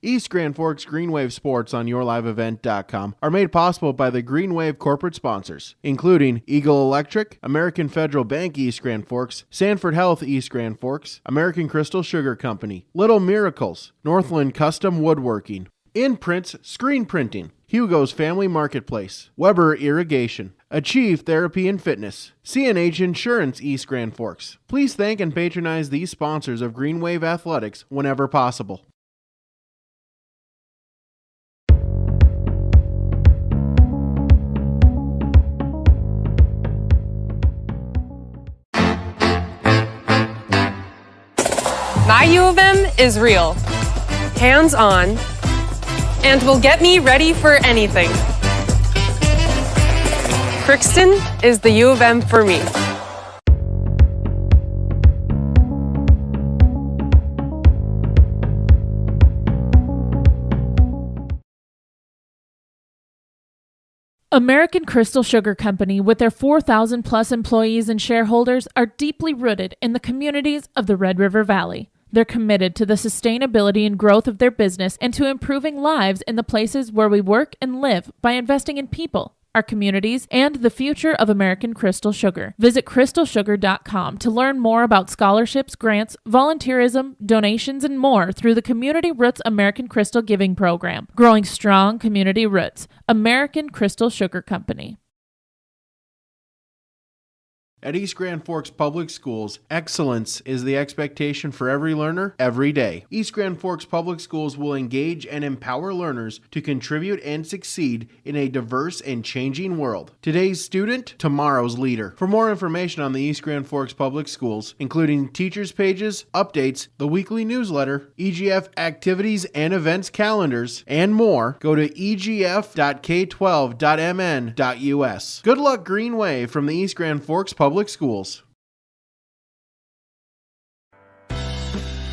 East Grand Forks Green Wave Sports on YourLiveEvent.com are made possible by the Green Wave corporate sponsors, including Eagle Electric, American Federal Bank East Grand Forks, Sanford Health East Grand Forks, American Crystal Sugar Company, Little Miracles, Northland Custom Woodworking, Imprints Screen Printing, Hugo's Family Marketplace, Weber Irrigation, Achieve Therapy and Fitness, CNH Insurance East Grand Forks. Please thank and patronize these sponsors of Green Wave Athletics whenever possible. My U of M is real, hands-on, and will get me ready for anything. Crookston is the U of M for me. American Crystal Sugar Company, with their 4,000 plus employees and shareholders, are deeply rooted in the communities of the Red River Valley. They're committed to the sustainability and growth of their business and to improving lives in the places where we work and live by investing in people, our communities, and the future of American Crystal Sugar. Visit crystalsugar.com to learn more about scholarships, grants, volunteerism, donations, and more through the Community Roots American Crystal Giving Program. Growing strong community roots. American Crystal Sugar Company. At East Grand Forks Public Schools, excellence is the expectation for every learner, every day. East Grand Forks Public Schools will engage and empower learners to contribute and succeed in a diverse and changing world. Today's student, tomorrow's leader. For more information on the East Grand Forks Public Schools, including teachers' pages, updates, the weekly newsletter, EGF activities and events calendars, and more, go to egf.k12.mn.us. Good luck, Green Wave, from the East Grand Forks Public Schools.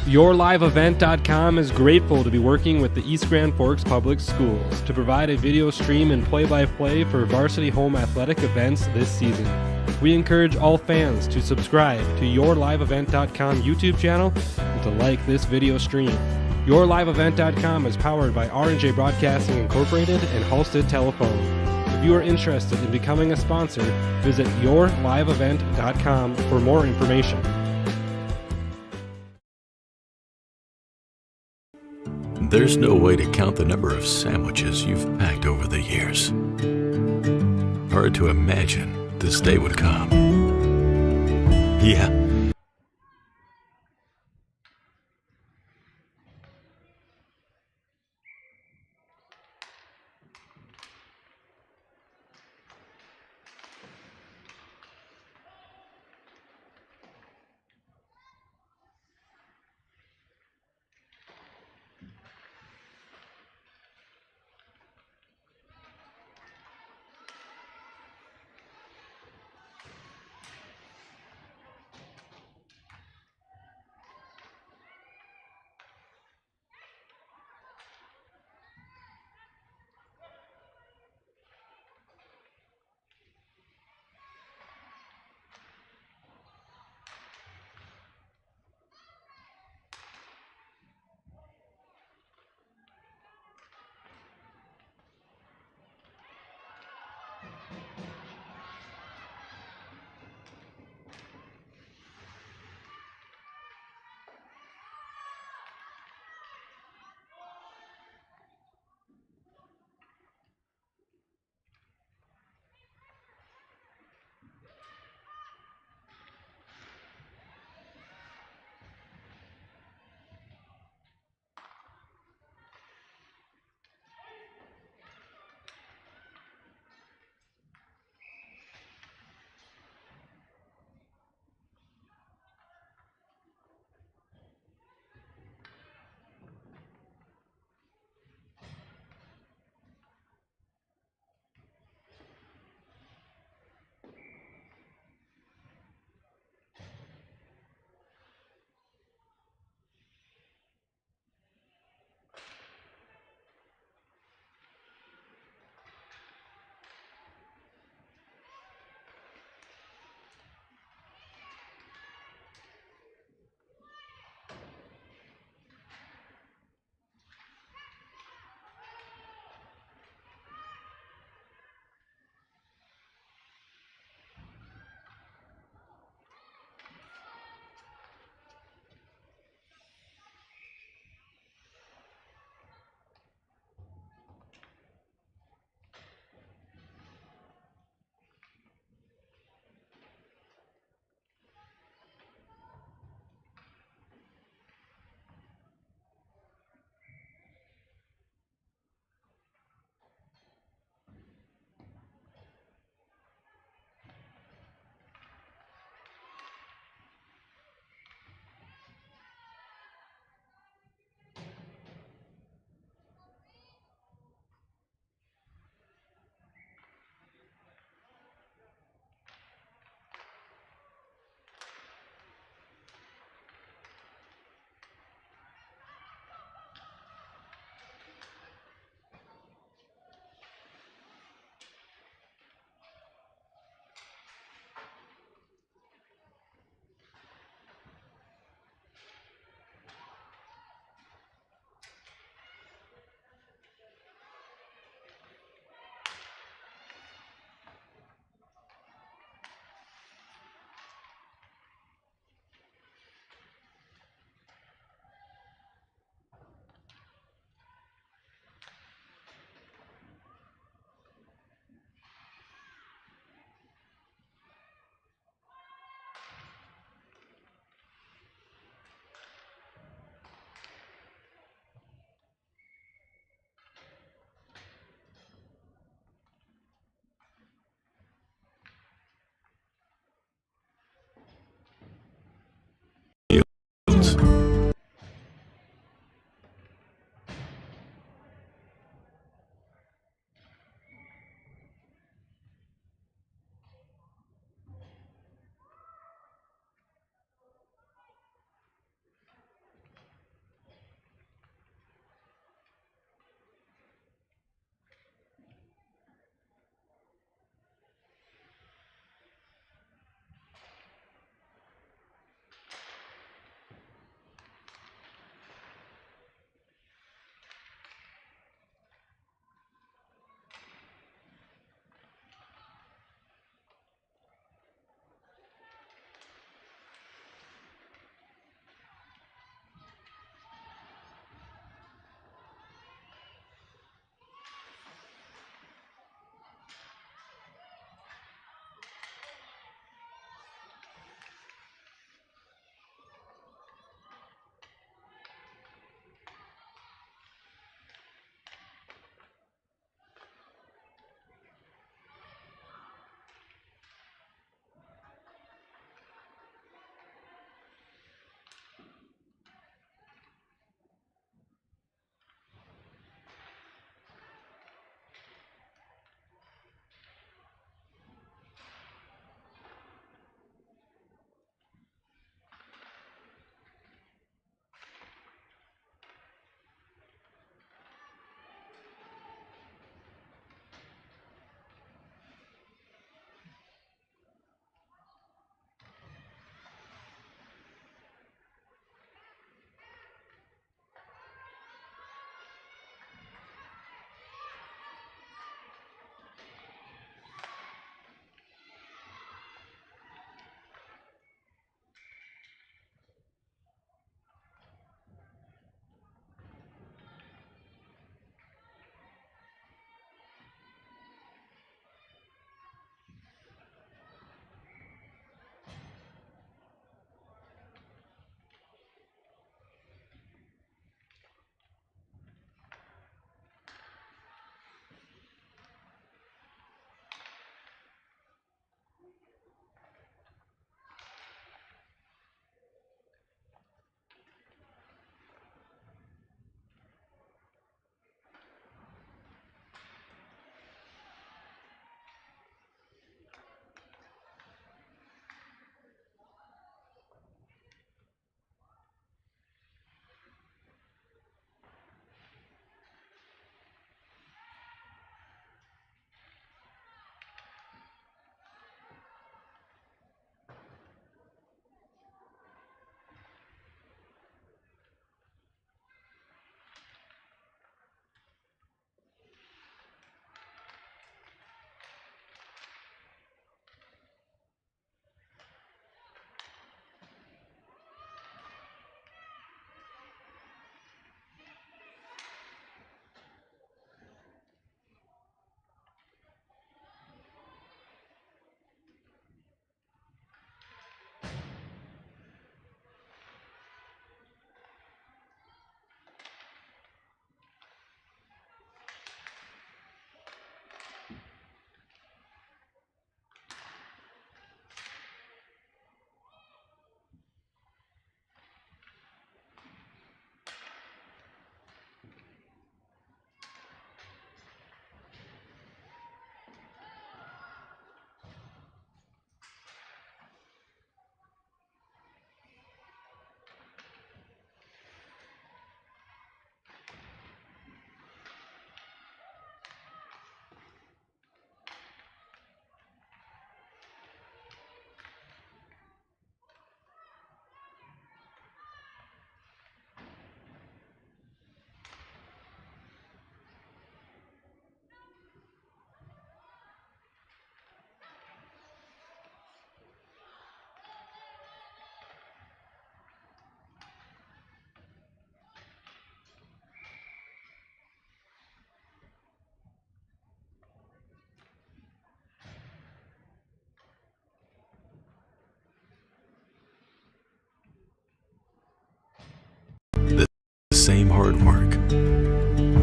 YourLiveEvent.com is grateful to be working with the East Grand Forks Public Schools to provide a video stream and play-by-play for varsity home athletic events this season. We encourage all fans to subscribe to YourLiveEvent.com YouTube channel and to like this video stream. YourLiveEvent.com is powered by R&J Broadcasting Incorporated and Halstead Telephone. If you are interested in becoming a sponsor, visit YourLiveEvent.com for more information. There's no way to count the number of sandwiches you've packed over the years. Hard to imagine this day would come. Yeah.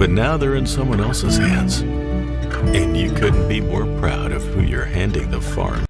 But now they're in someone else's hands. And you couldn't be more proud of who you're handing the farm.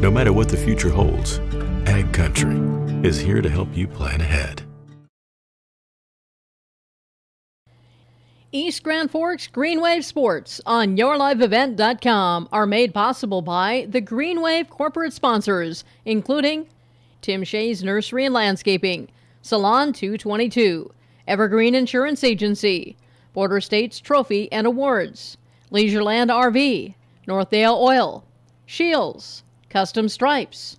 No matter what the future holds, Ag Country is here to help you plan ahead. East Grand Forks Greenwave Sports on YourLiveEvent.com are made possible by the Greenwave corporate sponsors, including Tim Shea's Nursery and Landscaping, Salon 222, Evergreen Insurance Agency, Border States Trophy and Awards, Leisureland RV, Northdale Oil, Shields, Custom Stripes.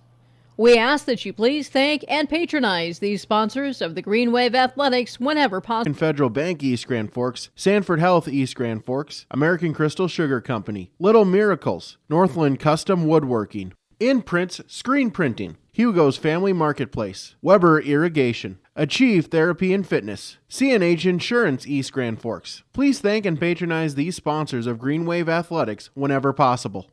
We ask that you please thank and patronize these sponsors of the Greenwave Athletics whenever possible. Federal Bank East Grand Forks, Sanford Health East Grand Forks, American Crystal Sugar Company, Little Miracles, Northland Custom Woodworking, Imprints Screen Printing, Hugo's Family Marketplace, Weber Irrigation, Achieve Therapy and Fitness, CNH Insurance East Grand Forks. Please thank and patronize these sponsors of Greenwave Athletics whenever possible.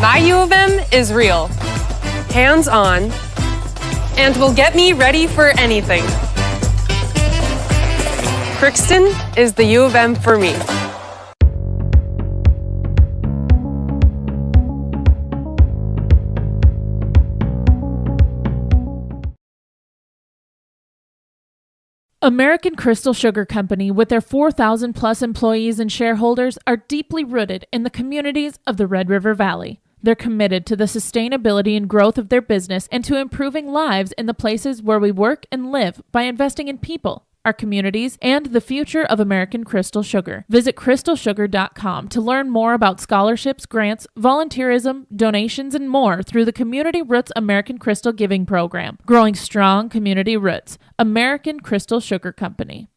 My U of M is real, hands-on, and will get me ready for anything. Crookston is the U of M for me. American Crystal Sugar Company, with their 4,000 plus employees and shareholders, are deeply rooted in the communities of the Red River Valley. They're committed to the sustainability and growth of their business and to improving lives in the places where we work and live by investing in people, our communities, and the future of American Crystal Sugar. Visit crystalsugar.com to learn more about scholarships, grants, volunteerism, donations, and more through the Community Roots American Crystal Giving Program. Growing strong community roots. American Crystal Sugar Company.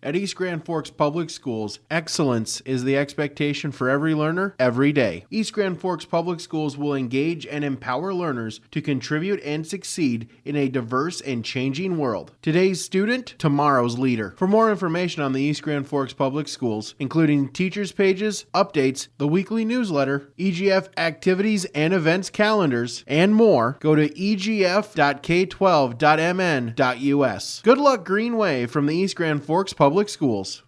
At East Grand Forks Public Schools, excellence is the expectation for every learner, every day. East Grand Forks Public Schools will engage and empower learners to contribute and succeed in a diverse and changing world. Today's student, tomorrow's leader. For more information on the East Grand Forks Public Schools, including teachers' pages, updates, the weekly newsletter, EGF activities and events calendars, and more, go to egf.k12.mn.us. Good luck, Greenway, from the East Grand Forks Public Schools.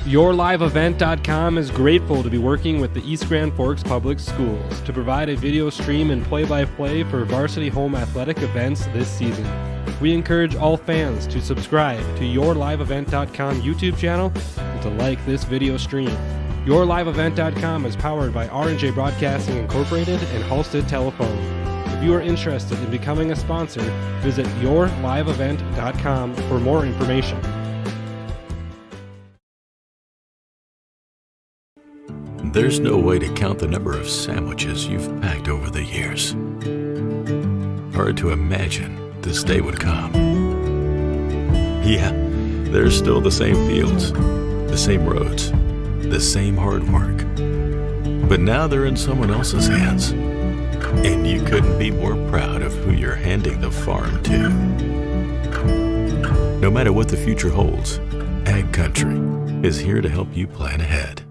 YourLiveEvent.com is grateful to be working with the East Grand Forks Public Schools to provide a video stream and play-by-play for varsity home athletic events this season. We encourage all fans to subscribe to YourLiveEvent.com YouTube channel and to like this video stream. YourLiveEvent.com is powered by R&J Broadcasting Incorporated and Halstead Telephone. If you are interested in becoming a sponsor, visit YourLiveEvent.com for more information. There's no way to count the number of sandwiches you've packed over the years. Hard to imagine this day would come. Yeah, there's still the same fields, the same roads, the same hard work. But now they're in someone else's hands. And you couldn't be more proud of who you're handing the farm to. No matter what the future holds, Ag Country is here to help you plan ahead.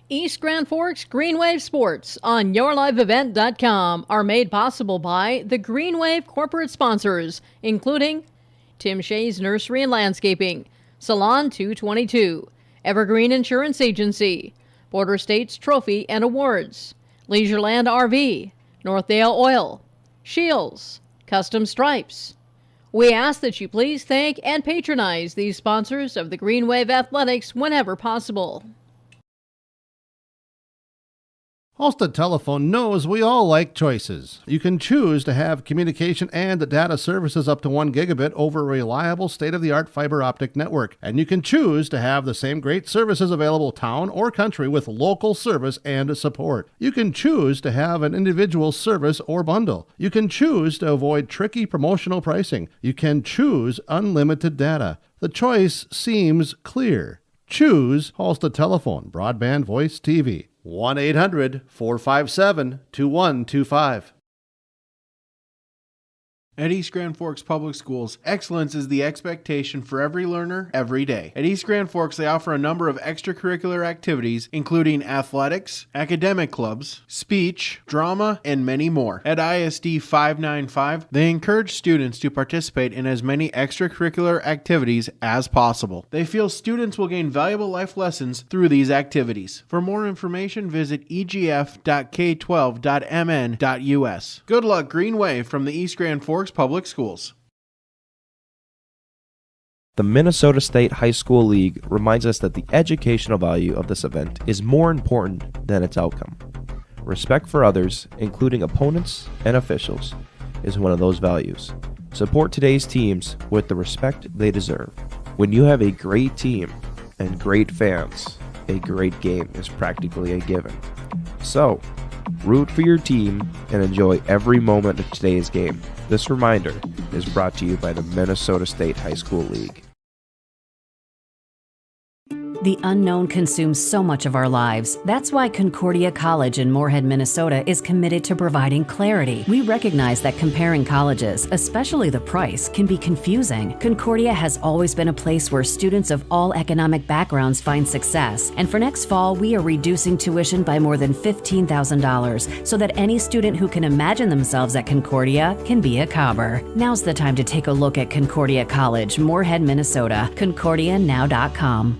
East Grand Forks Greenwave Sports on YourLiveEvent.com are made possible by the Greenwave corporate sponsors, including Tim Shea's Nursery and Landscaping, Salon 222, Evergreen Insurance Agency, Border States Trophy and Awards, Leisureland RV, Northdale Oil, Shields, Custom Stripes. We ask that you please thank and patronize these sponsors of the Greenwave Athletics whenever possible. Halstead Telephone knows we all like choices. You can choose to have communication and data services up to 1 gigabit over a reliable state-of-the-art fiber optic network. And you can choose to have the same great services available town or country with local service and support. You can choose to have an individual service or bundle. You can choose to avoid tricky promotional pricing. You can choose unlimited data. The choice seems clear. Choose Halstead Telephone, broadband voice TV. 1-800-457-2125. At East Grand Forks Public Schools, excellence is the expectation for every learner, every day. At East Grand Forks, they offer a number of extracurricular activities, including athletics, academic clubs, speech, drama, and many more. At ISD 595, they encourage students to participate in as many extracurricular activities as possible. They feel students will gain valuable life lessons through these activities. For more information, visit egf.k12.mn.us. Good luck, Green Wave, from the East Grand Forks Public Schools. The Minnesota State High School League reminds us that the educational value of this event is more important than its outcome. Respect for others, including opponents and officials, is one of those values. Support today's teams with the respect they deserve. When you have a great team and great fans, a great game is practically a given. So, root for your team and enjoy every moment of today's game. This reminder is brought to you by the Minnesota State High School League. The unknown consumes so much of our lives. That's why Concordia College in Moorhead, Minnesota is committed to providing clarity. We recognize that comparing colleges, especially the price, can be confusing. Concordia has always been a place where students of all economic backgrounds find success. And for next fall, we are reducing tuition by more than $15,000 so that any student who can imagine themselves at Concordia can be a Cobber. Now's the time to take a look at Concordia College, Moorhead, Minnesota. ConcordiaNow.com.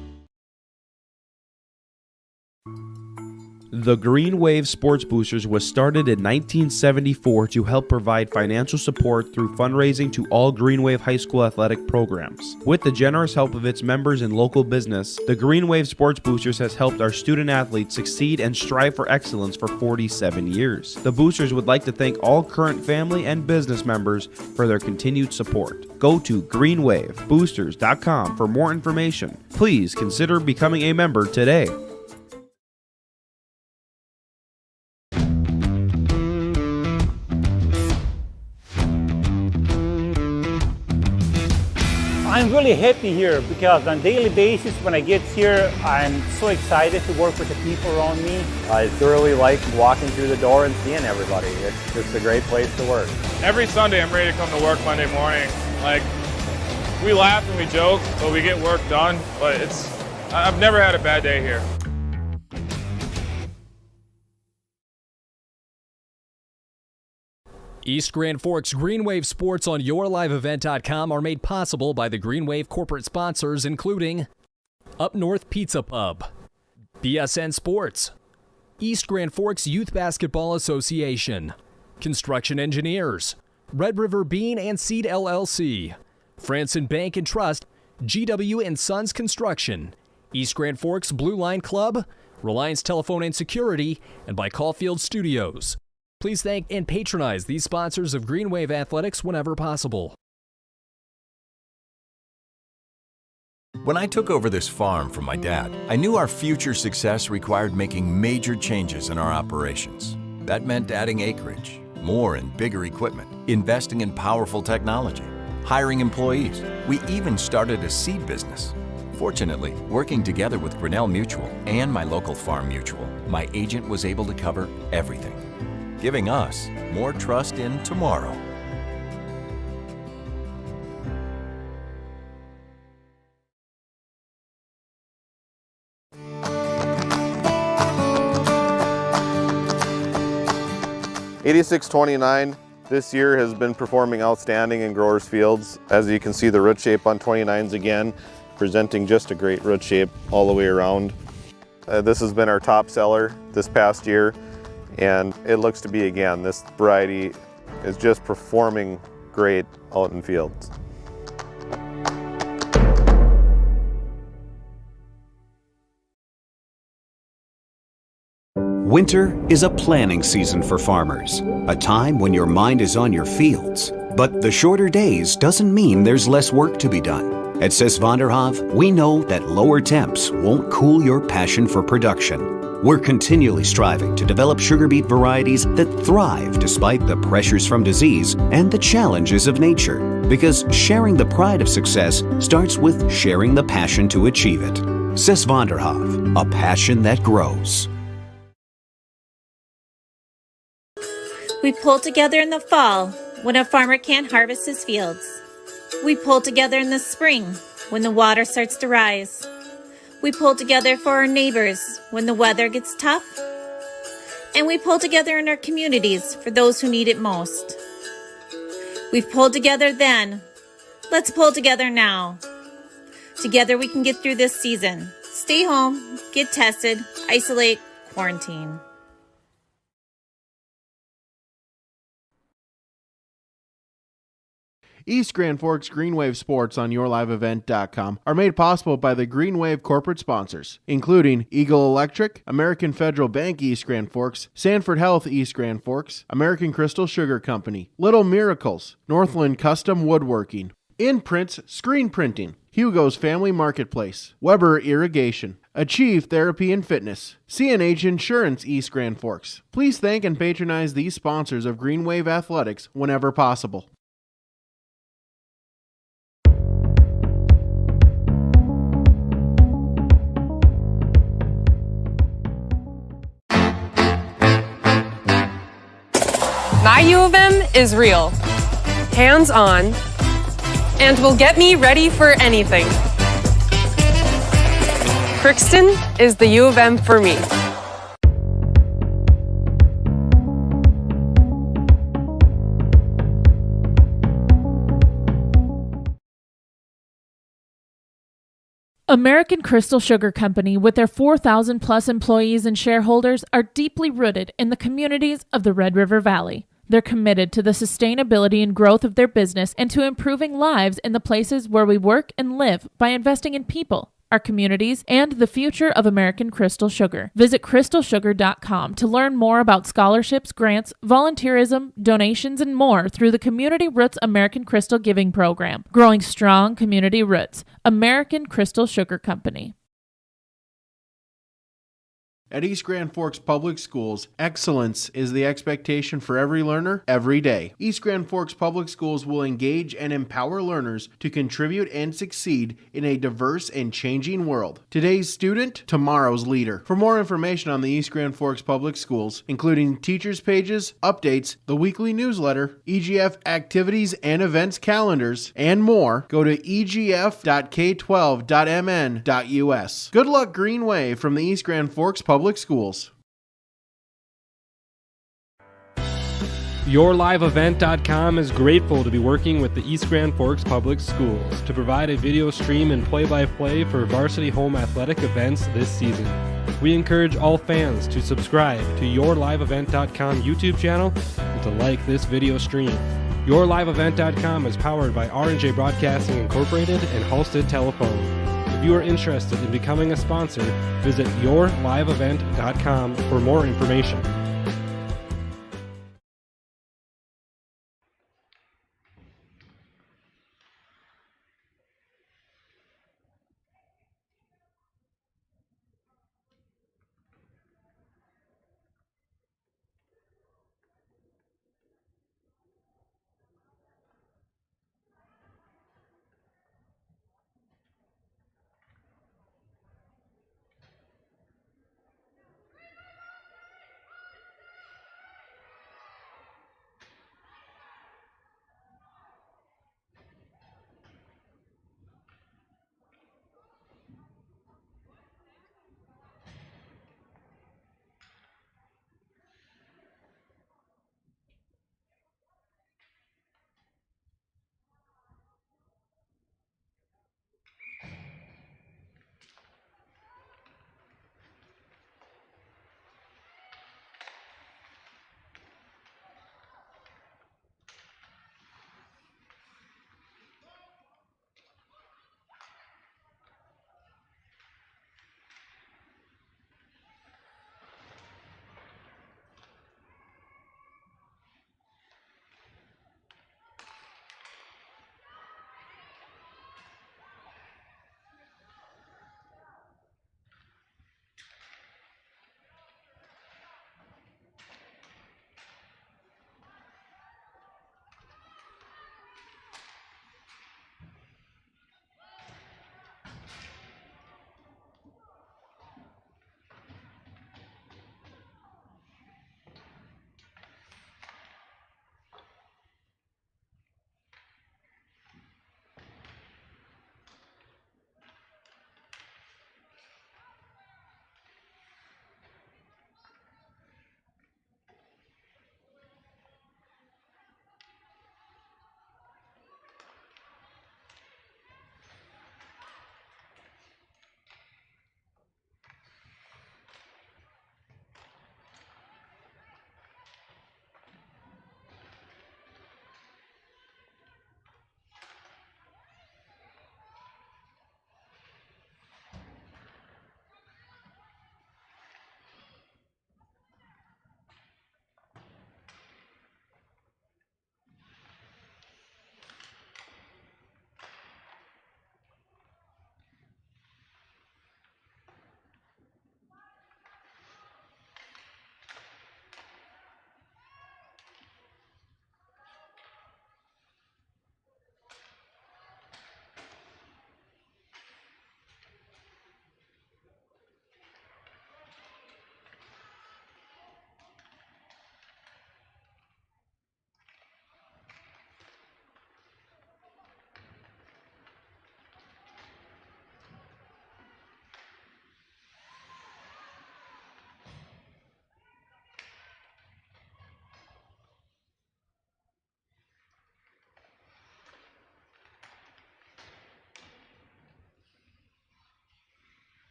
The Green Wave Sports Boosters was started in 1974 to help provide financial support through fundraising to all Green Wave High School athletic programs. With the generous help of its members and local business, the Green Wave Sports Boosters has helped our student athletes succeed and strive for excellence for 47 years. The Boosters would like to thank all current family and business members for their continued support. Go to greenwaveboosters.com for more information. Please consider becoming a member today. I'm really happy here because on a daily basis when I get here, I'm so excited to work with the people around me. I thoroughly like walking through the door and seeing everybody. It's just a great place to work. Every Sunday I'm ready to come to work Monday morning. Like, we laugh and we joke, but we get work done. But I've never had a bad day here. East Grand Forks Green Wave Sports on YourLiveEvent.com are made possible by the Green Wave corporate sponsors, including Up North Pizza Pub, BSN Sports, East Grand Forks Youth Basketball Association, Construction Engineers, Red River Bean and Seed LLC, Franson Bank and Trust, GW and Sons Construction, East Grand Forks Blue Line Club, Reliance Telephone and Security, and by Caulfield Studios. Please thank and patronize these sponsors of Green Wave Athletics whenever possible. When I took over this farm from my dad, I knew our future success required making major changes in our operations. That meant adding acreage, more and bigger equipment, investing in powerful technology, hiring employees. We even started a seed business. Fortunately, working together with Grinnell Mutual and my local farm mutual, my agent was able to cover everything, giving us more trust in tomorrow. '86-29 this year has been performing outstanding in growers' fields. As you can see, the root shape on 29s again, presenting just a great root shape all the way around. This has been our top seller this past year, and it looks to be again. This variety is just performing great out in fields. Winter is a planning season for farmers, a time when your mind is on your fields. But the shorter days doesn't mean there's less work to be done. At Sis van der Haaf, we know that lower temps won't cool your passion for production. We're continually striving to develop sugar beet varieties that thrive despite the pressures from disease and the challenges of nature. Because sharing the pride of success starts with sharing the passion to achieve it. Sis van der Haaf, a passion that grows. We pull together in the fall, when a farmer can't harvest his fields. We pull together in the spring when the water starts to rise. We pull together for our neighbors when the weather gets tough. And we pull together in our communities for those who need it most. We've pulled together then. Let's pull together now. Together we can get through this season. Stay home, get tested, isolate, quarantine. East Grand Forks Green Wave Sports on YourLiveEvent.com are made possible by the Green Wave corporate sponsors, including Eagle Electric, American Federal Bank East Grand Forks, Sanford Health East Grand Forks, American Crystal Sugar Company, Little Miracles, Northland Custom Woodworking, Imprints Screen Printing, Hugo's Family Marketplace, Weber Irrigation, Achieve Therapy and Fitness, CNH Insurance East Grand Forks. Please thank and patronize these sponsors of Green Wave Athletics whenever possible. My U of M is real, hands-on, and will get me ready for anything. Crookston is the U of M for me. American Crystal Sugar Company, with their 4,000 plus employees and shareholders, are deeply rooted in the communities of the Red River Valley. They're committed to the sustainability and growth of their business and to improving lives in the places where we work and live by investing in people, our communities, and the future of American Crystal Sugar. Visit crystalsugar.com to learn more about scholarships, grants, volunteerism, donations, and more through the Community Roots American Crystal Giving Program. Growing strong community roots. American Crystal Sugar Company. At East Grand Forks Public Schools, excellence is the expectation for every learner, every day. East Grand Forks Public Schools will engage and empower learners to contribute and succeed in a diverse and changing world. Today's student, tomorrow's leader. For more information on the East Grand Forks Public Schools, including teachers' pages, updates, the weekly newsletter, EGF activities and events calendars, and more, go to egf.k12.mn.us. Good luck, Green Wave, from the East Grand Forks Public Schools. YourLiveEvent.com is grateful to be working with the East Grand Forks Public Schools to provide a video stream and play-by-play for varsity home athletic events this season. We encourage all fans to subscribe to YourLiveEvent.com YouTube channel and to like this video stream. YourLiveEvent.com is powered by R&J Broadcasting Incorporated and Halstead Telephone. If you are interested in becoming a sponsor, visit YourLiveEvent.com for more information.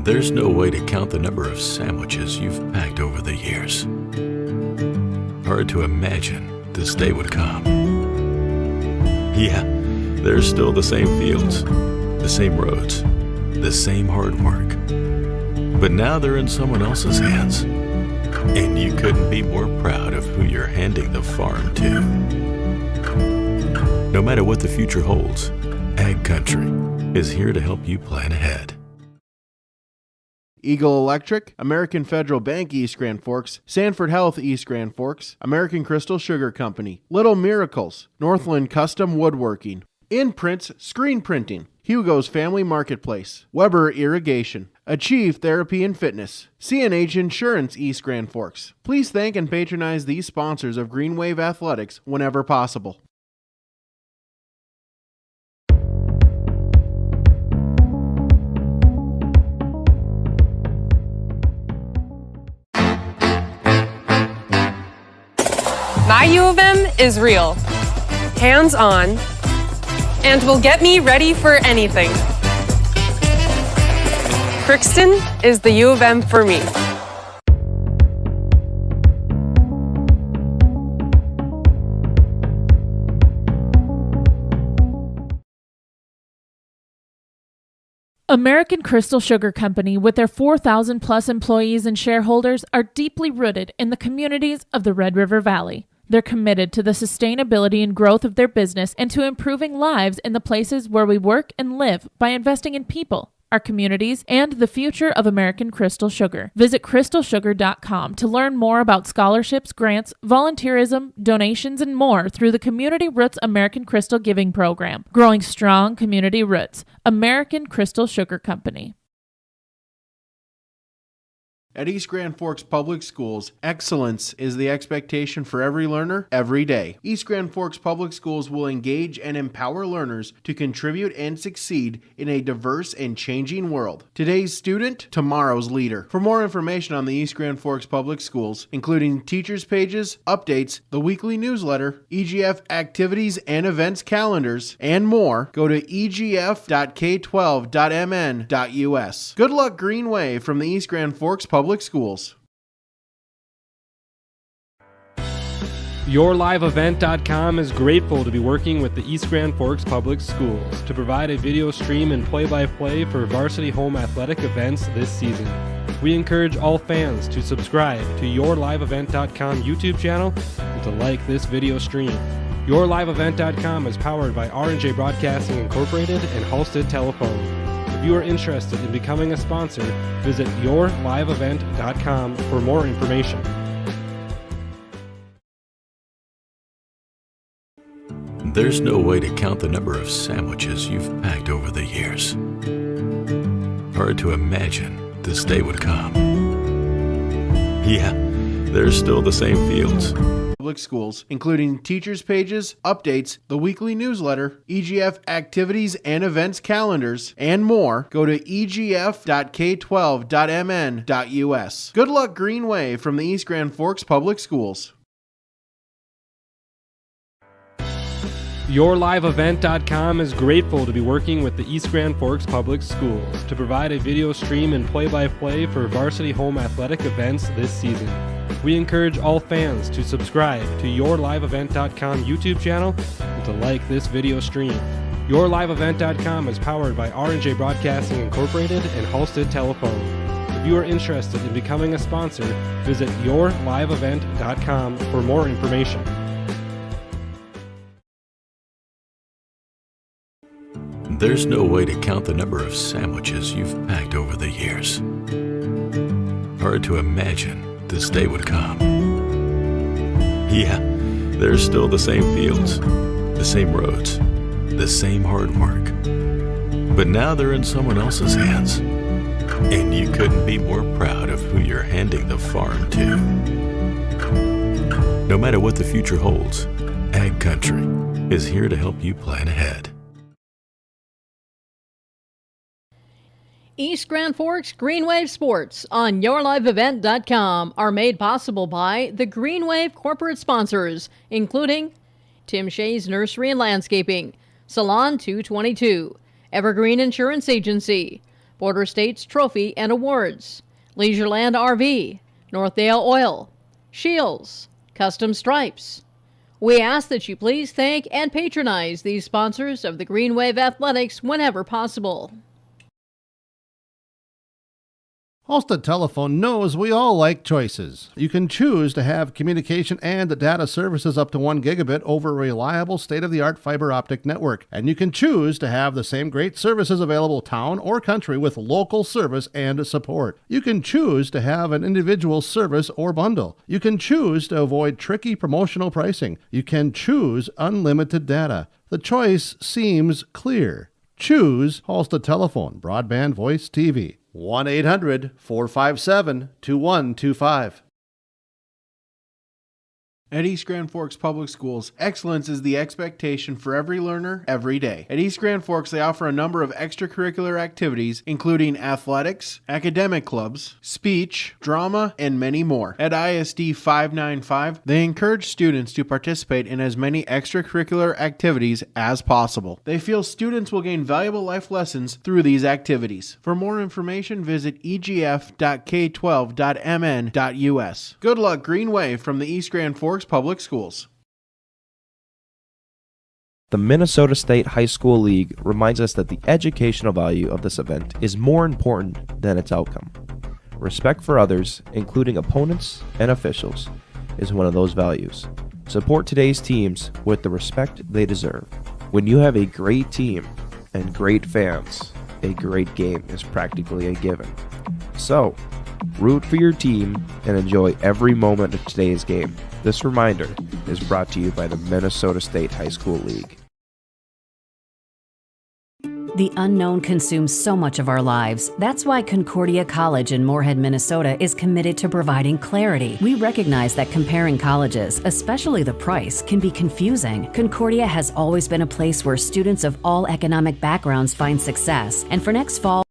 There's no way to count the number of sandwiches you've packed over the years. Hard to imagine this day would come. Yeah, there's still the same fields, the same roads, the same hard work. But now they're in someone else's hands. And you couldn't be more proud of who you're handing the farm to. No matter what the future holds, Ag Country is here to help you plan ahead. Eagle Electric, American Federal Bank East Grand Forks, Sanford Health East Grand Forks, American Crystal Sugar Company, Little Miracles, Northland Custom Woodworking, Imprints Screen Printing, Hugo's Family Marketplace, Weber Irrigation, Achieve Therapy and Fitness, CNH Insurance East Grand Forks. Please thank and patronize these sponsors of Green Wave Athletics whenever possible. My U of M is real, hands-on, and will get me ready for anything. Crookston is the U of M for me. American Crystal Sugar Company, with their 4,000 plus employees and shareholders, are deeply rooted in the communities of the Red River Valley. They're committed to the sustainability and growth of their business and to improving lives in the places where we work and live by investing in people, our communities, and the future of American Crystal Sugar. Visit crystalsugar.com to learn more about scholarships, grants, volunteerism, donations, and more through the Community Roots American Crystal Giving Program. Growing strong community roots. American Crystal Sugar Company. At East Grand Forks Public Schools, excellence is the expectation for every learner, every day. East Grand Forks Public Schools will engage and empower learners to contribute and succeed in a diverse and changing world. Today's student, tomorrow's leader. For more information on the East Grand Forks Public Schools, including teachers' pages, updates, the weekly newsletter, EGF activities and events calendars, and more, go to egf.k12.mn.us. Good luck, Green Wave, from the East Grand Forks Public Schools. YourLiveEvent.com is grateful to be working with the East Grand Forks Public Schools to provide a video stream and play-by-play for varsity home athletic events this season. We encourage all fans to subscribe to YourLiveEvent.com YouTube channel and to like this video stream. YourLiveEvent.com is powered by R&J Broadcasting Incorporated and Halstead Telephone. If you are interested in becoming a sponsor, visit YourLiveEvent.com for more information. There's no way to count the number of sandwiches you've packed over the years. Hard to imagine this day would come. Yeah, there's still the same fields. Public schools, including teachers' pages, updates, the weekly newsletter, EGF activities and events calendars, and more, go to egf.k12.mn.us. Good luck, Green Wave, from the East Grand Forks Public Schools. YourLiveEvent.com is grateful to be working with the East Grand Forks Public Schools to provide a video stream and play-by-play for varsity home athletic events this season. We encourage all fans to subscribe to YourLiveEvent.com YouTube channel and to like this video stream. YourLiveEvent.com is powered by R&J Broadcasting Incorporated and Halstead Telephone. If you are interested in becoming a sponsor, visit YourLiveEvent.com for more information. There's no way to count the number of sandwiches you've packed over the years. Hard to imagine this day would come. Yeah, there's still the same fields, the same roads, the same hard work. But now they're in someone else's hands. And you couldn't be more proud of who you're handing the farm to. No matter what the future holds, Ag Country is here to help you plan ahead. East Grand Forks Green Wave Sports on YourLiveEvent.com are made possible by the Green Wave corporate sponsors, including Tim Shea's Nursery and Landscaping, Salon 222, Evergreen Insurance Agency, Border States Trophy and Awards, Leisureland RV, Northdale Oil, Shields, Custom Stripes. We ask that you please thank and patronize these sponsors of the Green Wave Athletics whenever possible. Halstead Telephone knows we all like choices. You can choose to have communication and data services up to 1 gigabit over a reliable state-of-the-art fiber optic network. And you can choose to have the same great services available town or country with local service and support. You can choose to have an individual service or bundle. You can choose to avoid tricky promotional pricing. You can choose unlimited data. The choice seems clear. Choose Halstead Telephone, broadband voice TV. 1-800-457-2125. At East Grand Forks Public Schools, excellence is the expectation for every learner, every day. At East Grand Forks, they offer a number of extracurricular activities, including athletics, academic clubs, speech, drama, and many more. At ISD 595, they encourage students to participate in as many extracurricular activities as possible. They feel students will gain valuable life lessons through these activities. For more information, visit egf.k12.mn.us. Good luck, Green Wave, from the East Grand Forks Public Schools. The Minnesota State High School League reminds us that the educational value of this event is more important than its outcome. Respect for others, including opponents and officials, is one of those values. Support today's teams with the respect they deserve. When you have a great team and great fans, a great game is practically a given. So, root for your team and enjoy every moment of today's game. This reminder is brought to you by the Minnesota State High School League. The unknown consumes so much of our lives. That's why Concordia College in Moorhead, Minnesota is committed to providing clarity. We recognize that comparing colleges, especially the price, can be confusing. Concordia has always been a place where students of all economic backgrounds find success. And for next fall,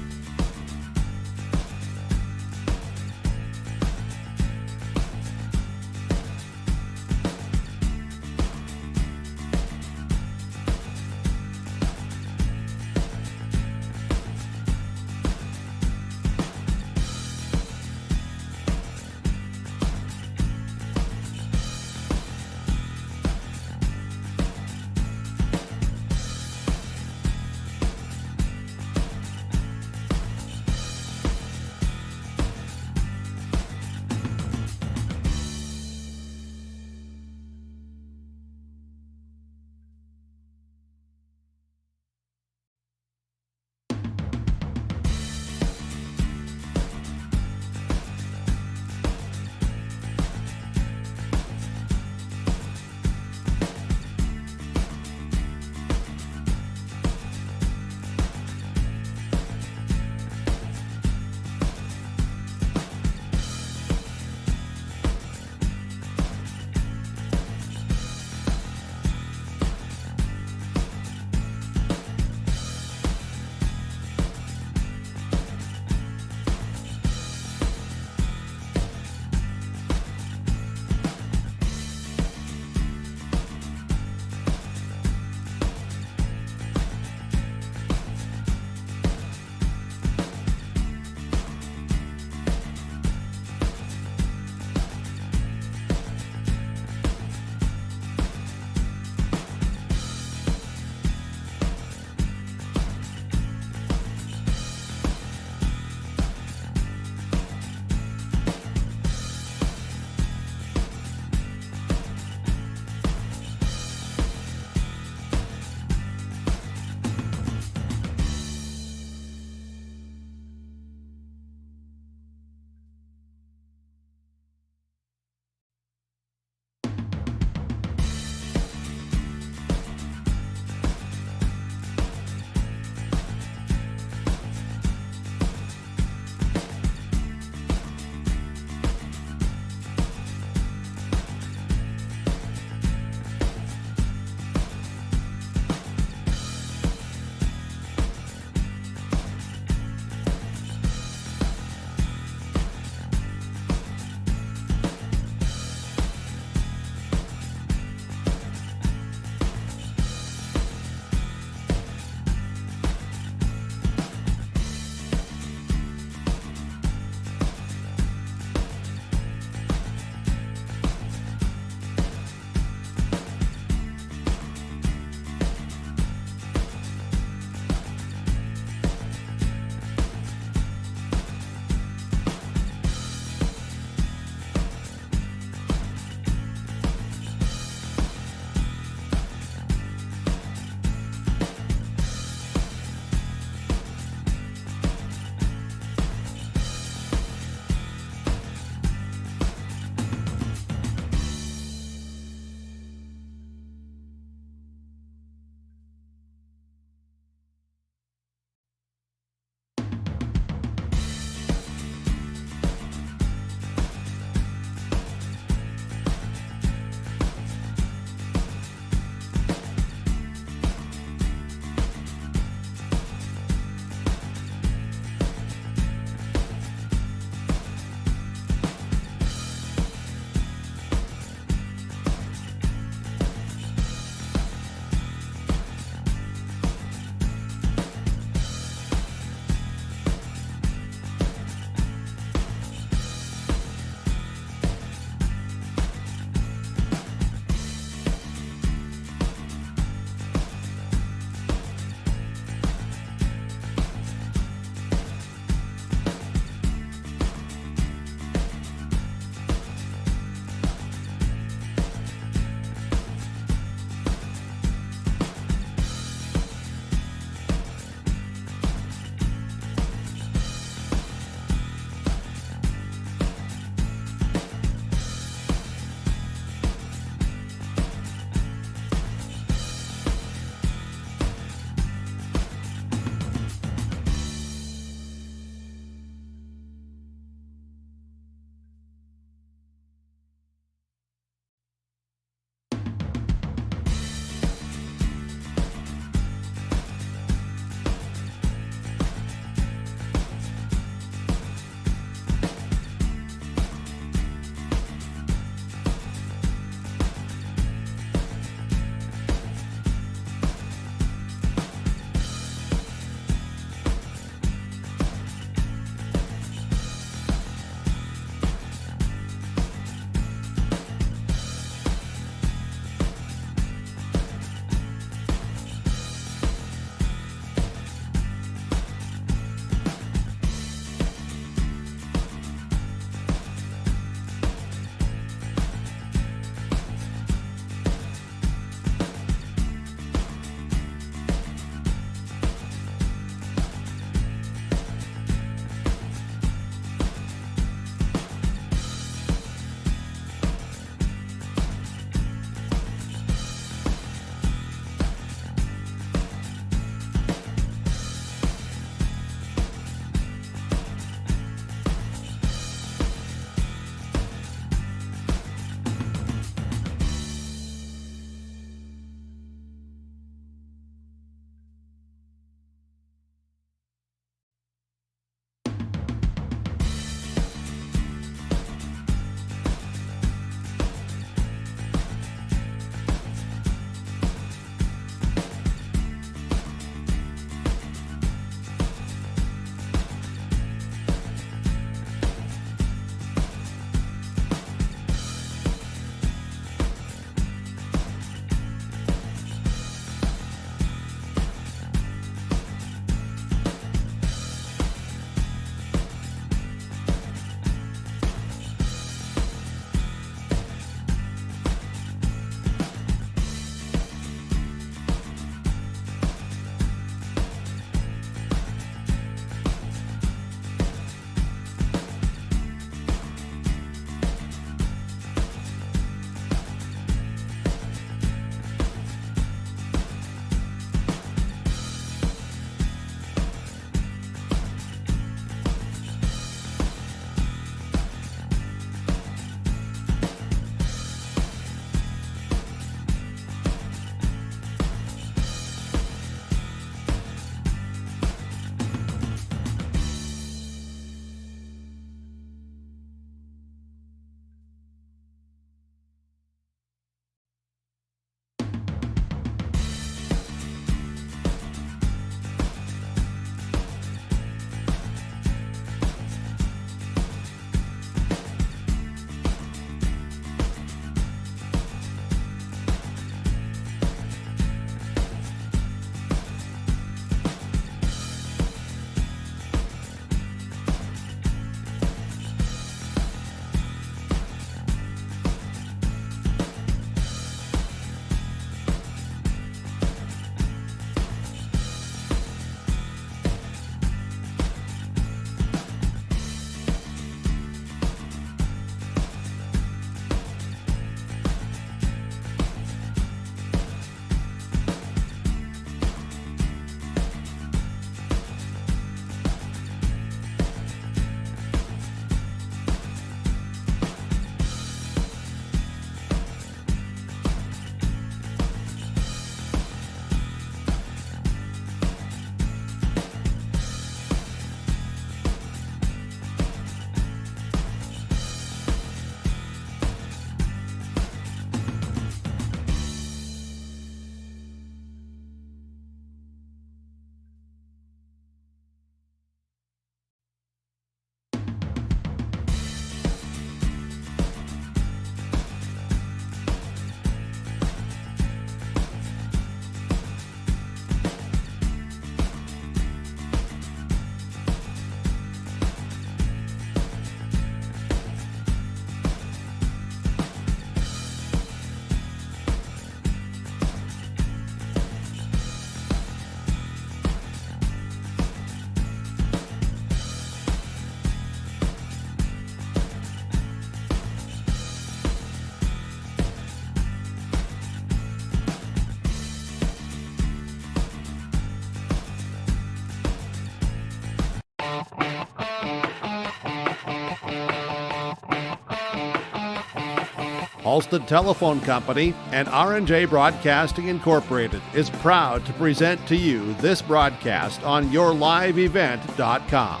Halstead Telephone Company and R&J Broadcasting Incorporated is proud to present to you this broadcast on yourliveevent.com.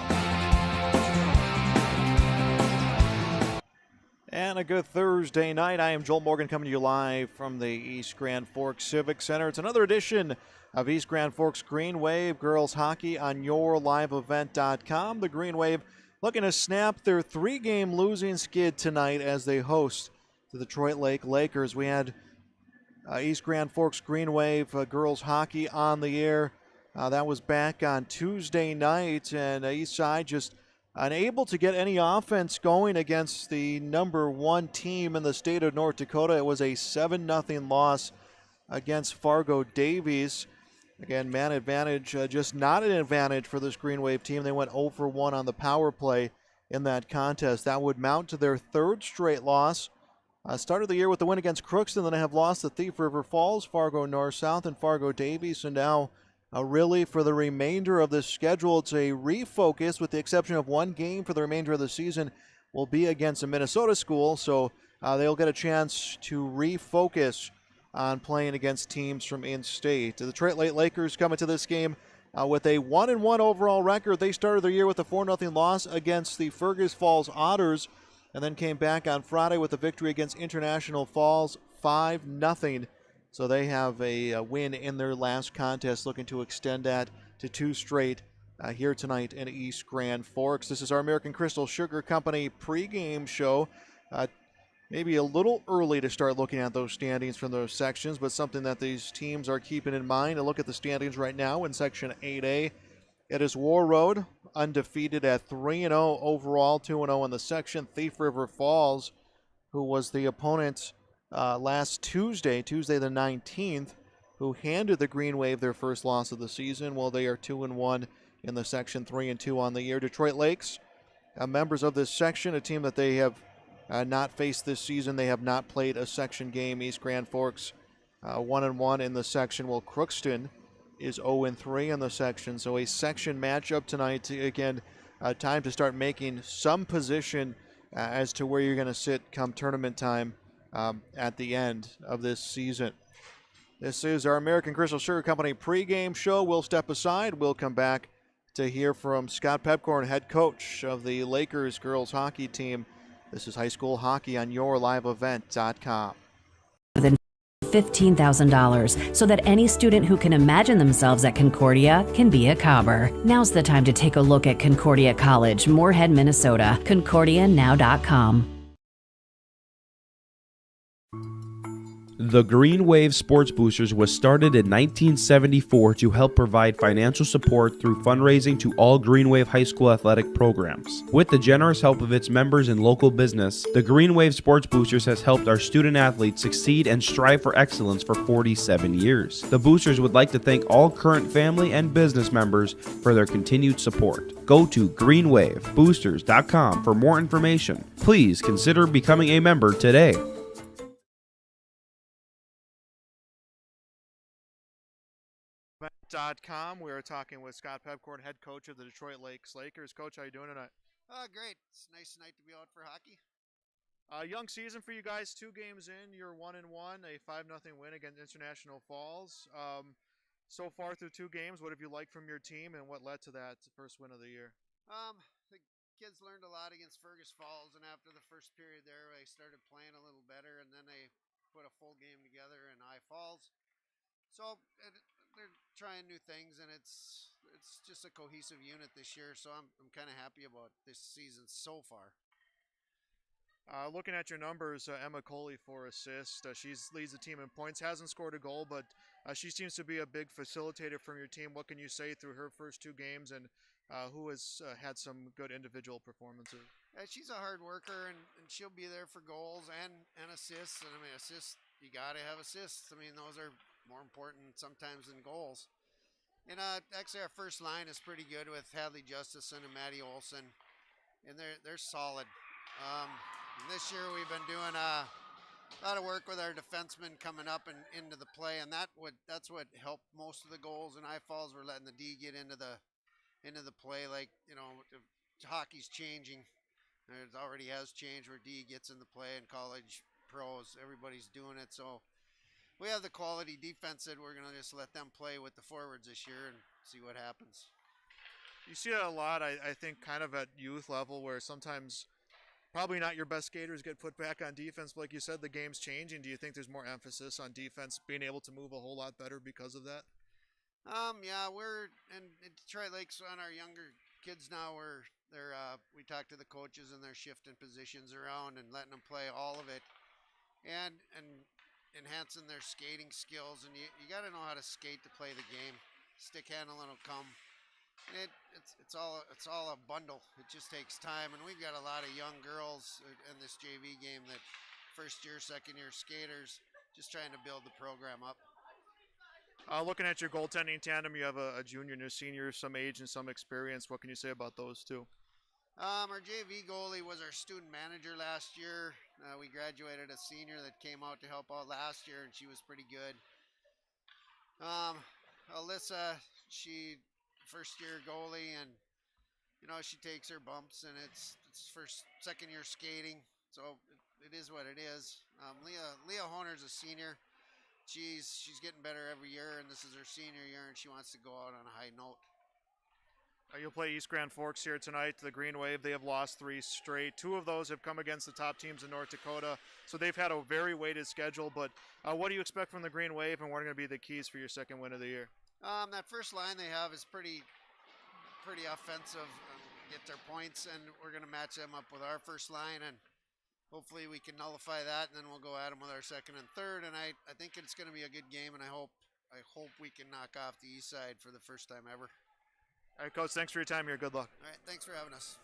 And a good Thursday night. I am Joel Morgan coming to you live from the East Grand Forks Civic Center. It's another edition of East Grand Forks Green Wave Girls Hockey on yourliveevent.com. The Green Wave looking to snap their 3-game losing skid tonight as they host the Detroit Lake Lakers. We had East Grand Forks Green Wave girls hockey on the air. That was back on Tuesday night, and East Side just unable to get any offense going against the number 1 team in the state of North Dakota. It was a 7-0 loss against Fargo Davies. Again, man advantage, just not an advantage for this Green Wave team. They went 0 for 1 on the power play in that contest. That would mount to their 3rd straight loss. Started the year with the win against Crookston, then they have lost to Thief River Falls, Fargo North South, and Fargo Davies. And now, really, for the remainder of this schedule, it's a refocus, with the exception of 1 game for the remainder of the season, will be against a Minnesota school. So they'll get a chance to refocus on playing against teams from in-state. The Detroit Lake Lakers coming to this game with a 1-1 overall record. They started their year with a 4-0 loss against the Fergus Falls Otters, and then came back on Friday with a victory against International Falls, 5-0. So they have a win in their last contest, looking to extend that to 2 straight here tonight in East Grand Forks. This is our American Crystal Sugar Company pregame show. Maybe a little early to start looking at those standings from those sections, but something that these teams are keeping in mind. A look at the standings right now in Section 8A. It is War Road, undefeated at 3-0 overall, 2-0 in the section. Thief River Falls, who was the opponent last Tuesday the 19th, who handed the Green Wave their first loss of the season. Well, they are 2-1 in the section, 3-2 on the year. Detroit Lakes, members of this section, a team that they have not faced this season. They have not played a section game. East Grand Forks 1-1 in the section, while Crookston is 0-3 in the section. So a section matchup tonight. Again, time to start making some position as to where you're going to sit come tournament time at the end of this season. This is our American Crystal Sugar Company pregame show. We'll step aside. We'll come back to hear from Scott Pepcorn, head coach of the Lakers girls hockey team. This is high school hockey on yourliveevent.com. $15,000 so that any student who can imagine themselves at Concordia can be a Cobber. Now's the time to take a look at Concordia College, Moorhead, Minnesota. ConcordiaNow.com. The Green Wave Sports Boosters was started in 1974 to help provide financial support through fundraising to all Green Wave high school athletic programs. With the generous help of its members and local business, the Green Wave Sports Boosters has helped our student athletes succeed and strive for excellence for 47 years. The Boosters would like to thank all current family and business members for their continued support. Go to greenwaveboosters.com for more information. Please consider becoming a member today. We are talking with Scott Pepcorn, head coach of the Detroit Lakes Lakers. Coach, how you doing tonight? Great. It's a nice night to be out for hockey. Young season for you guys. 2 games in, you're 1-1, a 5-0 win against International Falls. So far through 2 games, what have you liked from your team, and what led to that first win of the year? The kids learned a lot against Fergus Falls, and after the first period there, they started playing a little better, and then they put a full game together in High Falls. So they're trying new things, and it's just a cohesive unit this year. So I'm kind of happy about this season so far. Looking at your numbers, Emma Coley for assist. She leads the team in points. Hasn't scored a goal, but she seems to be a big facilitator from your team. What can you say through her first 2 games, and who has had some good individual performances? She's a hard worker, and she'll be there for goals and assists. And I mean, assists, you got to have assists. I mean, those are more important sometimes than goals. And actually, our first line is pretty good with Hadley Justison and Maddie Olson, and they're solid. This year we've been doing a lot of work with our defensemen coming up and into the play, and that's what helped most of the goals in High Falls. We're letting the D get into the play. Like, you know, hockey's changing. It already has changed where D gets in the play in college pros. Everybody's doing it. So we have the quality defense that we're going to just let them play with the forwards this year and see what happens. You see it a lot, I think, kind of at youth level where sometimes probably not your best skaters get put back on defense. But like you said, the game's changing. Do you think there's more emphasis on defense being able to move a whole lot better because of that? Yeah, we're in Detroit Lakes on our younger kids now. We talk to the coaches and they're shifting positions around and letting them play all of it, and enhancing their skating skills. And you got to know how to skate to play the game. Stick handling will come. It's all a bundle. It just takes time, and we've got a lot of young girls in this JV game that first year, second year skaters, just trying to build the program up. Looking at your goaltending tandem, you have a junior and a senior, some age and some experience. What can you say about those two? Our JV goalie was our student manager last year. We graduated a senior that came out to help out last year, and she was pretty good. Alyssa, she first year goalie, and she takes her bumps, and it's second year skating, so it is what it is. Leah Honer's a senior. She's getting better every year, and this is her senior year, and she wants to go out on a high note. You'll play East Grand Forks here tonight. The Green Wave, they have lost 3 straight. 2 of those have come against the top teams in North Dakota, so they've had a very weighted schedule. But what do you expect from the Green Wave, and what are going to be the keys for your second win of the year? That first line they have is pretty offensive, get their points, and we're going to match them up with our first line, and hopefully we can nullify that, and then we'll go at them with our second and third. And I think it's going to be a good game, and I hope we can knock off the East Side for the first time ever. All right, Coach, thanks for your time here. Good luck. All right, thanks for having us.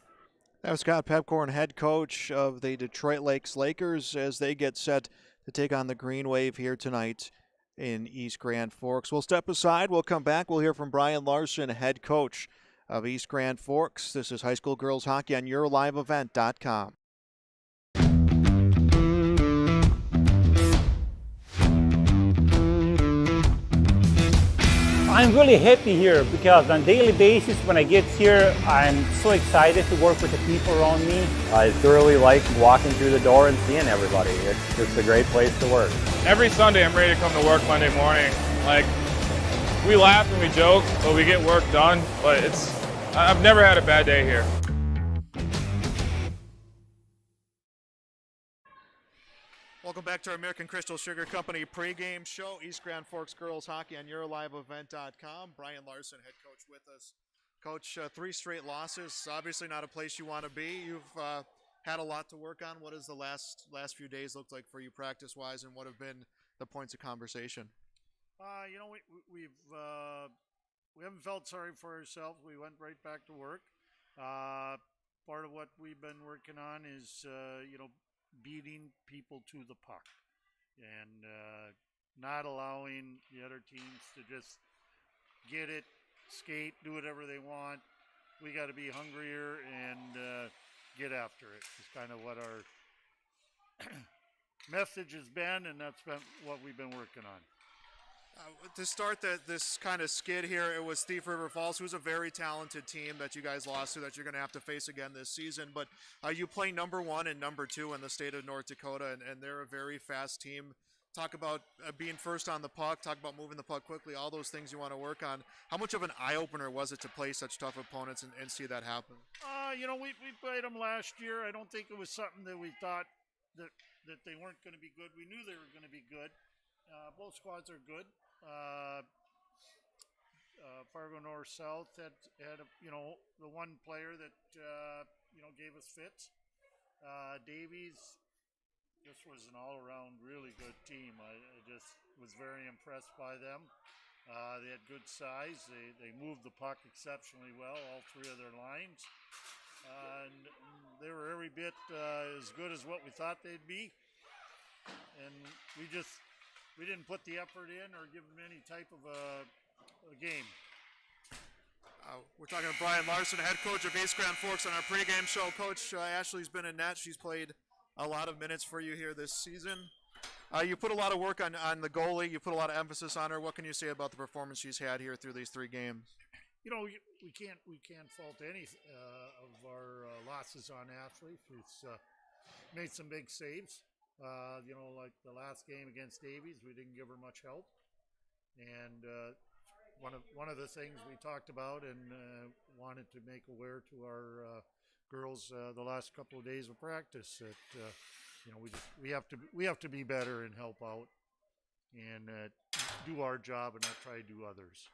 That was Scott Pepcorn, head coach of the Detroit Lakes Lakers, as they get set to take on the Green Wave here tonight in East Grand Forks. We'll step aside. We'll come back. We'll hear from Brian Larson, head coach of East Grand Forks. This is high school girls hockey on YourLiveEvent.com. I'm really happy here because on a daily basis when I get here, I'm so excited to work with the people around me. I thoroughly like walking through the door and seeing everybody. It's just a great place to work. Every Sunday I'm ready to come to work Monday morning. Like, we laugh and we joke, but we get work done. But I've never had a bad day here. Welcome back to our American Crystal Sugar Company pregame show. East Grand Forks girls hockey on YourLiveEvent.com. Brian Larson, head coach, with us. Coach, 3 straight losses. Obviously not a place you want to be. You've had a lot to work on. What has the last few days looked like for you practice-wise, and what have been the points of conversation? We haven't felt sorry for ourselves. We went right back to work. Part of what we've been working on is, beating people to the puck and not allowing the other teams to just get it, skate, do whatever they want. We got to be hungrier and get after it. It's kind of what our message has been, and that's been what we've been working on. To start this kind of skid here, it was Thief River Falls, who's a very talented team that you guys lost to, that you're going to have to face again this season. But you play number 1 and number 2 in the state of North Dakota, and they're a very fast team. Talk about being first on the puck, talk about moving the puck quickly, all those things you want to work on. How much of an eye-opener was it to play such tough opponents and see that happen? We played them last year. I don't think it was something that we thought that they weren't going to be good. We knew they were going to be good. Both squads are good. Fargo North South had the one player that gave us fits. Davies just was an all-around really good team. I just was very impressed by them. They had good size. They moved the puck exceptionally well, all 3 of their lines, and they were every bit as good as what we thought they'd be. And we didn't put the effort in or give them any type of a game. We're talking to Brian Larson, head coach of East Grand Forks, on our pregame show. Coach, Ashley's been in net. She's played a lot of minutes for you here this season. You put a lot of work on the goalie. You put a lot of emphasis on her. What can you say about the performance she's had here through these 3 games? We can't fault any of our losses on Ashley. She's made some big saves. Like the last game against Davies, we didn't give her much help. And one of the things we talked about and wanted to make aware to our girls the last couple of days of practice that we have to be better and help out and do our job and not try to do others.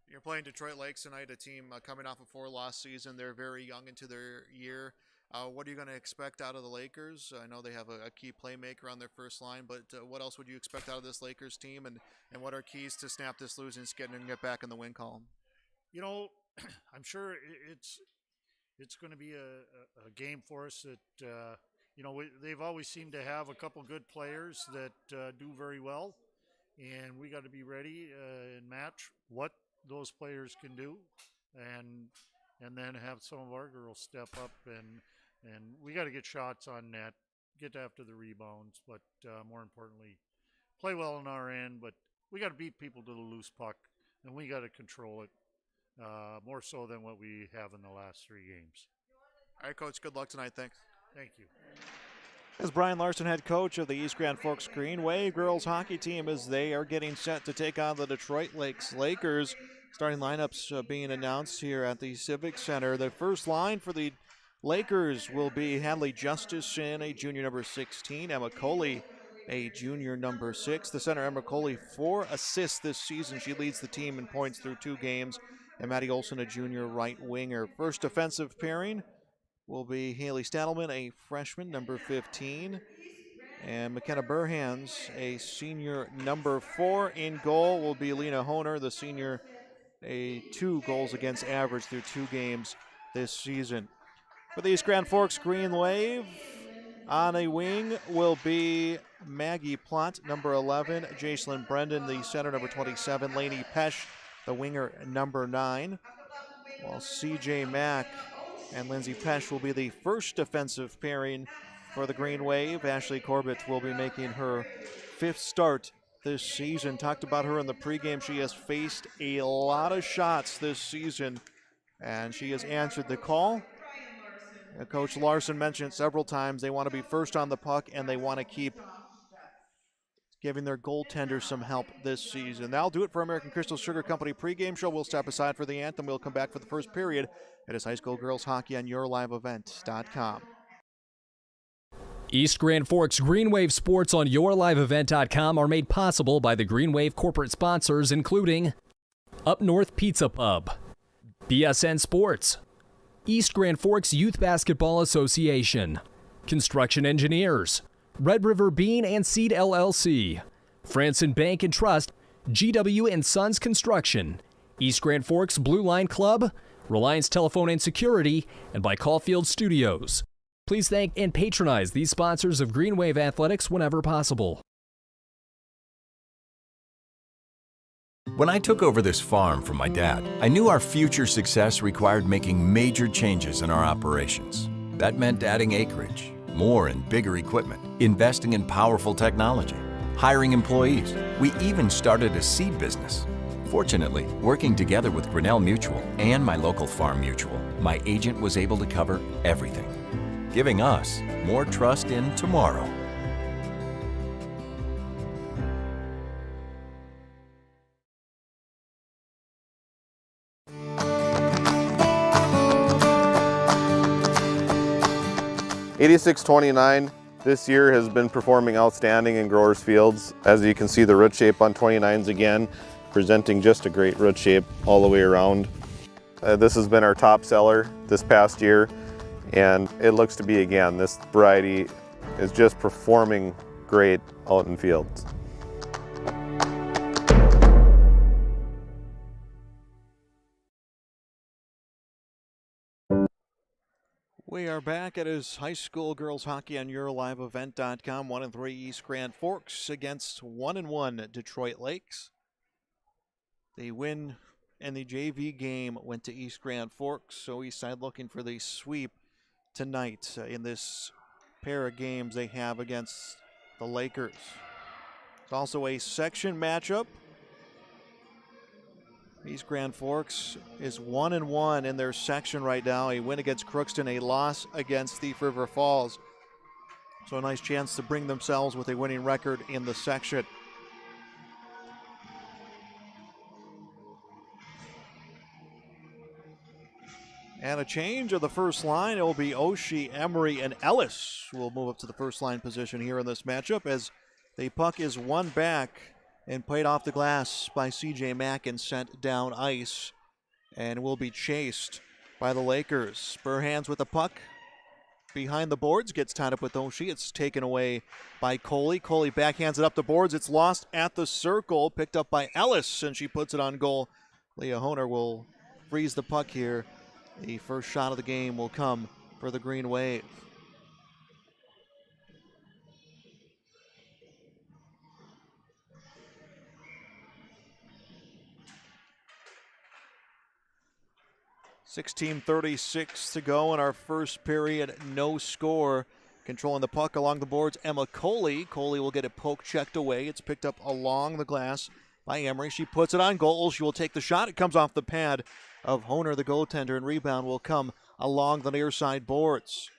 You're playing Detroit Lakes tonight, a team coming off a 4-loss season. They're very young into their year. What are you going to expect out of the Lakers? I know they have a key playmaker on their first line, but what else would you expect out of this Lakers team, and what are keys to snap this losing skid and get back in the win column? I'm sure it's going to be a game for us that, they've always seemed to have a couple good players that do very well, and we got to be ready and match what those players can do, and then have some of our girls step up, and we got to get shots on net, get after the rebounds, but more importantly, play well on our end. But we got to beat people to the loose puck, and we got to control it more so than what we have in the last 3 games. All right, Coach, good luck tonight. Thanks. Thank you. As Brian Larson, head coach of the East Grand Forks Green Wave girls hockey team, as they are getting set to take on the Detroit Lakes Lakers. Starting lineups being announced here at the Civic Center. The first line for the Lakers will be Hadley Justice, a junior number 16, Emma Coley, a junior number 6. The center, Emma Coley, 4 assists this season. She leads the team in points through 2 games. And Maddie Olson, a junior right winger. First defensive pairing will be Haley Stadelman, a freshman, number 15. And McKenna Burhans, a senior number 4. In goal will be Lena Honer, the senior, a 2 goals against average through 2 games this season. For the East Grand Forks Green Wave, on a wing will be Maggie Plott, number 11, Jacelyn Brendan, the center, number 27, Lainey Pesch, the winger, number 9, while CJ Mack and Lindsay Pesch will be the first defensive pairing for the Green Wave. Ashley Corbett will be making her 5th start this season. Talked about her in the pregame. She has faced a lot of shots this season, and she has answered the call. Coach Larson mentioned several times they want to be first on the puck, and they want to keep giving their goaltenders some help this season. That'll do it for American Crystal Sugar Company pregame show. We'll step aside for the anthem. We'll come back for the first period. It is high school girls hockey on YourLiveEvent.com. East Grand Forks Green Wave Sports on YourLiveEvent.com are made possible by the Green Wave corporate sponsors, including Up North Pizza Pub, BSN Sports, East Grand Forks Youth Basketball Association, Construction Engineers, Red River Bean and Seed LLC, Franson Bank and Trust, GW and Sons Construction, East Grand Forks Blue Line Club, Reliance Telephone and Security, and by Caulfield Studios. Please thank and patronize these sponsors of Green Wave Athletics whenever possible. When I took over this farm from my dad, I knew our future success required making major changes in our operations. That meant adding acreage, more and bigger equipment, investing in powerful technology, hiring employees. We even started a seed business. Fortunately, working together with Grinnell Mutual and my local farm mutual, my agent was able to cover everything, giving us more trust in tomorrow. .8629 this year has been performing outstanding in growers fields. As you can see, the root shape on 29s again, presenting just a great root shape all the way around. This has been our top seller this past year, and it looks to be again. This variety is just performing great out in fields. We are back. It is high school girls hockey on YourLiveEvent.com. 1-3 East Grand Forks against 1-1 Detroit Lakes. The win in the JV game went to East Grand Forks, so Eastside looking for the sweep tonight in this pair of games they have against the Lakers. It's also a section matchup. East Grand Forks is 1-1 in their section right now. A win against Crookston, a loss against Thief River Falls. So a nice chance to bring themselves with a winning record in the section. And a change of the first line. It will be Oshie, Emery, and Ellis will move up to the first line position here in this matchup as the puck is won back and played off the glass by C.J. Mack and sent down ice and will be chased by the Lakers. Burhands with the puck behind the boards, gets tied up with Oshie. It's taken away by Coley. Coley backhands it up the boards. It's lost at the circle, picked up by Ellis, and she puts it on goal. Leah Honer will freeze the puck here. The first shot of the game will come for the Green Wave. .36 to go in our first period. No score. Controlling the puck along the boards, Emma Coley. Coley will get it poke checked away. It's picked up along the glass by Emery. She puts it on goal. She will take the shot. It comes off the pad of Honer, the goaltender, and rebound will come along the near side boards.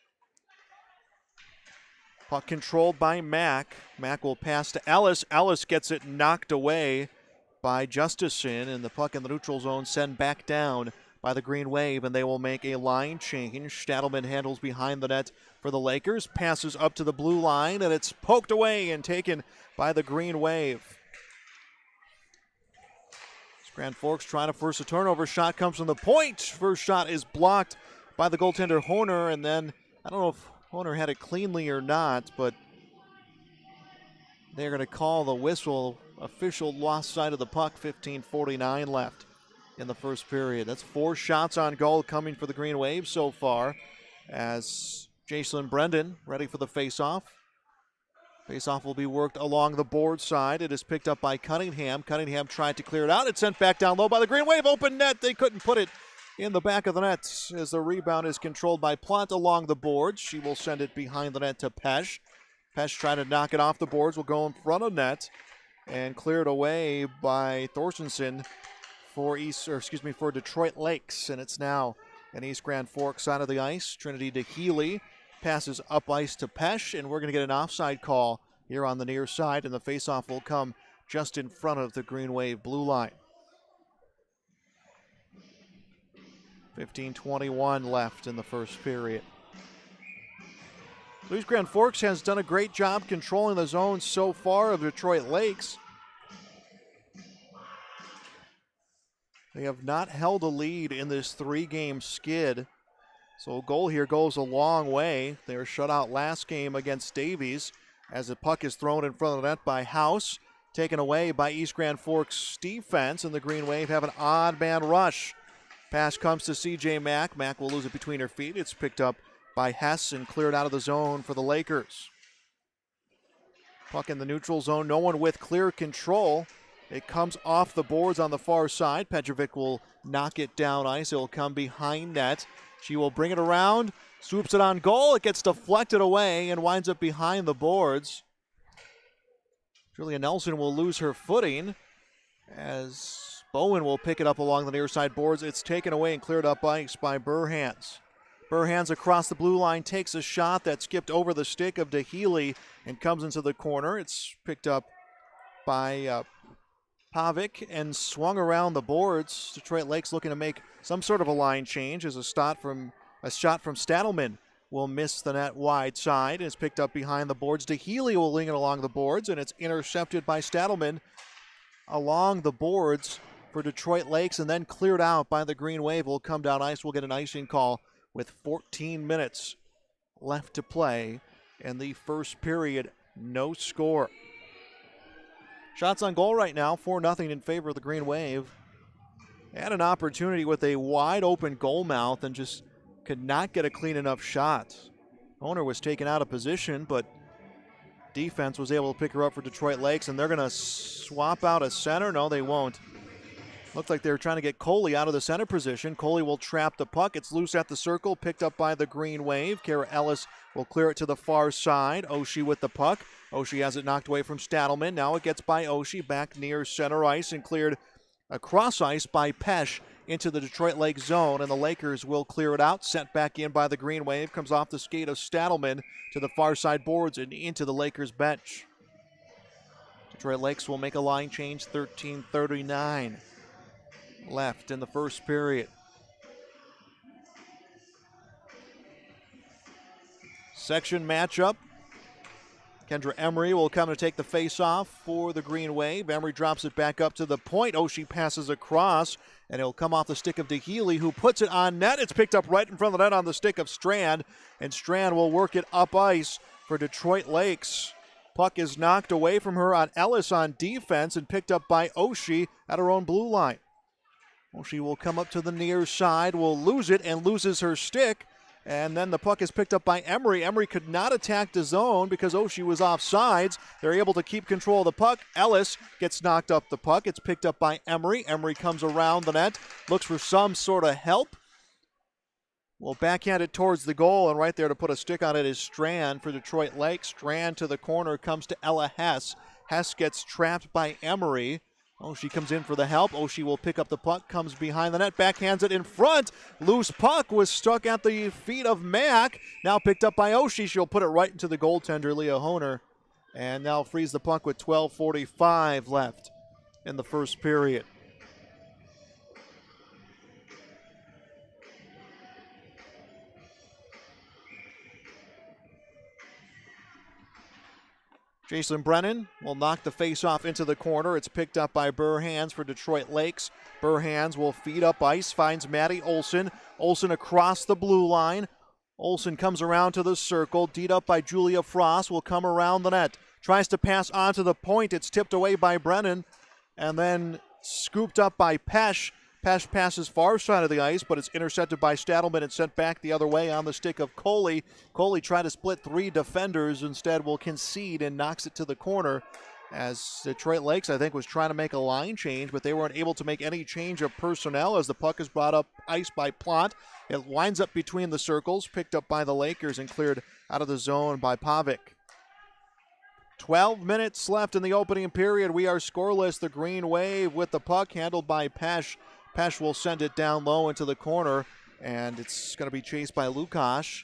Puck controlled by Mack. Mack will pass to Ellis. Ellis gets it knocked away by Justison, and the puck in the neutral zone sent back down by the Green Wave, and they will make a line change. Stadelman handles behind the net for the Lakers, passes up to the blue line, and it's poked away and taken by the Green Wave. Grand Forks trying to force a turnover. Shot comes from the point. First shot is blocked by the goaltender Honer, and then I don't know if Honer had it cleanly or not, but they're going to call the whistle. Official lost sight of the puck. 15:49 left in the first period. That's 4 shots on goal coming for the Green Wave so far, as Jacelyn Brendan ready for the faceoff. Faceoff will be worked along the board side. It is picked up by Cunningham. Cunningham tried to clear it out. It's sent back down low by the Green Wave. Open net. They couldn't put it in the back of the net as the rebound is controlled by Plant along the boards. She will send it behind the net to Pesh. Pesh trying to knock it off the boards. Will go in front of net and cleared away by Thorstensen for Detroit Lakes. And it's now an East Grand Forks side of the ice. Trinity DeHealy passes up ice to Pesh, and we're going to get an offside call here on the near side, and the faceoff will come just in front of the Green Wave blue line. 15:21 left in the first period. East Grand Forks has done a great job controlling the zone so far of Detroit Lakes. They have not held a lead in this 3-game skid. So a goal here goes a long way. They were shut out last game against Davies as the puck is thrown in front of the net by House. Taken away by East Grand Forks defense, and the Green Wave have an odd man rush. Pass comes to C.J. Mack. Mack will lose it between her feet. It's picked up by Hess and cleared out of the zone for the Lakers. Puck in the neutral zone. No one with clear control. It comes off the boards on the far side. Petrovic will knock it down ice. It will come behind net. She will bring it around, swoops it on goal. It gets deflected away and winds up behind the boards. Julia Nelson will lose her footing as Bowen will pick it up along the near side boards. It's taken away and cleared up ice by Burhands. Burhands across the blue line takes a shot that skipped over the stick of DeHealy and comes into the corner. It's picked up by Pavic and swung around the boards. Detroit Lakes looking to make some sort of a line change as a shot from Stadelman will miss the net wide side. It's picked up behind the boards. DeHealy will ling it along the boards, and it's intercepted by Stadelman along the boards for Detroit Lakes, and then cleared out by the Green Wave. Will come down ice. We'll get an icing call with 14 minutes left to play in the first period. No score. Shots on goal right now, 4-0 in favor of the Green Wave. Had an opportunity with a wide open goal mouth and just could not get a clean enough shot. Owner was taken out of position, but defense was able to pick her up for Detroit Lakes, and they're going to swap out a center. No, they won't. Looked like they were trying to get Coley out of the center position. Coley will trap the puck. It's loose at the circle, picked up by the Green Wave. Kara Ellis will clear it to the far side. Oshie with the puck. Oshie has it knocked away from Stadelman. Now it gets by Oshie back near center ice and cleared across ice by Pesh into the Detroit Lake zone, and the Lakers will clear it out. Sent back in by the Green Wave. Comes off the skate of Stadelman to the far side boards and into the Lakers bench. Detroit Lakes will make a line change. 13:39 left in the first period. Section matchup. Kendra Emery will come to take the face-off for the Green Wave. Emery drops it back up to the point. Oshie passes across, and it'll come off the stick of DeHealy, who puts it on net. It's picked up right in front of the net on the stick of Strand, and Strand will work it up ice for Detroit Lakes. Puck is knocked away from her on Ellis on defense and picked up by Oshie at her own blue line. Oshie will come up to the near side, will lose it and loses her stick. And then the puck is picked up by Emery. Emery could not attack the zone because Oshie was offsides. They're able to keep control of the puck. Ellis gets knocked up the puck. It's picked up by Emery. Emery comes around the net, looks for some sort of help. Will backhand it towards the goal, and right there to put a stick on it is Strand for Detroit Lake. Strand to the corner, comes to Ella Hess. Hess gets trapped by Emery. Oshie comes in for the help. Oshie will pick up the puck, comes behind the net, backhands it in front. Loose puck was stuck at the feet of Mack. Now picked up by Oshie. She'll put it right into the goaltender, Leah Honer. And now frees the puck with 12:45 left in the first period. Jason Brennan will knock the face-off into the corner. It's picked up by Burhans for Detroit Lakes. Burhans will feed up ice, finds Maddie Olson. Olson across the blue line. Olson comes around to the circle. Deed up by Julia Frost, will come around the net. Tries to pass onto the point. It's tipped away by Brennan and then scooped up by Pesh. Pesh passes far side of the ice, but it's intercepted by Stadelman and sent back the other way on the stick of Coley. Coley tried to split three defenders, instead will concede and knocks it to the corner, as Detroit Lakes, I think, was trying to make a line change, but they weren't able to make any change of personnel as the puck is brought up ice by Plant. It winds up between the circles, picked up by the Lakers and cleared out of the zone by Pavic. 12 minutes left in the opening period. We are scoreless. The Green Wave with the puck, handled by Pesh. Pesh will send it down low into the corner, and it's going to be chased by Lukash.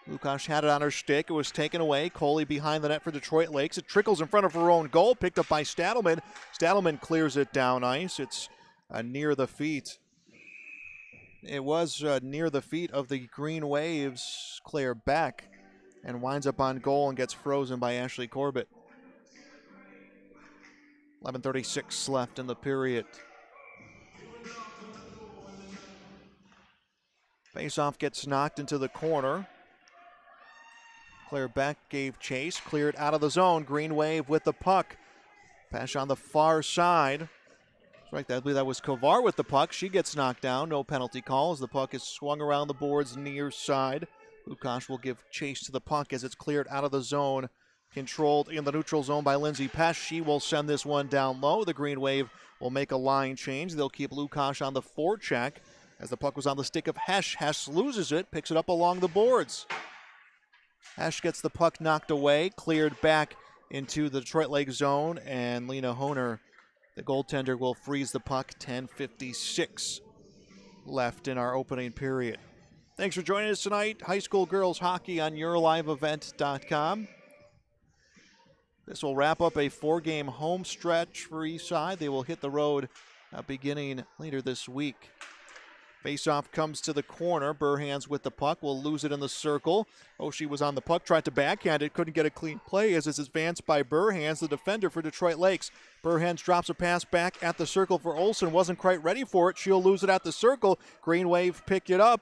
Lukash had it on her stick. It was taken away. Coley behind the net for Detroit Lakes. It trickles in front of her own goal, picked up by Stadelman. Stadelman clears it down ice. It's near the feet. It was near the feet of the Green Waves, Claire Beck, and winds up on goal and gets frozen by Ashley Corbett. 11:36 left in the period. Faceoff gets knocked into the corner. Claire Beck gave chase, cleared out of the zone. Green Wave with the puck. Pass on the far side. I believe that was Kovar with the puck. She gets knocked down. No penalty call as the puck is swung around the boards near side. Lukash will give chase to the puck as it's cleared out of the zone. Controlled in the neutral zone by Lindsay Pesh. She will send this one down low. The Green Wave will make a line change. They'll keep Lukash on the forecheck as the puck was on the stick of Hesh. Hesh loses it, picks it up along the boards. Hesh gets the puck knocked away, cleared back into the Detroit Lake zone, and Lena Honer, the goaltender, will freeze the puck. 10:56 left in our opening period. Thanks for joining us tonight. High school girls hockey on yourliveevent.com. This will wrap up a 4-game home stretch for Eastside. They will hit the road beginning later this week. Faceoff comes to the corner. Burhans with the puck will lose it in the circle. Oshie was on the puck, tried to backhand it, couldn't get a clean play as it's advanced by Burhans, the defender for Detroit Lakes. Burhans drops a pass back at the circle for Olson. Wasn't quite ready for it. She'll lose it at the circle. Green Wave picked it up,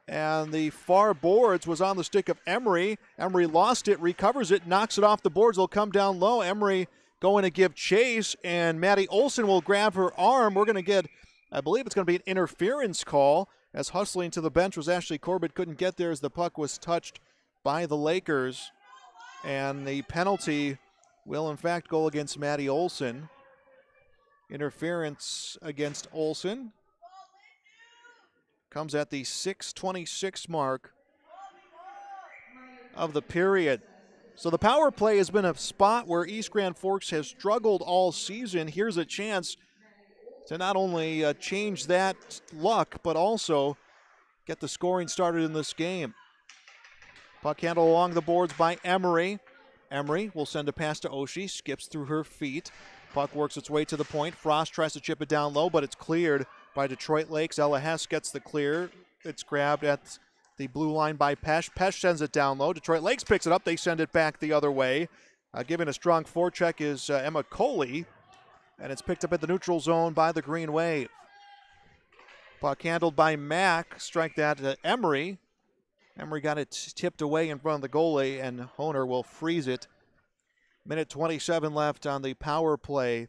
and the far boards was on the stick of Emery. Emery lost it, recovers it, knocks it off the boards. They'll come down low. Emery going to give chase, and Maddie Olson will grab her arm. We're going to get, I believe it's going to be an interference call, as hustling to the bench was Ashley Corbett. Couldn't get there as the puck was touched by the Lakers. And the penalty will, in fact, go against Maddie Olson. Interference against Olson comes at the 6:26 mark of the period. So the power play has been a spot where East Grand Forks has struggled all season. Here's a chance to not only change that luck, but also get the scoring started in this game. Puck handled along the boards by Emery. Emery will send a pass to Oshie, skips through her feet. Puck works its way to the point. Frost tries to chip it down low, but it's cleared by Detroit Lakes. Ella Hess gets the clear. It's grabbed at the blue line by Pesh. Pesh sends it down low. Detroit Lakes picks it up. They send it back the other way. Giving a strong forecheck is Emma Coley, and it's picked up at the neutral zone by the Green Wave. Puck handled by Mack. Strike that to Emery. Emery got it tipped away in front of the goalie, and Honer will freeze it. Minute 27 left on the power play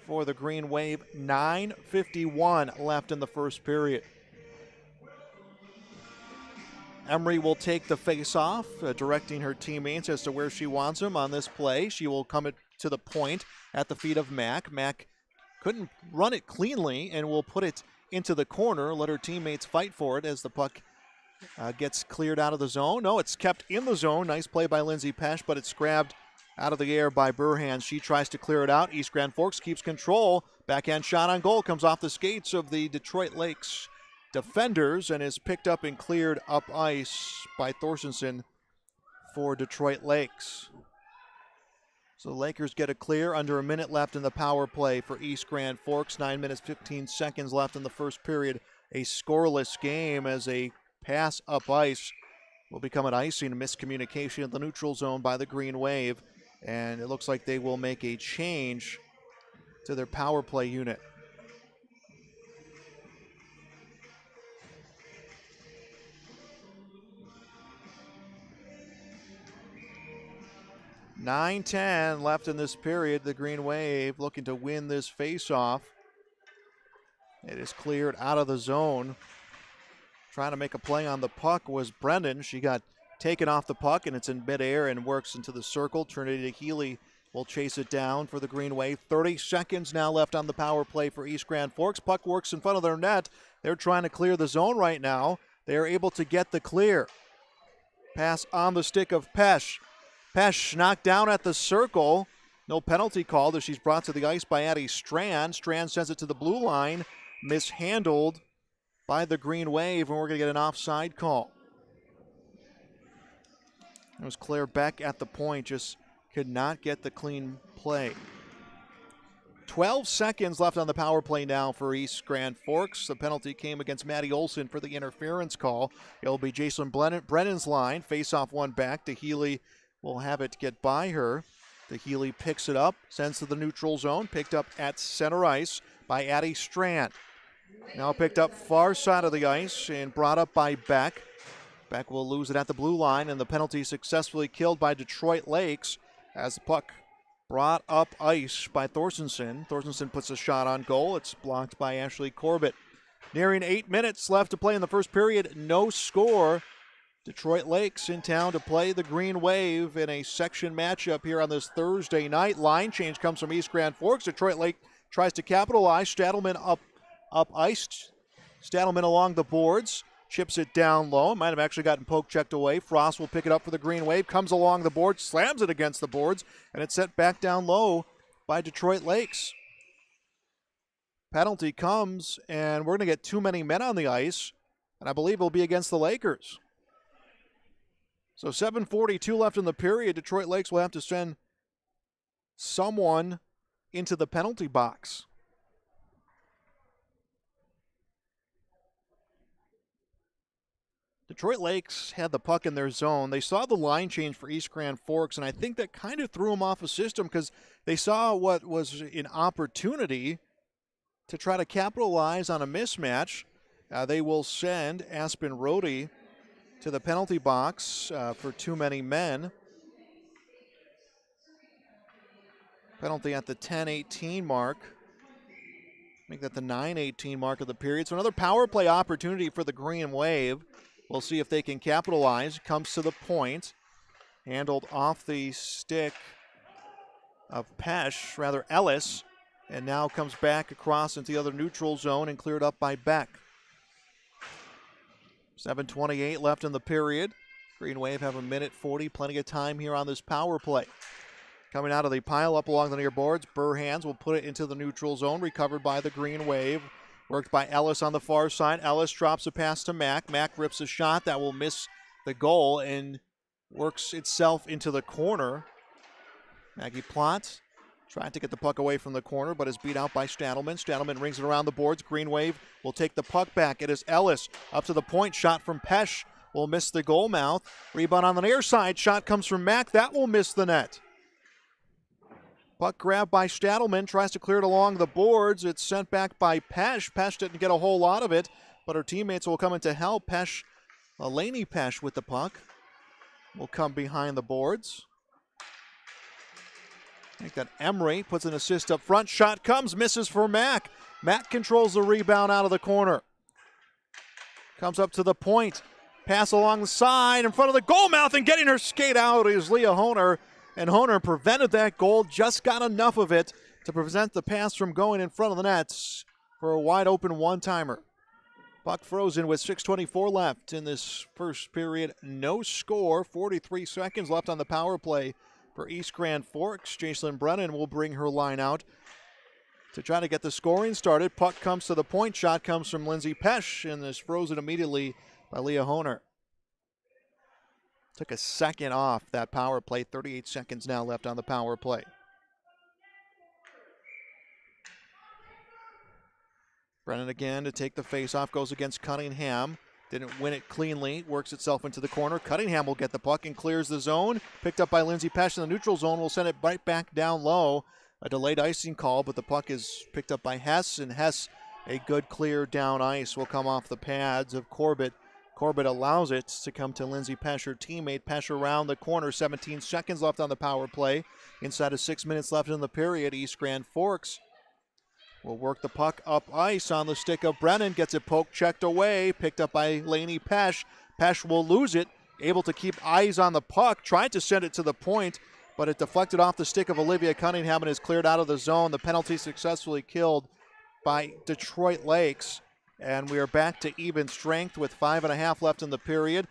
for the Green Wave. 9:51 left in the first period. Emery will take the face-off, directing her teammates as to where she wants them on this play. She will come to the point at the feet of Mack. Mack couldn't run it cleanly and will put it into the corner, let her teammates fight for it as the puck gets cleared out of the zone. No, it's kept in the zone. Nice play by Lindsay Pesh, but it's grabbed out of the air by Burhan. She tries to clear it out. East Grand Forks keeps control. Backhand shot on goal comes off the skates of the Detroit Lakes defenders and is picked up and cleared up ice by Thorstensen for Detroit Lakes. So the Lakers get a clear, under a minute left in the power play for East Grand Forks. 9 minutes, 15 seconds left in the first period. A scoreless game as a pass up ice will become an icing, a miscommunication in the neutral zone by the Green Wave. And it looks like they will make a change to their power play unit. .9:10 left in this period. The Green Wave looking to win this face-off. It is cleared out of the zone. Trying to make a play on the puck was Brendan. She got taken off the puck, and it's in midair and works into the circle. Trinity Healy will chase it down for the Green Wave. 30 seconds now left on the power play for East Grand Forks. Puck works in front of their net. They're trying to clear the zone right now. They are able to get the clear. Pass on the stick of Pesh. Pesh knocked down at the circle. No penalty called as she's brought to the ice by Addie Strand. Strand sends it to the blue line. Mishandled by the Green Wave, and we're going to get an offside call. It was Claire Beck at the point, just could not get the clean play. 12 seconds left on the power play now for East Grand Forks. The penalty came against Maddie Olson for the interference call. It'll be Jason Brennan's line. Face off one back to Healy. Will have it get by her. The Healy picks it up, sends to the neutral zone, picked up at center ice by Addie Strand. Now picked up far side of the ice and brought up by Beck. Beck will lose it at the blue line, and the penalty successfully killed by Detroit Lakes as the puck brought up ice by Thorstensen. Thorstensen puts a shot on goal. It's blocked by Ashley Corbett. Nearing 8 minutes left to play in the first period. No score. Detroit Lakes in town to play the Green Wave in a section matchup here on this Thursday night. Line change comes from East Grand Forks. Detroit Lake tries to capitalize. Stadelman up ice. Stadelman along the boards. Chips it down low. Might have actually gotten poke checked away. Frost will pick it up for the Green Wave. Comes along the boards. Slams it against the boards. And it's set back down low by Detroit Lakes. Penalty comes, and we're going to get too many men on the ice. And I believe it'll be against the Lakers. So 7:42 left in the period. Detroit Lakes will have to send someone into the penalty box. Detroit Lakes had the puck in their zone. They saw the line change for East Grand Forks, and I think that kind of threw them off a system because they saw what was an opportunity to try to capitalize on a mismatch. They will send Aspen Rohde to the penalty box for too many men. Penalty at the 10:18 mark. Make that the 9:18 mark of the period. So another power play opportunity for the Green Wave. We'll see if they can capitalize. Comes to the point. Handled off the stick of Pesh, rather Ellis. And now comes back across into the other neutral zone and cleared up by Beck. 7:28 left in the period. Green Wave have a minute 40, plenty of time here on this power play. Coming out of the pile up along the near boards, Burhans will put it into the neutral zone, recovered by the Green Wave. Worked by Ellis on the far side. Ellis drops a pass to Mack. Mack rips a shot that will miss the goal and works itself into the corner. Maggie Plott trying to get the puck away from the corner, but is beat out by Stadelman. Stadelman rings it around the boards. Green Wave will take the puck back. It is Ellis up to the point. Shot from Pesh will miss the goal mouth. Rebound on the near side. Shot comes from Mack. That will miss the net. Puck grabbed by Stadelman, tries to clear it along the boards. It's sent back by Pesh. Pesh didn't get a whole lot of it, but her teammates will come in to help. Pesh, Lainey Pesh with the puck, will come behind the boards. I think that Emery puts an assist up front. Shot comes, misses for Mack. Mack controls the rebound out of the corner. Comes up to the point. Pass along the side in front of the goal mouth, and getting her skate out is Leah Honer. And Honer prevented that goal, just got enough of it to prevent the pass from going in front of the nets for a wide open one-timer. Puck frozen with 6:24 left in this first period. No score, 43 seconds left on the power play for East Grand Forks. Jacelyn Brennan will bring her line out to try to get the scoring started. Puck comes to the point, shot comes from Lindsay Pesh, and is frozen immediately by Leah Honer. Took a second off that power play. 38 seconds now left on the power play. Brennan again to take the face-off. Goes against Cunningham. Didn't win it cleanly. Works itself into the corner. Cunningham will get the puck and clears the zone. Picked up by Lindsay Pesh in the neutral zone. Will send it right back down low. A delayed icing call, but the puck is picked up by Hess. And Hess, a good clear down ice, will come off the pads of Corbett. Corbett allows it to come to Lindsay Pesh, her teammate. Pesh around the corner. 17 seconds left on the power play. Inside of 6 minutes left in the period. East Grand Forks will work the puck up ice on the stick of Brennan. Gets it poked, checked away. Picked up by Lainey Pesh. Pesh will lose it. Able to keep eyes on the puck. Tried to send it to the point, but it deflected off the stick of Olivia Cunningham and is cleared out of the zone. The penalty successfully killed by Detroit Lakes. And we are back to even strength with 5.5 left in the period.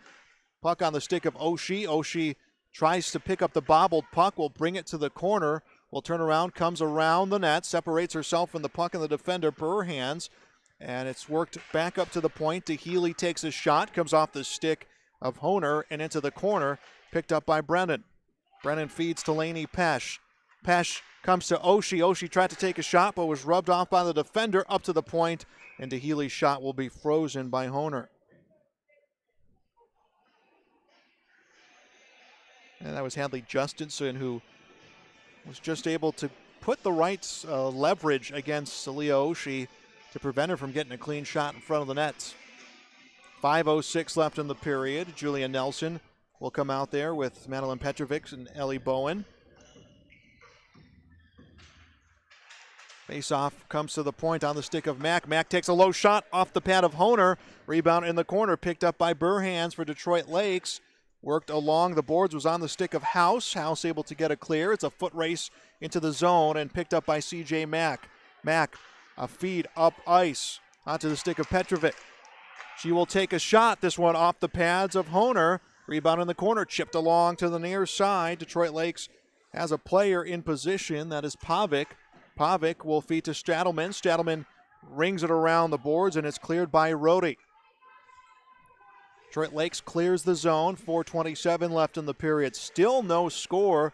Puck on the stick of Oshie. Oshie tries to pick up the bobbled puck. Will bring it to the corner. Will turn around, comes around the net, separates herself from the puck and the defender, Burhans. And it's worked back up to the point. DeHealy takes a shot, comes off the stick of Honer and into the corner, picked up by Brennan. Brennan feeds to Lainey Pesh. Pesh comes to Oshie. Oshie tried to take a shot, but was rubbed off by the defender up to the point, and DeHealy's shot will be frozen by Honer. And that was Hadley Justinson, who was just able to put the right leverage against Leah Oshie to prevent her from getting a clean shot in front of the nets. 5:06 left in the period. Julia Nelson will come out there with Madeline Petrovic and Ellie Bowen. Face-off comes to the point on the stick of Mack. Mack takes a low shot off the pad of Honer. Rebound in the corner, picked up by Burhans for Detroit Lakes. Worked along the boards, was on the stick of House. House able to get a clear. It's a foot race into the zone and picked up by CJ Mack. Mack, a feed up ice onto the stick of Petrovic. She will take a shot, this one off the pads of Honer. Rebound in the corner, chipped along to the near side. Detroit Lakes has a player in position, that is Pavic. Pavic will feed to Stadelman. Stadelman rings it around the boards, and it's cleared by Rohde. Detroit Lakes clears the zone. 4:27 left in the period. Still no score.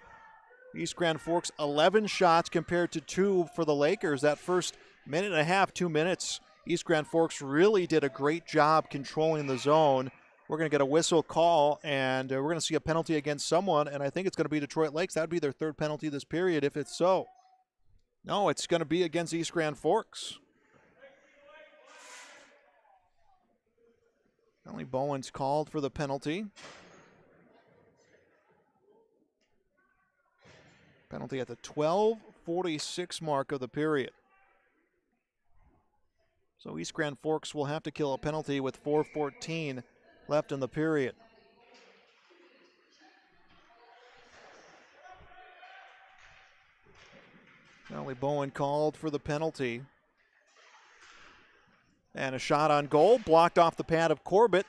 East Grand Forks 11 shots compared to 2 for the Lakers. That first minute and a half, 2 minutes, East Grand Forks really did a great job controlling the zone. We're going to get a whistle call, and we're going to see a penalty against someone, and I think it's going to be Detroit Lakes. That would be their third penalty this period if it's so. No, it's going to be against East Grand Forks. Only Bowen's called for the penalty. Penalty at the 12:46 mark of the period. So East Grand Forks will have to kill a penalty with 4:14 left in the period. Only Bowen called for the penalty. And a shot on goal, blocked off the pad of Corbett.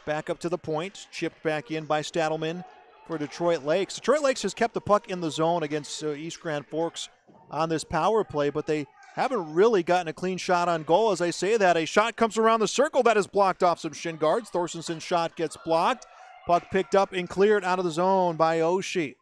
Back up to the point, chipped back in by Stadelman. for Detroit Lakes. Detroit Lakes has kept the puck in the zone against East Grand Forks on this power play, but they haven't really gotten a clean shot on goal. As I say that, a shot comes around the circle that is blocked off some shin guards. Thorstenson's shot gets blocked. Puck picked up and cleared out of the zone by Oshie.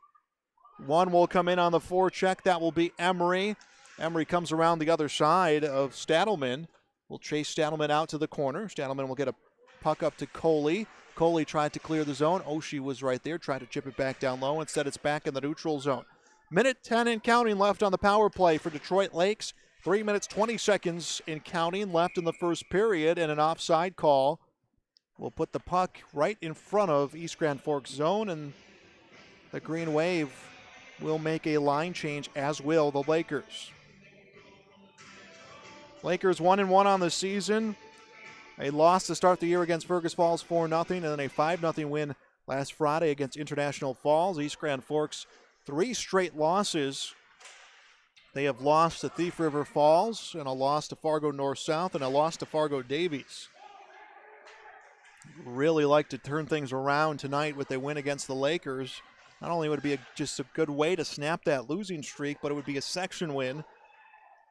One will come in on the forecheck. That will be Emery. Emery comes around the other side of Stadelman. Will chase Stadelman out to the corner. Stadelman will get a puck up to Coley. Coley tried to clear the zone. Oshie was right there, tried to chip it back down low. Instead, it's back in the neutral zone. Minute 10 and counting left on the power play for Detroit Lakes. 3 minutes, 20 seconds and counting left in the first period, and an offside call will put the puck right in front of East Grand Forks zone, and the Green Wave will make a line change, as will the Lakers. Lakers 1-1 on the season. A loss to start the year against Fergus Falls 4-0, and then a 5-0 win last Friday against International Falls. East Grand Forks, 3 straight losses. They have lost to Thief River Falls, and a loss to Fargo North-South, and a loss to Fargo Davies. Really like to turn things around tonight with a win against the Lakers. Not only would it be just a good way to snap that losing streak, but it would be a section win,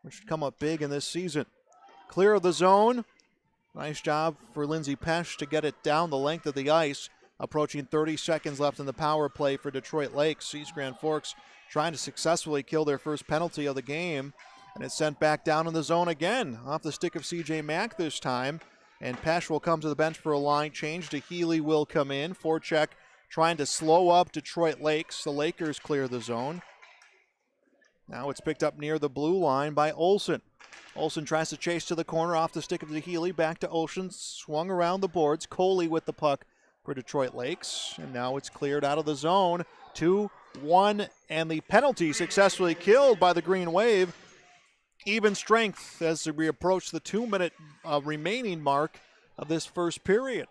which should come up big in this season. Clear of the zone. Nice job for Lindsey Pesch to get it down the length of the ice. Approaching 30 seconds left in the power play for Detroit Lakes. East Grand Forks trying to successfully kill their first penalty of the game. And it's sent back down in the zone again. Off the stick of C.J. Mack this time. And Pesch will come to the bench for a line change. DeHealy will come in. Forecheck trying to slow up Detroit Lakes. The Lakers clear the zone. Now it's picked up near the blue line by Olsen. Olsen tries to chase to the corner off the stick of DeHealy. Back to Olsen. Swung around the boards. Coley with the puck for Detroit Lakes. And now it's cleared out of the zone. 2-1. And the penalty successfully killed by the Green Wave. Even strength as we approach the 2-minute remaining mark of this first period.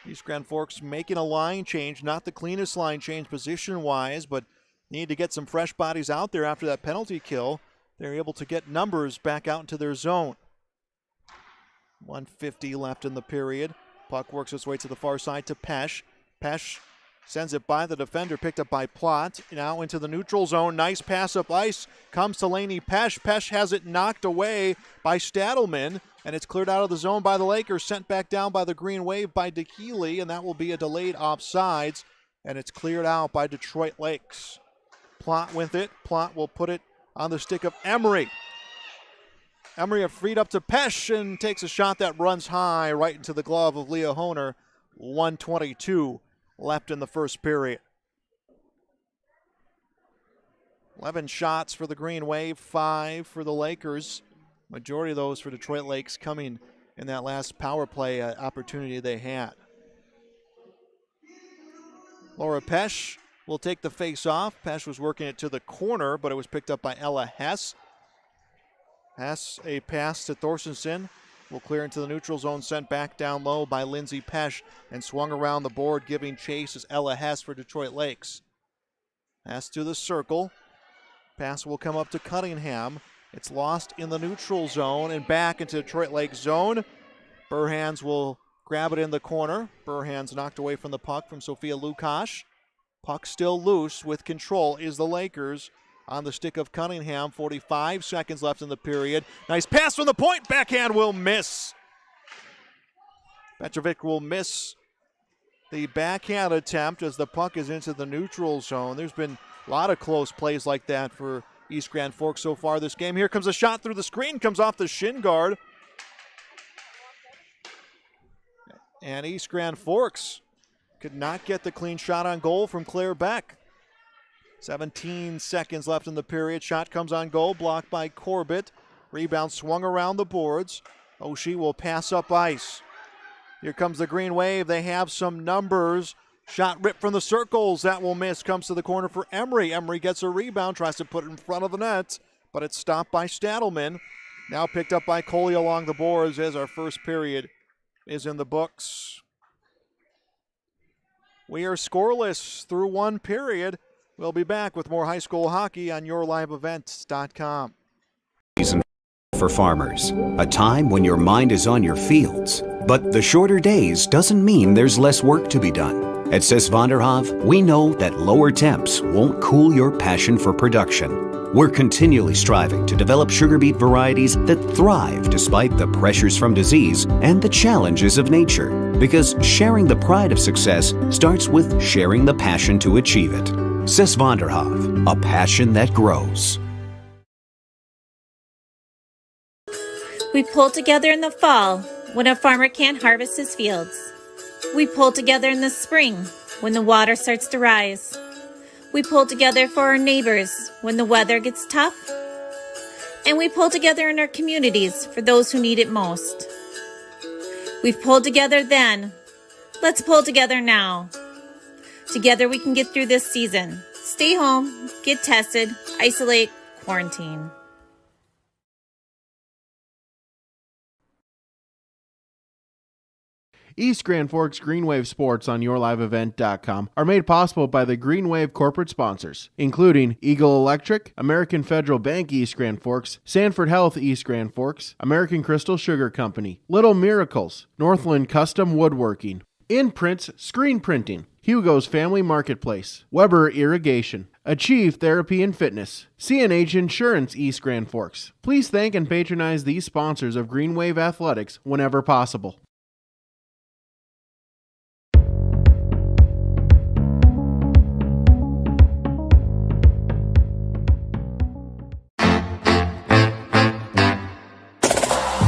East Grand Forks making a line change. Not the cleanest line change position-wise, but need to get some fresh bodies out there after that penalty kill. They're able to get numbers back out into their zone. 1:50 left in the period. Puck works its way to the far side to Pesch. Pesch sends it by the defender, picked up by Plott. Now into the neutral zone. Nice pass up ice. Comes to Laney Pesch. Pesch has it knocked away by Stadelman. And it's cleared out of the zone by the Lakers. Sent back down by the Green Wave by DeHealy. And that will be a delayed offsides. And it's cleared out by Detroit Lakes. Plott with it. Plott will put it on the stick of Emery. Emery freed up to Pesch and takes a shot that runs high right into the glove of Leah Honer. 1:22 left in the first period. 11 shots for the Green Wave, 5 for the Lakers. Majority of those for Detroit Lakes coming in that last power play opportunity they had. Laura Pesch will take the face off. Pesch was working it to the corner, but it was picked up by Ella Hess. Hess, a pass to Thorstenson. Will clear into the neutral zone, sent back down low by Lindsey Pesch and swung around the board, giving chase as Ella Hess for Detroit Lakes. Hess to the circle. Pass will come up to Cunningham. It's lost in the neutral zone and back into Detroit Lakes zone. Burhans will grab it in the corner. Burhans knocked away from the puck from Sophia Lukash. Puck still loose with control is the Lakers. On the stick of Cunningham, 45 seconds left in the period. Nice pass from the point, backhand will miss. Petrovic will miss the backhand attempt as the puck is into the neutral zone. There's been a lot of close plays like that for East Grand Forks so far this game. Here comes a shot through the screen, comes off the shin guard. And East Grand Forks could not get the clean shot on goal from Claire Beck. 17 seconds left in the period. Shot comes on goal, blocked by Corbett. Rebound swung around the boards. Oshie will pass up ice. Here comes the Green Wave. They have some numbers. Shot ripped from the circles. That will miss. Comes to the corner for Emery. Emery gets a rebound, tries to put it in front of the net, but it's stopped by Stadelman. Now picked up by Coley along the boards as our first period is in the books. We are scoreless through one period. We'll be back with more high school hockey on YourLiveEvents.com. Season for farmers, a time when your mind is on your fields. But the shorter days doesn't mean there's less work to be done. At Sis van der Haaf, we know that lower temps won't cool your passion for production. We're continually striving to develop sugar beet varieties that thrive despite the pressures from disease and the challenges of nature. Because sharing the pride of success starts with sharing the passion to achieve it. Sis van der Haaf, a passion that grows. We pull together in the fall when a farmer can't harvest his fields. We pull together in the spring when the water starts to rise. We pull together for our neighbors when the weather gets tough. And we pull together in our communities for those who need it most. We've pulled together then. Let's pull together now. Together we can get through this season. Stay home, get tested, isolate, quarantine. East Grand Forks Green Wave Sports on YourLiveEvent.com are made possible by the Green Wave corporate sponsors, including Eagle Electric, American Federal Bank East Grand Forks, Sanford Health East Grand Forks, American Crystal Sugar Company, Little Miracles, Northland Custom Woodworking, Imprints Screen Printing, Hugo's Family Marketplace, Weber Irrigation, Achieve Therapy and Fitness, CNH Insurance East Grand Forks. Please thank and patronize these sponsors of Green Wave Athletics whenever possible.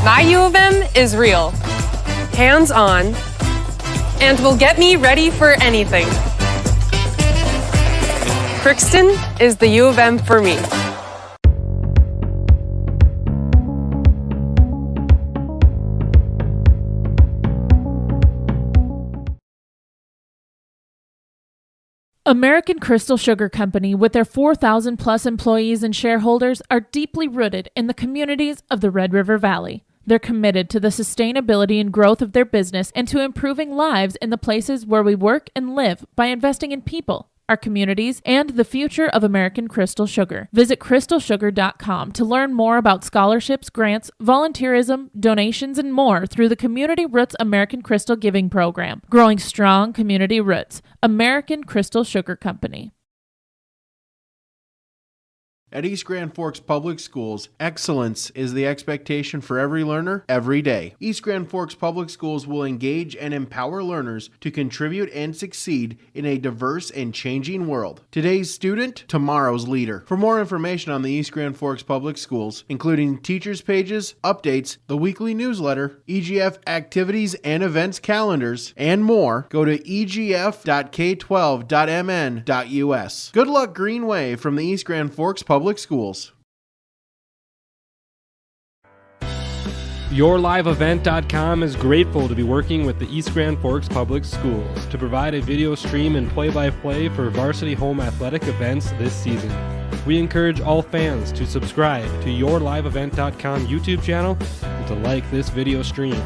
My U of M is real, hands-on, and will get me ready for anything. Crookston is the U of M for me. American Crystal Sugar Company, with their 4,000 plus employees and shareholders, are deeply rooted in the communities of the Red River Valley. They're committed to the sustainability and growth of their business and to improving lives in the places where we work and live by investing in people, our communities, and the future of American Crystal Sugar. Visit crystalsugar.com to learn more about scholarships, grants, volunteerism, donations, and more through the Community Roots American Crystal Giving Program. Growing strong community roots. American Crystal Sugar Company. At East Grand Forks Public Schools, excellence is the expectation for every learner, every day. East Grand Forks Public Schools will engage and empower learners to contribute and succeed in a diverse and changing world. Today's student, tomorrow's leader. For more information on the East Grand Forks Public Schools, including teachers' pages, updates, the weekly newsletter, EGF activities and events calendars, and more, go to egf.k12.mn.us. Good luck, Green Wave, from the East Grand Forks Public Schools. YourLiveEvent.com is grateful to be working with the East Grand Forks Public Schools to provide a video stream and play-by-play for varsity home athletic events this season. We encourage all fans to subscribe to YourLiveEvent.com YouTube channel and to like this video stream.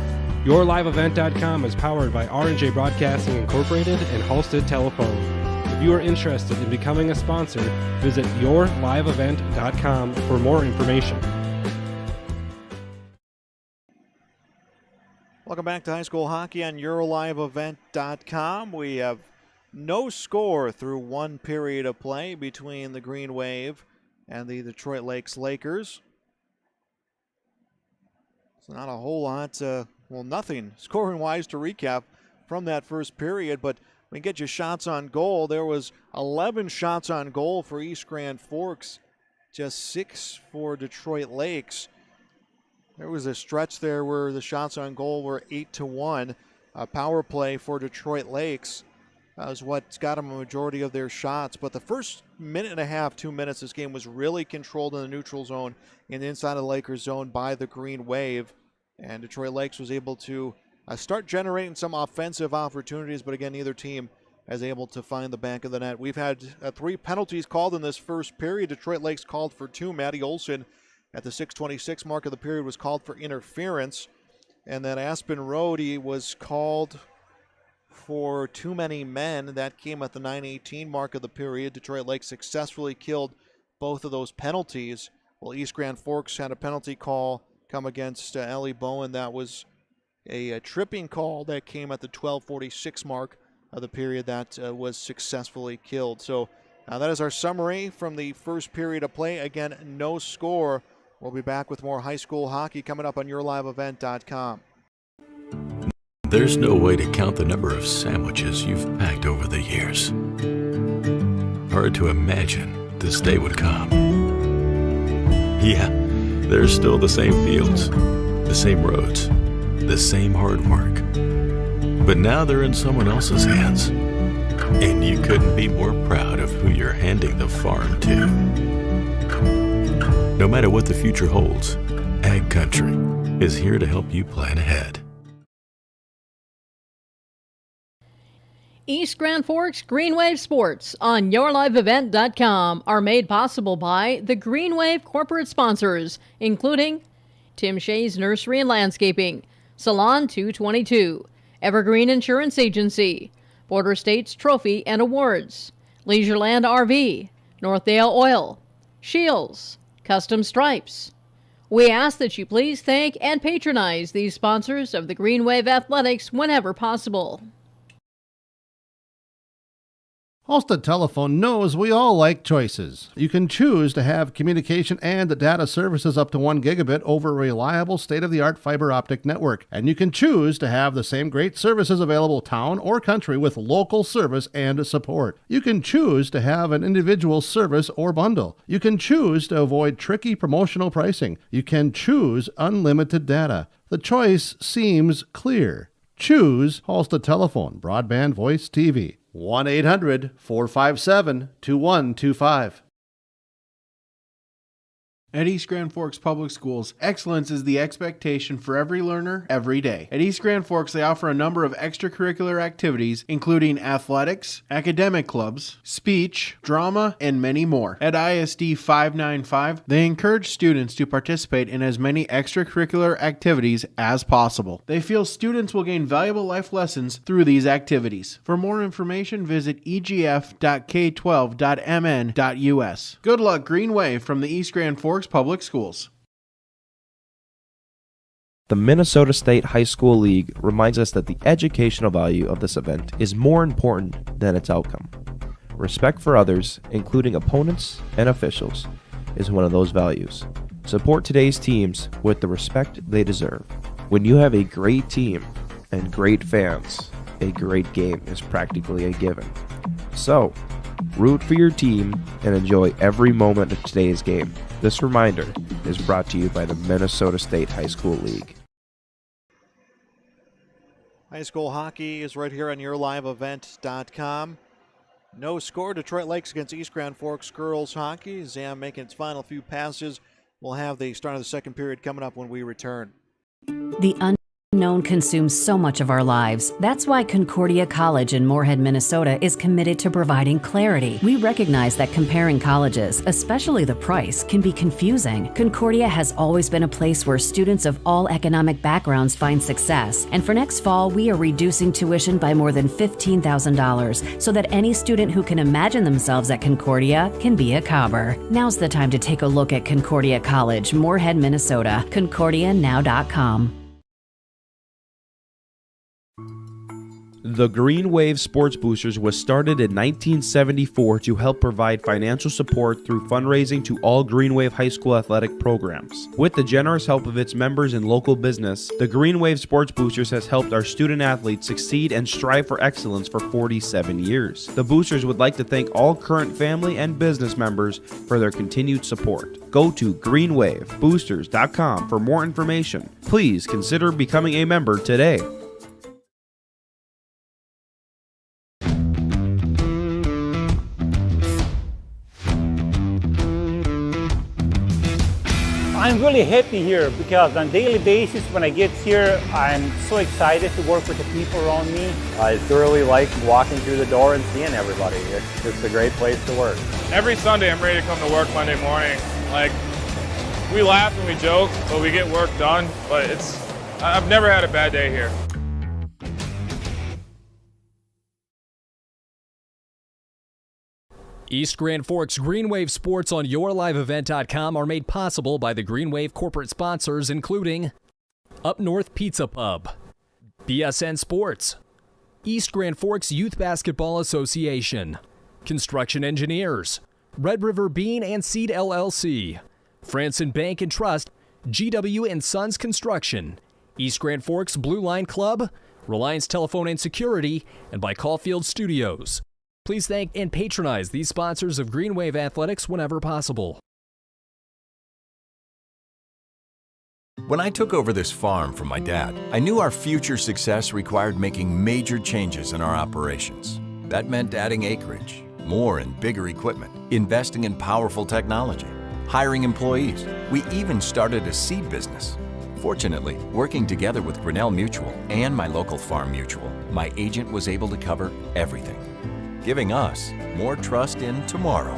YourLiveEvent.com is powered by R&J Broadcasting Incorporated and Halstead Telephone. If you are interested in becoming a sponsor, visit YourLiveEvent.com for more information. Welcome back to high school hockey on YourLiveEvent.com. We have no score through one period of play between the Green Wave and the Detroit Lakes Lakers. It's not a whole lot, nothing scoring-wise to recap from that first period, but we get you shots on goal. There was 11 shots on goal for East Grand Forks, just 6 for Detroit Lakes. There was a stretch there where the shots on goal were 8-1. A power play for Detroit Lakes is what's got them a majority of their shots. But the first minute and a half, 2 minutes, this game was really controlled in the neutral zone and inside of the Lakers zone by the Green Wave. And Detroit Lakes was able to start generating some offensive opportunities, but again, neither team is able to find the back of the net. We've had 3 penalties called in this first period. Detroit Lakes called for 2. Maddie Olson at the 6:26 mark of the period was called for interference. And then Aspen Road, he was called for too many men. That came at the 9:18 mark of the period. Detroit Lakes successfully killed both of those penalties. Well, East Grand Forks had a penalty call come against Ellie Bowen. That was a tripping call that came at the 12:46 mark of the period that was successfully killed. So that is our summary from the first period of play. Again, no score. We'll be back with more high school hockey coming up on yourliveevent.com. There's no way to count the number of sandwiches you've packed over the years. Hard to imagine this day would come. Yeah, there's still the same fields, the same roads, the same hard work. But now they're in someone else's hands. And you couldn't be more proud of who you're handing the farm to. No matter what the future holds, Ag Country is here to help you plan ahead. East Grand Forks Green Wave Sports on yourliveevent.com are made possible by the Green Wave corporate sponsors, including Tim Shea's Nursery and Landscaping, Salon 222, Evergreen Insurance Agency, Border States Trophy and Awards, Leisureland RV, Northdale Oil, Shields, Custom Stripes. We ask that you please thank and patronize these sponsors of the Green Wave Athletics whenever possible. Halstead Telephone knows we all like choices. You can choose to have communication and data services up to 1 gigabit over a reliable state-of-the-art fiber optic network. And you can choose to have the same great services available town or country with local service and support. You can choose to have an individual service or bundle. You can choose to avoid tricky promotional pricing. You can choose unlimited data. The choice seems clear. Choose Halstead Telephone, broadband voice TV. 1-800-457-2125. At East Grand Forks Public Schools, excellence is the expectation for every learner, every day. At East Grand Forks, they offer a number of extracurricular activities, including athletics, academic clubs, speech, drama, and many more. At ISD 595, they encourage students to participate in as many extracurricular activities as possible. They feel students will gain valuable life lessons through these activities. For more information, visit egf.k12.mn.us. Good luck, Green Wave, from the East Grand Forks Public Schools. The Minnesota State High School League reminds us that the educational value of this event is more important than its outcome. Respect for others, including opponents and officials, is one of those values. Support today's teams with the respect they deserve. When you have a great team and great fans, a great game is practically a given. So, root for your team and enjoy every moment of today's game. This reminder is brought to you by the Minnesota State High School League. High school hockey is right here on yourliveevent.com. No score. Detroit Lakes against East Grand Forks girls hockey. Zam making its final few passes. We'll have the start of the second period coming up when we return. The unknown consumes so much of our lives. That's why Concordia College in Moorhead, Minnesota is committed to providing clarity. We recognize that comparing colleges, especially the price, can be confusing. Concordia has always been a place where students of all economic backgrounds find success. And for next fall, we are reducing tuition by more than $15,000 so that any student who can imagine themselves at Concordia can be a Cobber. Now's the time to take a look at Concordia College, Moorhead, Minnesota. ConcordiaNow.com. The Green Wave Sports Boosters was started in 1974 to help provide financial support through fundraising to all Green Wave high school athletic programs. With the generous help of its members and local business, the Green Wave Sports Boosters has helped our student athletes succeed and strive for excellence for 47 years. The Boosters would like to thank all current family and business members for their continued support. Go to greenwaveboosters.com for more information. Please consider becoming a member today. I'm really happy here because on a daily basis when I get here, I'm so excited to work with the people around me. I thoroughly like walking through the door and seeing everybody. It's just a great place to work. Every Sunday I'm ready to come to work Monday morning. Like, we laugh and we joke, but we get work done. But I've never had a bad day here. East Grand Forks Green Wave Sports on yourliveevent.com are made possible by the Green Wave corporate sponsors, including Up North Pizza Pub, BSN Sports, East Grand Forks Youth Basketball Association, Construction Engineers, Red River Bean and Seed LLC, Franson Bank and Trust, GW and Sons Construction, East Grand Forks Blue Line Club, Reliance Telephone and Security, and by Caulfield Studios. Please thank and patronize these sponsors of Green Wave Athletics whenever possible. When I took over this farm from my dad, I knew our future success required making major changes in our operations. That meant adding acreage, more and bigger equipment, investing in powerful technology, hiring employees. We even started a seed business. Fortunately, working together with Grinnell Mutual and my local farm mutual, my agent was able to cover everything, giving us more trust in tomorrow.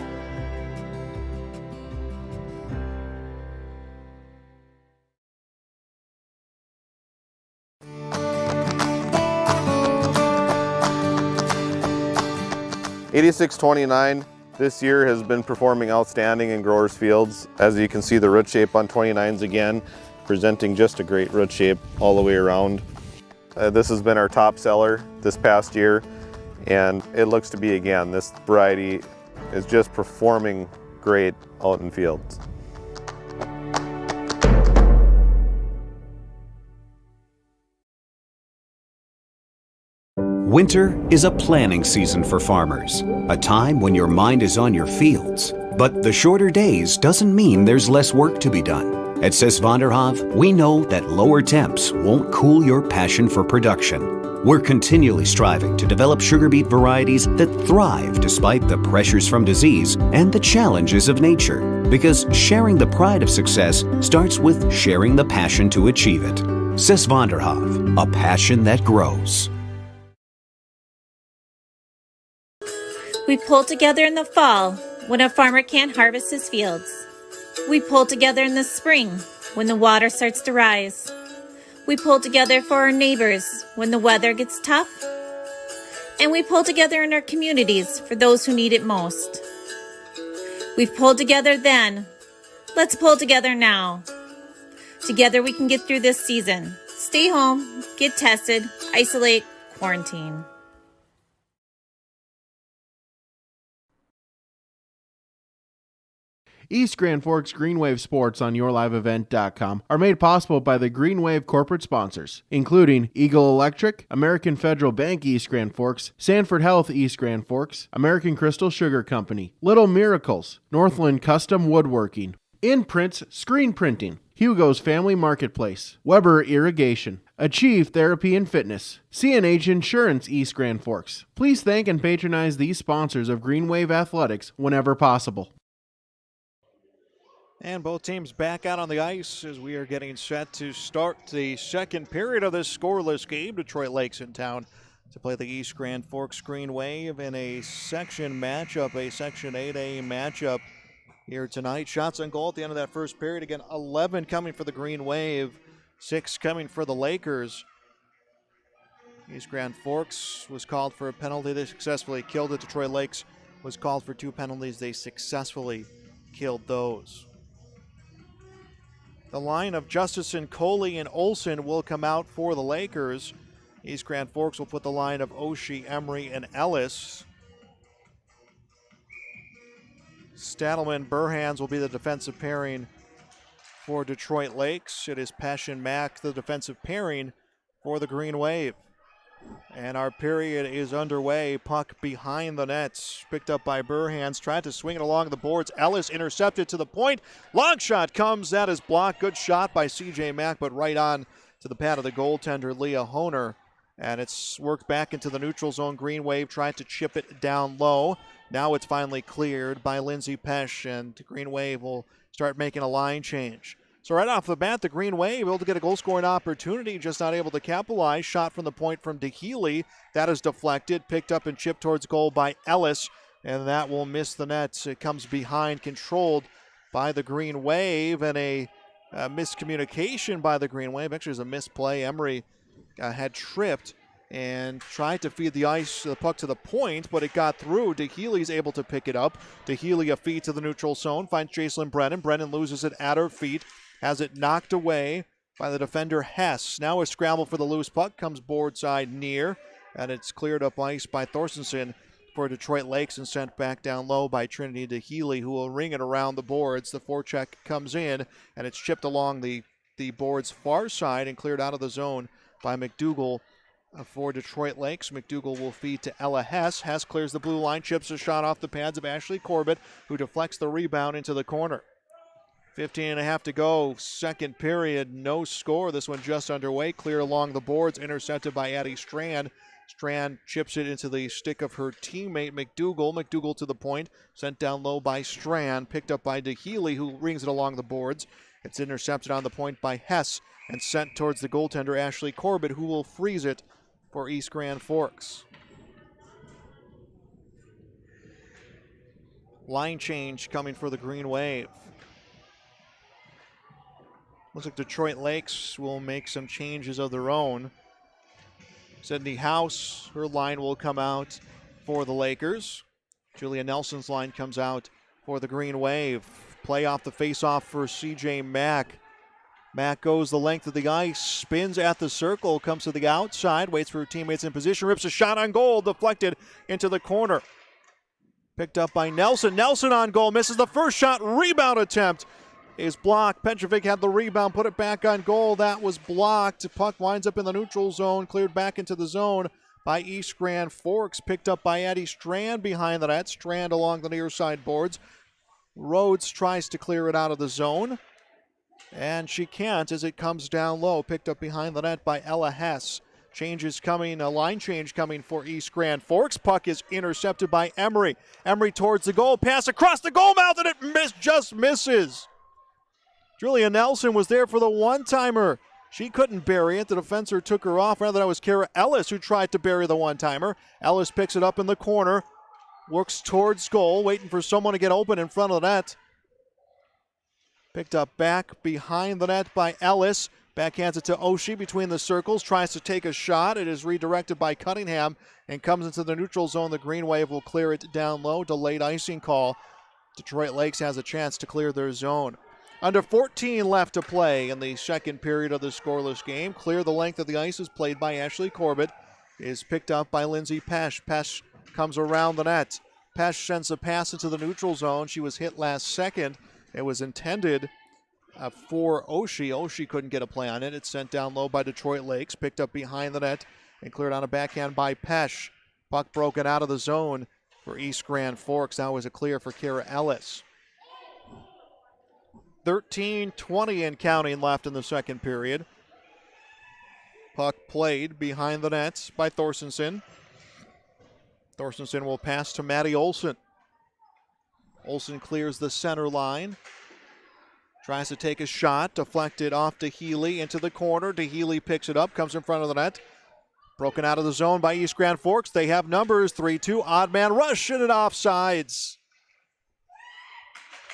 .8629 this year has been performing outstanding in growers' fields. As you can see, the root shape on 29s again, presenting just a great root shape all the way around. This has been our top seller this past year, and it looks to be again. This variety is just performing great out in fields. Winter is a planning season for farmers, a time when your mind is on your fields. But the shorter days doesn't mean there's less work to be done. At Sis van der Haave, we know that lower temps won't cool your passion for production. We're continually striving to develop sugar beet varieties that thrive despite the pressures from disease and the challenges of nature. Because sharing the pride of success starts with sharing the passion to achieve it. Sis van der Haave, a passion that grows. We pull together in the fall when a farmer can't harvest his fields. We pull together in the spring when the water starts to rise. We pull together for our neighbors when the weather gets tough. And we pull together in our communities for those who need it most. We've pulled together then. Let's pull together now. Together we can get through this season. Stay home, get tested, isolate, quarantine. East Grand Forks Green Wave Sports on YourLiveEvent.com are made possible by the Green Wave corporate sponsors, including Eagle Electric, American Federal Bank East Grand Forks, Sanford Health East Grand Forks, American Crystal Sugar Company, Little Miracles, Northland Custom Woodworking, Imprints Screen Printing, Hugo's Family Marketplace, Weber Irrigation, Achieve Therapy and Fitness, CNH Insurance East Grand Forks. Please thank and patronize these sponsors of Green Wave Athletics whenever possible. And both teams back out on the ice as we are getting set to start the second period of this scoreless game. Detroit Lakes in town to play the East Grand Forks Green Wave in a section matchup, a Section 8A matchup here tonight. Shots on goal at the end of that first period. Again, 11 coming for the Green Wave, 6 coming for the Lakers. East Grand Forks was called for a penalty. They successfully killed it. Detroit Lakes was called for 2 penalties. They successfully killed those. The line of Justison, Coley, and Olson will come out for the Lakers. East Grand Forks will put the line of Oshie, Emery, and Ellis. Stadelman, Burhans will be the defensive pairing for Detroit Lakes. It is Passion Mack, the defensive pairing for the Green Wave. And our period is underway. Puck behind the nets. Picked up by Burhans. Tried to swing it along the boards. Ellis intercepted to the point. Long shot comes. That is blocked. Good shot by C.J. Mack, but right on to the pad of the goaltender, Leah Honer. And it's worked back into the neutral zone. Green Wave tried to chip it down low. Now it's finally cleared by Lindsay Pesch, and Green Wave will start making a line change. So right off the bat, the Green Wave able to get a goal-scoring opportunity, just not able to capitalize. Shot from the point from DeHealy. That is deflected, picked up and chipped towards goal by Ellis, and that will miss the net. It comes behind, controlled by the Green Wave, and a miscommunication by the Green Wave. Actually, it was a misplay. Emery had tripped and tried to feed the puck to the point, but it got through. DeHealy's able to pick it up. DeHealy a feed to the neutral zone, finds Jacelyn Brennan. Brennan loses it at her feet. Has it knocked away by the defender Hess. Now a scramble for the loose puck. Comes board side near and it's cleared up ice by Thorstensen for Detroit Lakes and sent back down low by Trinity DeHealy, who will ring it around the boards. The forecheck comes in, and it's chipped along the board's far side and cleared out of the zone by McDougal for Detroit Lakes. McDougal will feed to Ella Hess. Hess clears the blue line, chips a shot off the pads of Ashley Corbett, who deflects the rebound into the corner. 15.5 to go, second period, no score. This one just underway, clear along the boards, intercepted by Addie Strand. Strand chips it into the stick of her teammate McDougal. McDougal to the point, sent down low by Strand, picked up by DeHealy, who rings it along the boards. It's intercepted on the point by Hess and sent towards the goaltender Ashley Corbett, who will freeze it for East Grand Forks. Line change coming for the Green Wave. Looks like Detroit Lakes will make some changes of their own. Sydney House, her line will come out for the Lakers. Julia Nelson's line comes out for the Green Wave. Play off the faceoff for CJ Mack. Mack goes the length of the ice, spins at the circle, comes to the outside, waits for her teammates in position, rips a shot on goal, deflected into the corner. Picked up by Nelson. Nelson on goal, misses the first shot, rebound attempt is blocked. Petrovic had the rebound, put it back on goal. That was blocked. Puck winds up in the neutral zone, cleared back into the zone by East Grand Forks. Picked up by Addie Strand behind the net. Strand along the near side boards. Rhodes tries to clear it out of the zone, and she can't as it comes down low. Picked up behind the net by Ella Hess. Changes coming, a line change coming for East Grand Forks. Puck is intercepted by Emery. Emery towards the goal, pass across the goal mouth, and it just misses. Julia Nelson was there for the one-timer. She couldn't bury it. The defender took her off. Rather, that was Kara Ellis who tried to bury the one-timer. Ellis picks it up in the corner, works towards goal, waiting for someone to get open in front of the net. Picked up back behind the net by Ellis. Backhands it to Oshie between the circles. Tries to take a shot. It is redirected by Cunningham and comes into the neutral zone. The Green Wave will clear it down low. Delayed icing call. Detroit Lakes has a chance to clear their zone. Under 14 left to play in the second period of the scoreless game. Clear the length of the ice is played by Ashley Corbett. Is picked up by Lindsay Pesh. Pesh comes around the net. Pesh sends a pass into the neutral zone. She was hit last second. It was intended for Oshie. Oshie couldn't get a play on it. It's sent down low by Detroit Lakes. Picked up behind the net and cleared on a backhand by Pesh. Puck broken out of the zone for East Grand Forks. That was a clear for Kara Ellis. 13:20 and counting left in the second period. Puck played behind the nets by Thorstensen. Thorstensen will pass to Maddie Olson. Olson clears the center line. Tries to take a shot, deflected off to Healy into the corner. DeHealy picks it up, comes in front of the net. Broken out of the zone by East Grand Forks. They have numbers, 3-2, odd man rush, and it offsides.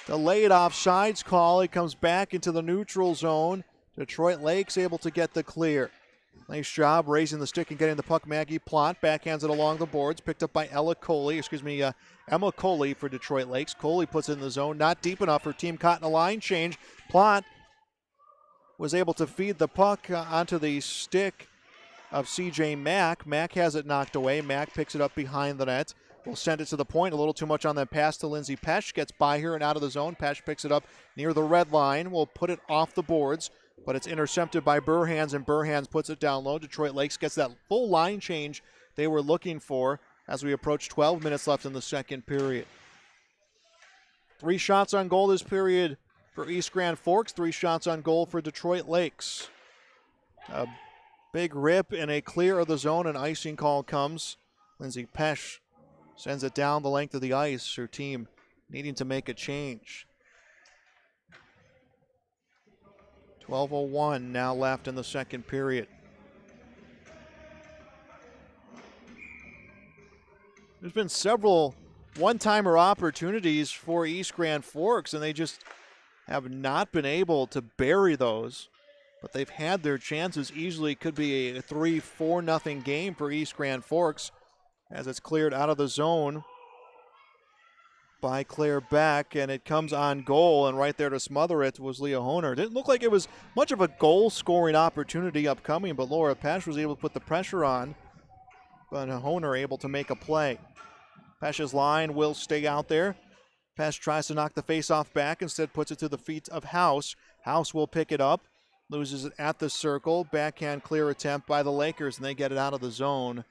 Delayed offsides call. It comes back into the neutral zone. Detroit Lakes able to get the clear. Nice job raising the stick and getting the puck. Maggie Plott backhands it along the boards. Picked up by Emma Coley for Detroit Lakes. Coley puts it in the zone. Not deep enough. Her team caught in a line change. Plott was able to feed the puck onto the stick of CJ Mack. Mack has it knocked away. Mack picks it up behind the net. Will send it to the point. A little too much on that pass to Lindsay Pesh. Gets by her and out of the zone. Pesh picks it up near the red line. Will put it off the boards, but it's intercepted by Burhans, and Burhans puts it down low. Detroit Lakes gets that full line change they were looking for as we approach 12 minutes left in the second period. 3 shots on goal this period for East Grand Forks. 3 shots on goal for Detroit Lakes. A big rip and a clear of the zone. An icing call comes. Lindsay Pesh sends it down the length of the ice. Her team needing to make a change. 12:01 now left in the second period. There's been several one-timer opportunities for East Grand Forks, and they just have not been able to bury those. But they've had their chances. Easily could be a 3-4-0 game for East Grand Forks, as it's cleared out of the zone by Claire Beck, and it comes on goal, and right there to smother it was Leah Honer. Didn't look like it was much of a goal-scoring opportunity upcoming, but Laura Pesh was able to put the pressure on. but Hohner able to make a play. Pesch's line will stay out there. Pesch tries to knock the faceoff back, instead puts it to the feet of House. House will pick it up, loses it at the circle. Backhand clear attempt by the Lakers, and they get it out of the zone.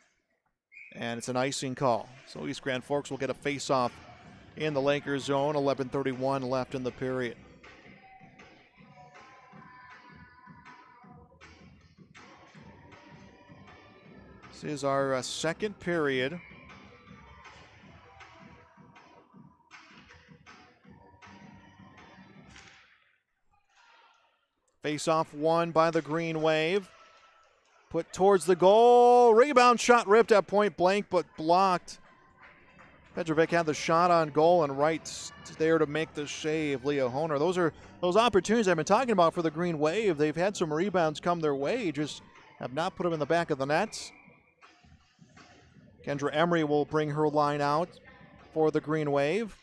And it's an icing call. So East Grand Forks will get a faceoff in the Lakers zone. 11:31 left in the period. This is our second period. Face-off won by the Green Wave. Put towards the goal. Rebound shot ripped at point blank, but blocked. Petrovic had the shot on goal and right there to make the save, Leah Hohner. Those are those opportunities I've been talking about for the Green Wave. They've had some rebounds come their way, just have not put them in the back of the nets. Kendra Emery will bring her line out for the Green Wave.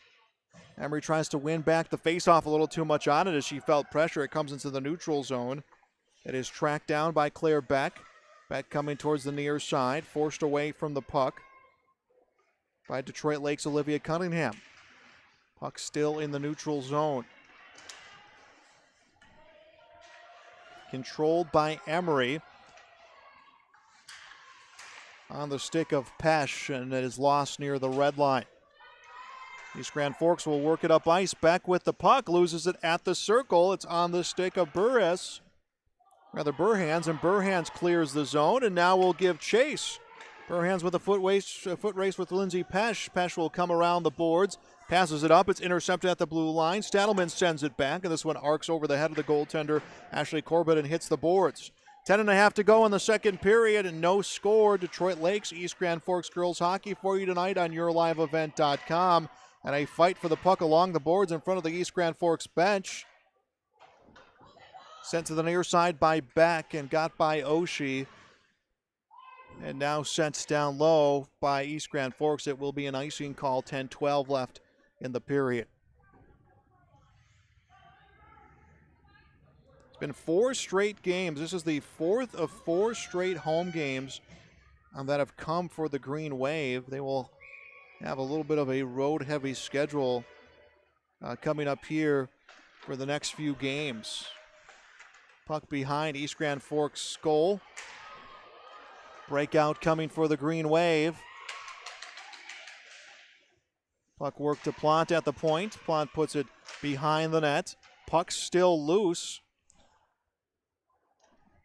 Emery tries to win back the faceoff, a little too much on it as she felt pressure. It comes into the neutral zone. It is tracked down by Claire Beck. Beck coming towards the near side, forced away from the puck by Detroit Lakes' Olivia Cunningham. Puck still in the neutral zone. Controlled by Emery. On the stick of Pesch, and it is lost near the red line. East Grand Forks will work it up ice. Beck with the puck, loses it at the circle. It's on the stick of Burhands, and Burhands clears the zone, and now will give chase. Burhands with a foot race with Lindsay Pesch. Pesch will come around the boards, passes it up. It's intercepted at the blue line. Stadelman sends it back, and this one arcs over the head of the goaltender, Ashley Corbett, and hits the boards. 10:30 to go in the second period, and no score. Detroit Lakes, East Grand Forks girls hockey for you tonight on yourliveevent.com. And a fight for the puck along the boards in front of the East Grand Forks bench. Sent to the near side by Beck and got by Oshie. And now sent down low by East Grand Forks. It will be an icing call. 10-12 left in the period. It's been 4 straight games. This is the 4th of 4 straight home games that have come for the Green Wave. They will have a little bit of a road-heavy schedule coming up here for the next few games. Puck behind East Grand Forks' goal. Breakout coming for the Green Wave. Puck work to Plant at the point. Plant puts it behind the net. Puck still loose.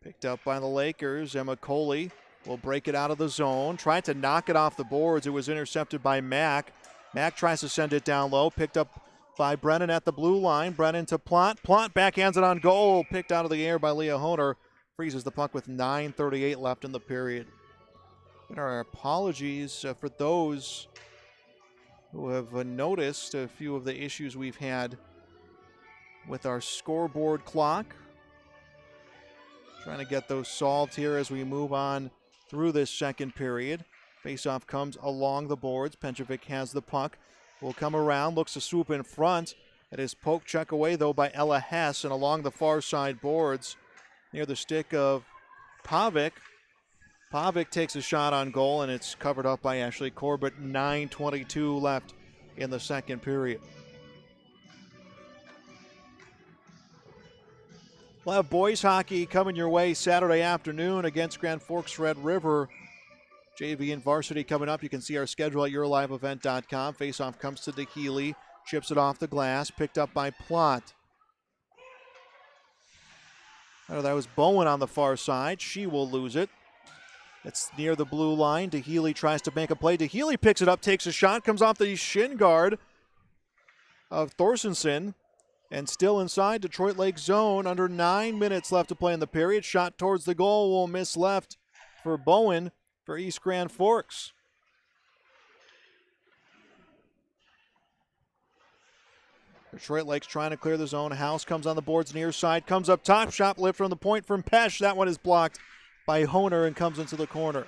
Picked up by the Lakers. Emma Coley will break it out of the zone. Tried to knock it off the boards. It was intercepted by Mack. Mack tries to send it down low. Picked up by Brennan at the blue line. Brennan to Plant. Plant backhands it on goal. Picked out of the air by Leah Hohner. Freezes the puck with 9:38 left in the period. And our apologies for those who have noticed a few of the issues we've had with our scoreboard clock. Trying to get those solved here as we move on through this second period. Faceoff comes along the boards. Petrovic has the puck. Will come around, looks to swoop in front. It is poke check away, though, by Ella Hess, and along the far side boards near the stick of Pavic. Pavic takes a shot on goal, and it's covered up by Ashley Corbett. 9:22 left in the second period. We'll have boys hockey coming your way Saturday afternoon against Grand Forks Red River. JV and varsity coming up. You can see our schedule at yourliveevent.com. Faceoff comes to DeHealy. Chips it off the glass. Picked up by Plott. Oh, that was Bowen on the far side. She will lose it. It's near the blue line. DeHealy tries to make a play. DeHealy picks it up, takes a shot, comes off the shin guard of Thorstensen. And still inside Detroit Lake zone. Under 9 minutes left to play in the period. Shot towards the goal will miss left for Bowen for East Grand Forks. Detroit Lake's trying to clear the zone. House comes on the boards near side. Comes up top. Shot lift from the point from Pesch. That one is blocked by Hohner and comes into the corner.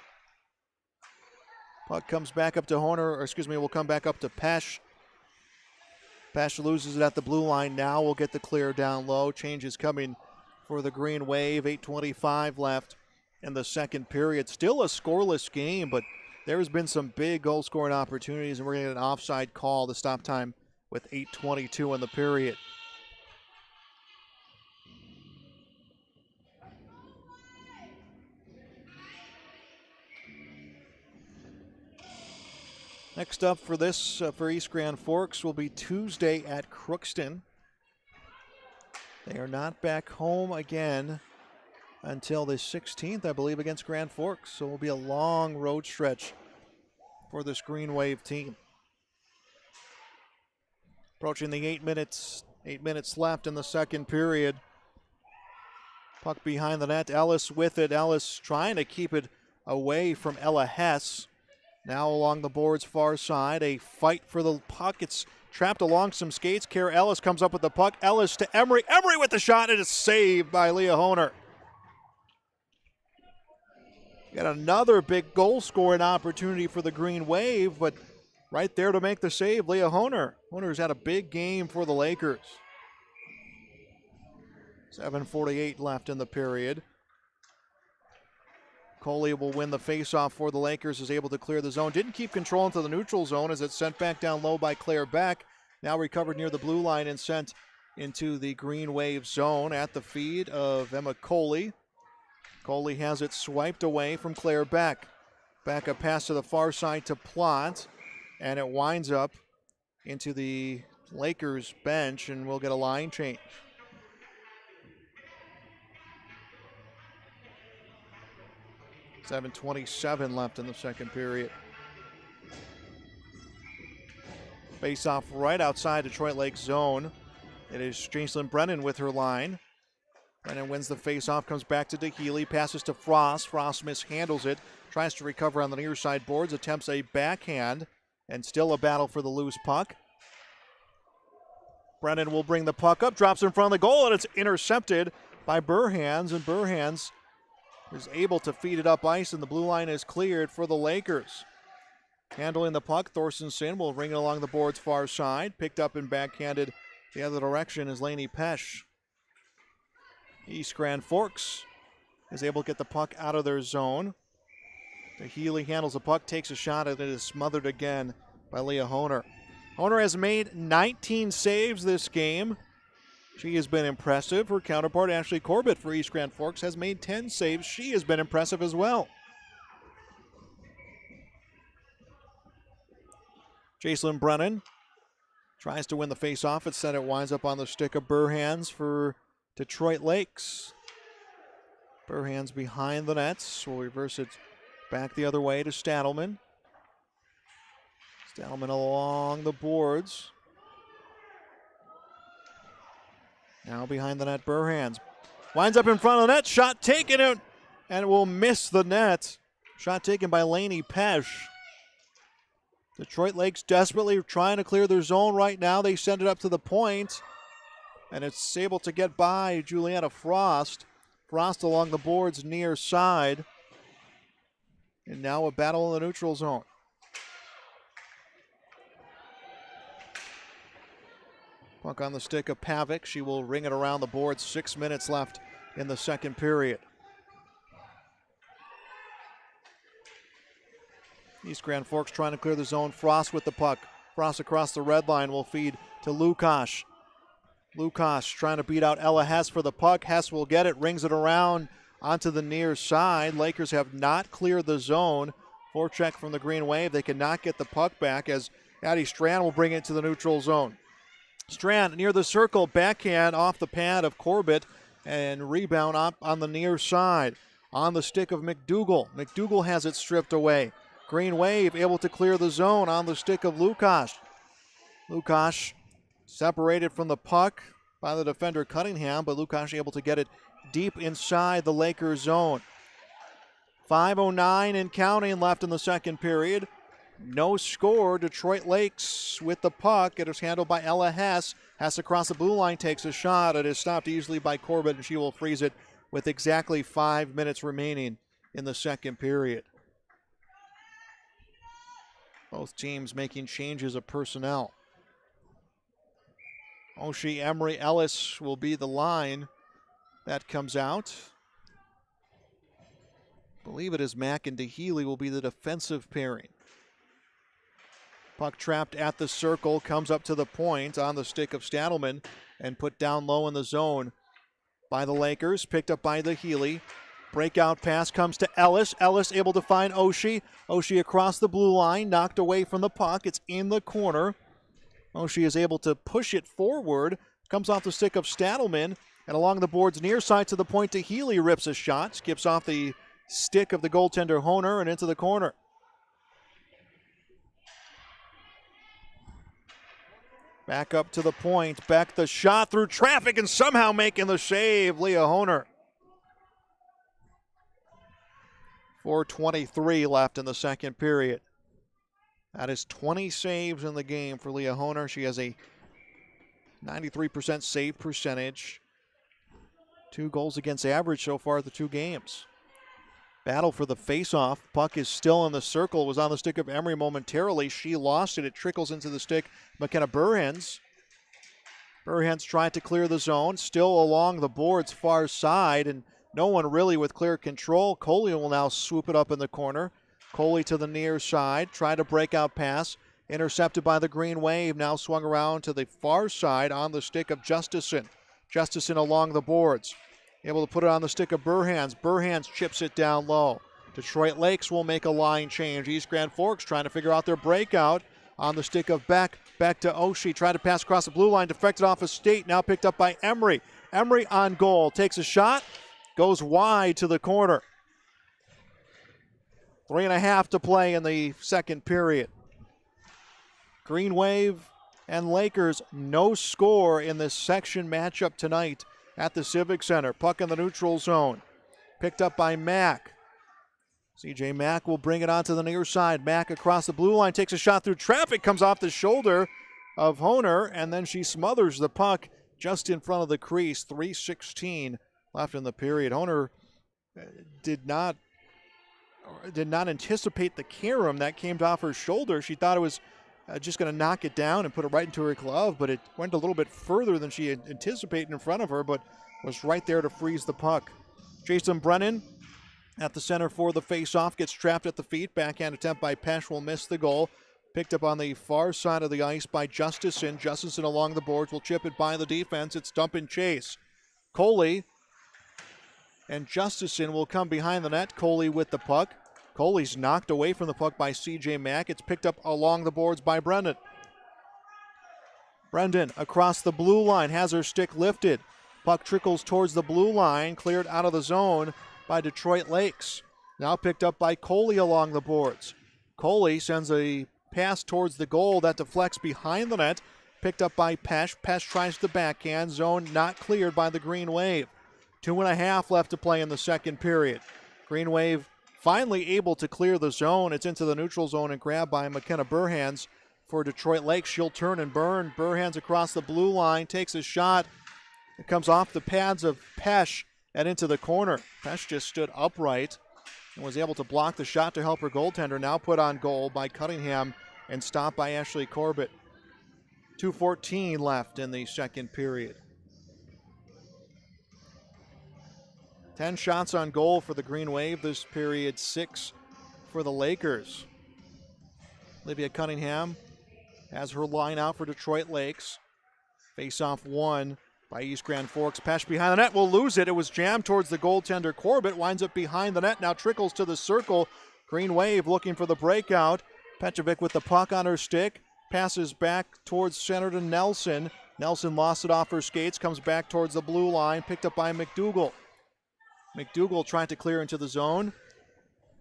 Puck comes back up to Hohner, or excuse me, will come back up to Pesch. Pesch loses it at the blue line. Now we'll get the clear down low. Change is coming for the Green Wave. 8:25 left in the second period. Still a scoreless game, but There's been some big goal scoring opportunities, and we're going to get an offside call to stop time with 8:22 in the period. Next up for this, for East Grand Forks, will be Tuesday at Crookston. They are not back home again until the 16th, I believe, against Grand Forks. So it will be a long road stretch for this Green Wave team. Approaching the 8 minutes left in the second period. Puck behind the net. Ellis with it. Ellis trying to keep it away from Ella Hess. Now along the board's far side, a fight for the puck. It's trapped along some skates. Kara Ellis comes up with the puck. Ellis to Emery. Emery with the shot. It is saved by Leah Honer. Got another big goal scoring opportunity for the Green Wave, but right there to make the save, Leah Honer. Honer's had a big game for the Lakers. 7:48 left in the period. Coley will win the faceoff for the Lakers, is able to clear the zone. Didn't keep control into the neutral zone as it's sent back down low by Claire Beck. Now recovered near the blue line and sent into the Green Wave zone at the feed of Emma Coley. Coley has it swiped away from Claire Beck. Back a pass to the far side to Plott, and it winds up into the Lakers bench, and we'll get a line change. .27 left in the second period. Face off right outside Detroit Lake zone. It is Jacelyn Brennan with her line. Brennan wins the face-off, comes back to DeHealy, passes to Frost. Frost mishandles it, tries to recover on the near side boards, attempts a backhand, and still a battle for the loose puck. Brennan will bring the puck up, drops in front of the goal, and it's intercepted by Burhans, and Burhans is able to feed it up ice, and the blue line is cleared for the Lakers. Handling the puck, Thorstensen will ring it along the board's far side. Picked up and backhanded the other direction is Lainey Pesch. East Grand Forks is able to get the puck out of their zone. DeHealy handles the puck, takes a shot, and it is smothered again by Leah Honer. Honer has made 19 saves this game. She has been impressive. Her counterpart, Ashley Corbett for East Grand Forks, has made 10 saves. She has been impressive as well. Jacelyn Brennan tries to win the faceoff. Instead, it winds up on the stick of Burhans for Detroit Lakes. Burhans behind the nets. Will reverse it back the other way to Stadelman. Stadelman along the boards. Now behind the net, Burhans. Winds up in front of the net. Shot taken out, and it will miss the net. Shot taken by Lainey Pesch. Detroit Lakes desperately trying to clear their zone right now. They send it up to the point, and it's able to get by Juliana Frost. Frost along the boards near side. And now a battle in the neutral zone. Puck on the stick of Pavic. She will ring it around the board. 6 minutes left in the second period. East Grand Forks trying to clear the zone. Frost with the puck. Frost across the red line will feed to Lukash. Lukash trying to beat out Ella Hess for the puck. Hess will get it, rings it around onto the near side. Lakers have not cleared the zone. Forecheck from the Green Wave. They cannot get the puck back as Addie Strand will bring it to the neutral zone. Strand near the circle, backhand off the pad of Corbett, and rebound up on the near side. On the stick of McDougal. McDougal has it stripped away. Green Wave able to clear the zone on the stick of Lukash. Lukash separated from the puck by the defender Cunningham, but Lukash able to get it deep inside the Lakers zone. 5:09 and counting left in the second period. No score. Detroit Lakes with the puck. It is handled by Ella Hess. Hess across the blue line takes a shot. It is stopped easily by Corbett, and she will freeze it with exactly 5 minutes remaining in the second period. Both teams making changes of personnel. Oshie, Emery, Ellis will be the line that comes out. believe it is Mack and DeHealy will be the defensive pairing. Puck trapped at the circle, comes up to the point on the stick of Stadelman and put down low in the zone by the Lakers. Picked up by DeHealy. Breakout pass comes to Ellis. Ellis able to find Oshie. Oshie across the blue line, knocked away from the puck. It's in the corner. Oshie is able to push it forward. Comes off the stick of Stadelman. And along the boards near side to the point, DeHealy rips a shot. Skips off the stick of the goaltender Honer and into the corner. Back up to the point. Beck the shot through traffic and somehow making the save. Leah Honer. 4:23 left in the second period. That is 20 saves in the game for Leah Honer. She has a 93% save percentage. 2 goals against average so far at the 2 games. Battle for the faceoff. Puck is still in the circle. Was on the stick of Emery momentarily. She lost it. It trickles into the stick. McKenna Burhans. Burhans tried to clear the zone. Still along the boards far side. And no one really with clear control. Coley will now swoop it up in the corner. Coley to the near side. Tried to breakout pass. Intercepted by the Green Wave. Now swung around to the far side on the stick of Justison. Justison along the boards. Able to put it on the stick of Burhans. Burhans chips it down low. Detroit Lakes will make a line change. East Grand Forks trying to figure out their breakout on the stick of Beck. Beck to Oshie. Tried to pass across the blue line. Deflected off of State. Now picked up by Emery. Emery on goal. Takes a shot. Goes wide to the corner. 3.5 to play in the second period. Green Wave and Lakers, no score in this section matchup tonight at the Civic Center. Puck in the neutral zone. Picked up by Mack. CJ Mack will bring it onto the near side. Mack across the blue line, takes a shot through traffic, comes off the shoulder of Honer, and then she smothers the puck just in front of the crease. 3:16 left in the period. Honer did not anticipate the carom that came off her shoulder. She thought it was just going to knock it down and put it right into her glove, but it went a little bit further than she had anticipated in front of her, but was right there to freeze the puck. Jason Brennan at the center for the faceoff, gets trapped at the feet. Backhand attempt by Pesh will miss the goal. Picked up on the far side of the ice by Justison. Justison along the boards will chip it by the defense. It's dump and chase. Coley and Justison will come behind the net. Coley with the puck. Coley's knocked away from the puck by C.J. Mack. It's picked up along the boards by Brendan. Brendan across the blue line has her stick lifted. Puck trickles towards the blue line, cleared out of the zone by Detroit Lakes. Now picked up by Coley along the boards. Coley sends a pass towards the goal that deflects behind the net. Picked up by Pesh. Pesh tries the backhand. Zone not cleared by the Green Wave. 2.5 left to play in the second period. Green Wave finally able to clear the zone. It's into the neutral zone and grabbed by McKenna Burhans for Detroit Lakes. She'll turn and burn. Burhans across the blue line, takes a shot. It comes off the pads of Pesh and into the corner. Pesh just stood upright and was able to block the shot to help her goaltender. Now put on goal by Cunningham and stopped by Ashley Corbett. 2:14 left in the second period. 10 shots on goal for the Green Wave this period, 6 for the Lakers. Olivia Cunningham has her line out for Detroit Lakes. Face-off won by East Grand Forks. Pesh behind the net will lose it. It was jammed towards the goaltender Corbett. Winds up behind the net. Now trickles to the circle. Green Wave looking for the breakout. Petrovic with the puck on her stick. Passes back towards center to Nelson. Nelson lost it off her skates. Comes back towards the blue line. Picked up by McDougal. McDougal trying to clear into the zone.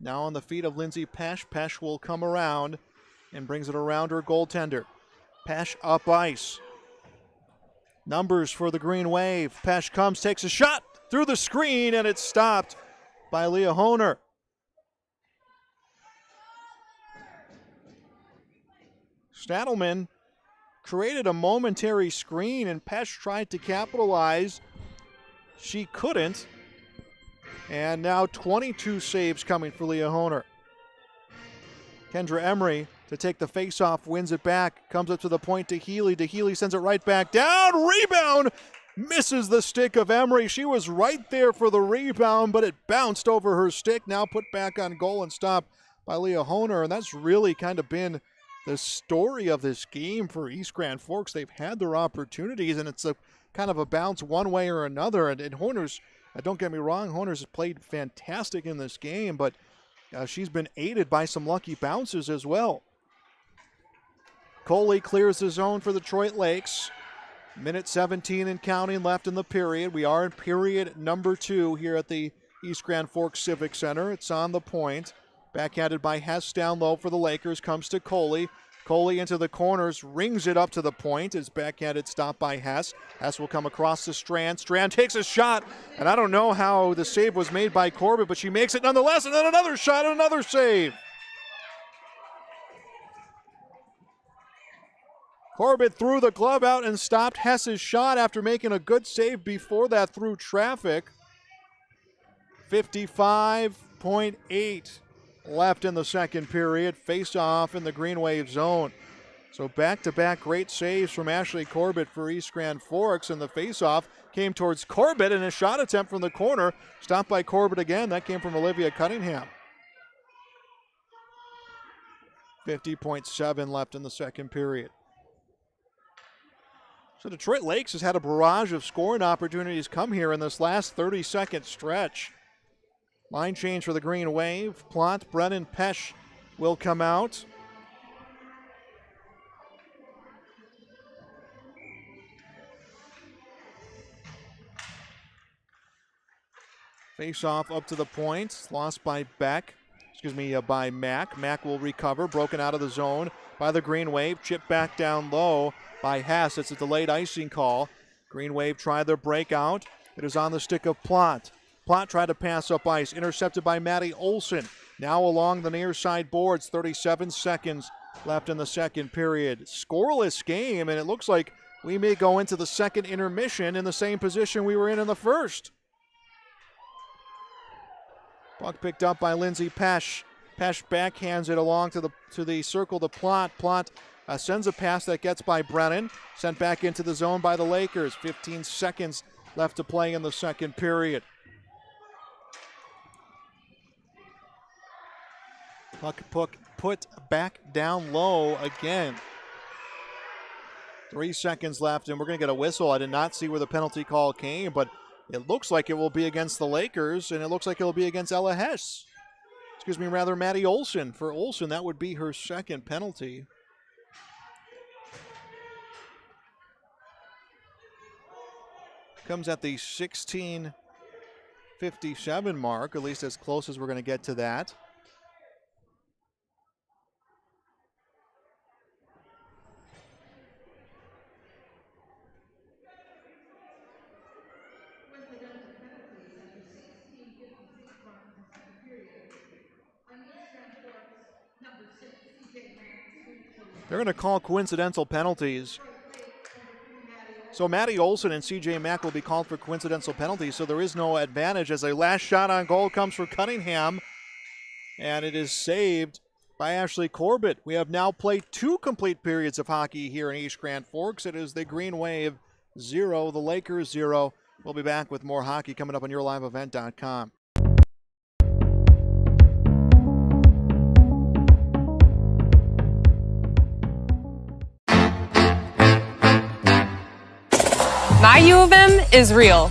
Now on the feet of Lindsay Pesh. Pesh will come around and brings it around her goaltender. Pesh up ice. Numbers for the Green Wave. Pesh comes, takes a shot through the screen, and it's stopped by Leah Honer. Stadelman created a momentary screen, and Pesh tried to capitalize. She couldn't. And now 22 saves coming for Leah Honer. Kendra Emery to take the faceoff, wins it back, comes up to the point to Healy. To Healy sends it right back down. Rebound misses the stick of Emery. She was right there for the rebound, but it bounced over her stick. Now put back on goal and stopped by Leah Honer, and that's really kind of been the story of this game for East Grand Forks. They've had their opportunities, and it's a kind of a bounce one way or another. And Honer's, don't get me wrong, Honer's played fantastic in this game, but she's been aided by some lucky bounces as well. Coley clears the zone for the Detroit Lakes. Minute 17 and counting left in the period. We are in period number 2 here at the East Grand Forks Civic Center. It's on the point. Backhanded by Hess down low for the Lakers. Comes to Coley. Coley into the corners, rings it up to the point. It's backhanded stop by Hess. Hess will come across the Strand. Strand takes a shot, and I don't know how the save was made by Corbett, but she makes it nonetheless, and then another shot and another save. Corbett threw the glove out and stopped Hess's shot after making a good save before that through traffic. 55.8 left in the second period. Face off in the Green Wave zone. So back-to-back great saves from Ashley Corbett for East Grand Forks, and the face-off came towards Corbett, and a shot attempt from the corner stopped by Corbett again. That came from Olivia Cunningham. 50.7 left in the second period. So Detroit Lakes has had a barrage of scoring opportunities come here in this last 30-second stretch. Line change for the Green Wave. Plot, Brennan, Pesch will come out. Face off up to the point. Lost by Mack. Mack will recover. Broken out of the zone by the Green Wave. Chip back down low by Hess. It's a delayed icing call. Green Wave tried their breakout. It is on the stick of Plot. Plot tried to pass up ice. Intercepted by Maddie Olson. Now along the near side boards. 37 seconds left in the second period. Scoreless game, and it looks like we may go into the second intermission in the same position we were in the first. Puck picked up by Lindsay Pesch. Pesch backhands it along to the circle to Plot. Plot sends a pass that gets by Brennan. Sent back into the zone by the Lakers. 15 seconds left to play in the second period. Puck put back down low again. 3 seconds left, and we're going to get a whistle. I did not see where the penalty call came, but it looks like it will be against the Lakers, and it looks like it will be against Ella Hess. Maddie Olson. For Olson, that would be her second penalty. Comes at the 16:57 mark, at least as close as we're going to get to that. They're going to call coincidental penalties. So Maddie Olson and CJ Mack will be called for coincidental penalties, so there is no advantage as a last shot on goal comes for Cunningham, and it is saved by Ashley Corbett. We have now played 2 complete periods of hockey here in East Grand Forks. It is the Green Wave 0, the Lakers 0. We'll be back with more hockey coming up on YourLiveEvent.com. My U of M is real,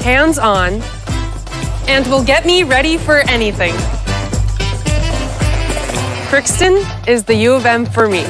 hands-on, and will get me ready for anything. Crookston is the U of M for me.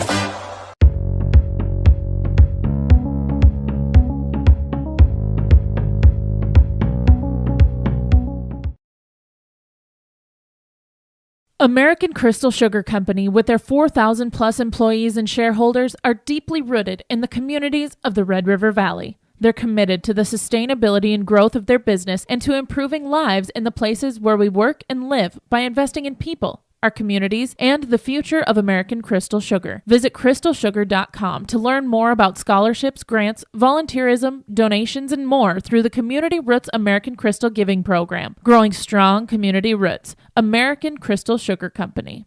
American Crystal Sugar Company, with their 4,000 plus employees and shareholders, are deeply rooted in the communities of the Red River Valley. They're committed to the sustainability and growth of their business and to improving lives in the places where we work and live by investing in people, our communities, and the future of American Crystal Sugar. Visit crystalsugar.com to learn more about scholarships, grants, volunteerism, donations, and more through the Community Roots American Crystal Giving Program. Growing strong community roots. American Crystal Sugar Company.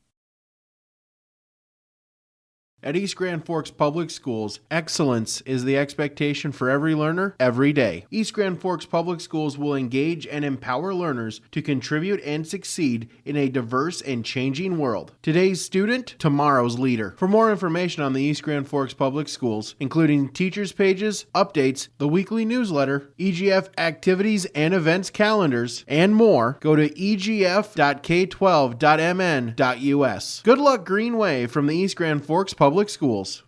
At East Grand Forks Public Schools, excellence is the expectation for every learner, every day. East Grand Forks Public Schools will engage and empower learners to contribute and succeed in a diverse and changing world. Today's student, tomorrow's leader. For more information on the East Grand Forks Public Schools, including teachers' pages, updates, the weekly newsletter, EGF activities and events calendars, and more, go to egf.k12.mn.us. Good luck, Green Wave, from the East Grand Forks Public Schools.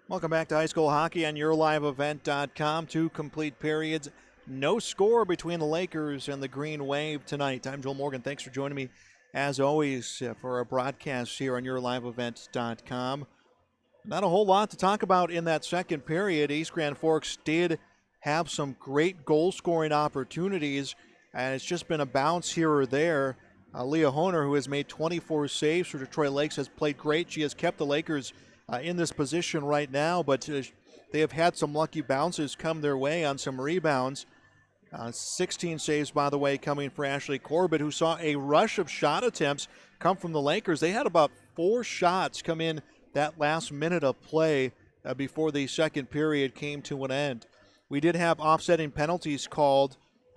Welcome back to high school hockey on YourLiveEvent.com. 2 complete periods. No score between the Lakers and the Green Wave tonight. I'm Joel Morgan. Thanks for joining me, as always, for our broadcast here on YourLiveEvent.com. Not a whole lot to talk about in that second period. East Grand Forks did have some great goal-scoring opportunities, and it's just been a bounce here or there. Leah Honer, who has made 24 saves for Detroit Lakes, has played great. She has kept the Lakers in this position right now, but they have had some lucky bounces come their way on some rebounds. 16 saves, by the way, coming for Ashley Corbett, who saw a rush of shot attempts come from the Lakers. They had about 4 shots come in that last minute of play before the second period came to an end. We did have offsetting penalties called,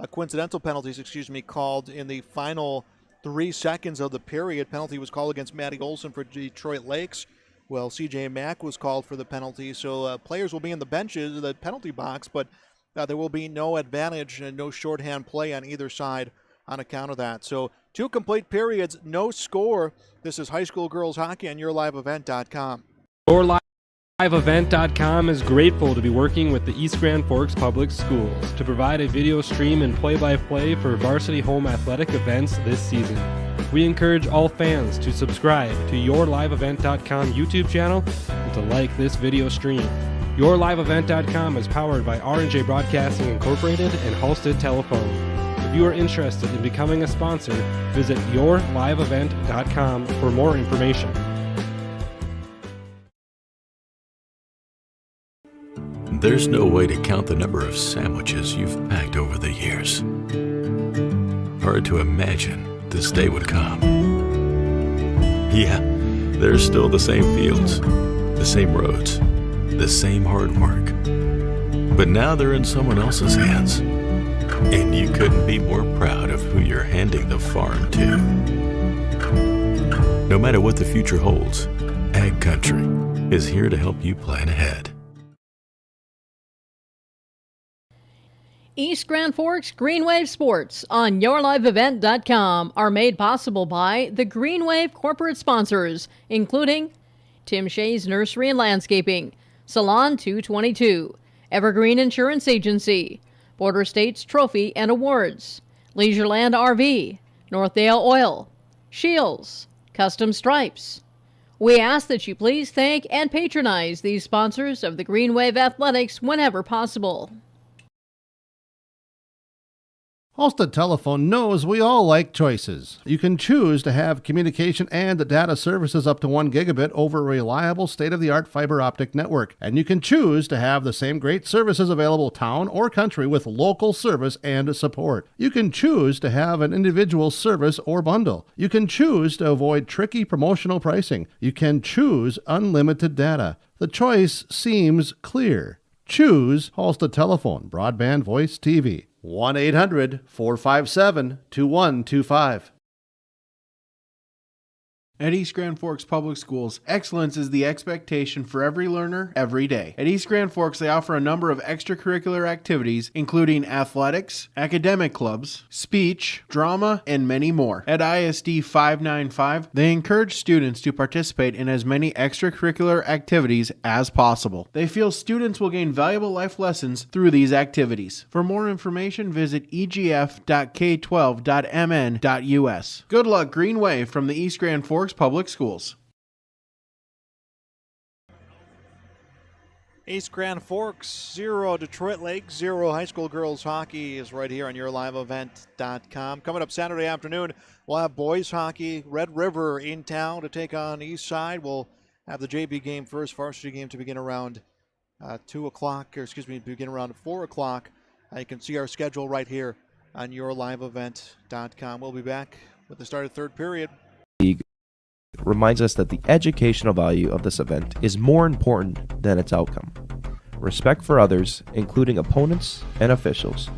coincidental penalties, called in the final 3 seconds of the period. Penalty was called against Maddie Olson for Detroit Lakes. Well, CJ Mack was called for the penalty, so players will be in the benches, the penalty box, but there will be no advantage and no shorthand play on either side on account of that. So 2 complete periods, no score. This is high school girls hockey on YourLiveEvent.com. YourLiveEvent.com is grateful to be working with the East Grand Forks Public Schools to provide a video stream and play-by-play for varsity home athletic events this season. We encourage all fans to subscribe to YourLiveEvent.com YouTube channel and to like this video stream. YourLiveEvent.com is powered by R&J Broadcasting Incorporated and Halstead Telephone. If you are interested in becoming a sponsor, visit YourLiveEvent.com for more information. There's no way to count the number of sandwiches you've packed over the years. Hard to imagine this day would come. Yeah, there's still the same fields, the same roads, the same hard work. But now they're in someone else's hands. And you couldn't be more proud of who you're handing the farm to. No matter what the future holds, Ag Country is here to help you plan ahead. East Grand Forks Green Wave Sports on YourLiveEvent.com are made possible by the Green Wave corporate sponsors, including Tim Shea's Nursery and Landscaping, Salon 222, Evergreen Insurance Agency, Border States Trophy and Awards, Leisureland RV, Northdale Oil, Shields, Custom Stripes. We ask that you please thank and patronize these sponsors of the Green Wave Athletics whenever possible. Halstead Telephone knows we all like choices. You can choose to have communication and data services up to 1 gigabit over a reliable state-of-the-art fiber optic network. And you can choose to have the same great services available town or country with local service and support. You can choose to have an individual service or bundle. You can choose to avoid tricky promotional pricing. You can choose unlimited data. The choice seems clear. Choose Halstead Telephone, broadband voice TV. 1-800-457-2125. At East Grand Forks Public Schools, excellence is the expectation for every learner, every day. At East Grand Forks, they offer a number of extracurricular activities, including athletics, academic clubs, speech, drama, and many more. At ISD 595, they encourage students to participate in as many extracurricular activities as possible. They feel students will gain valuable life lessons through these activities. For more information, visit egf.k12.mn.us. Good luck, Green Wave, from the East Grand Forks Public Schools. East Grand Forks 0, Detroit Lakes 0. High school girls hockey is right here on YourLiveEvent.com. Coming up Saturday afternoon, we'll have boys hockey. Red River in town to take on East Side. We'll have the JV game first, varsity game to begin around begin around 4 o'clock. You can see our schedule right here on YourLiveEvent.com. We'll be back with the start of third period. reminds us that the educational value of this event is more important than its outcome. Respect for others, including opponents and officials,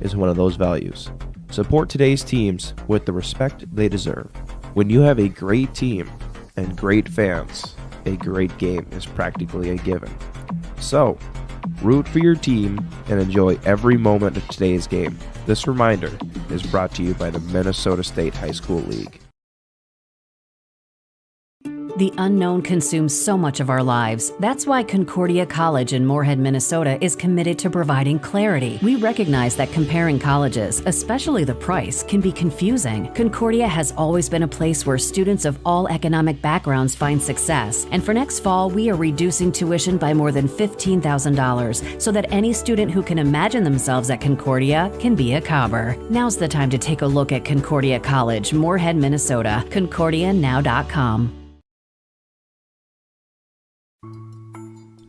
is one of those values. Support today's teams with the respect they deserve. When you have a great team and great fans, a great game is practically a given. So, root for your team and enjoy every moment of today's game. This reminder is brought to you by the Minnesota State High School League. The unknown consumes so much of our lives. That's why Concordia College in Moorhead, Minnesota is committed to providing clarity. We recognize that comparing colleges, especially the price, can be confusing. Concordia has always been a place where students of all economic backgrounds find success. And for next fall, we are reducing tuition by more than $15,000 so that any student who can imagine themselves at Concordia can be a Cobber. Now's the time to take a look at Concordia College, Moorhead, Minnesota. ConcordiaNow.com.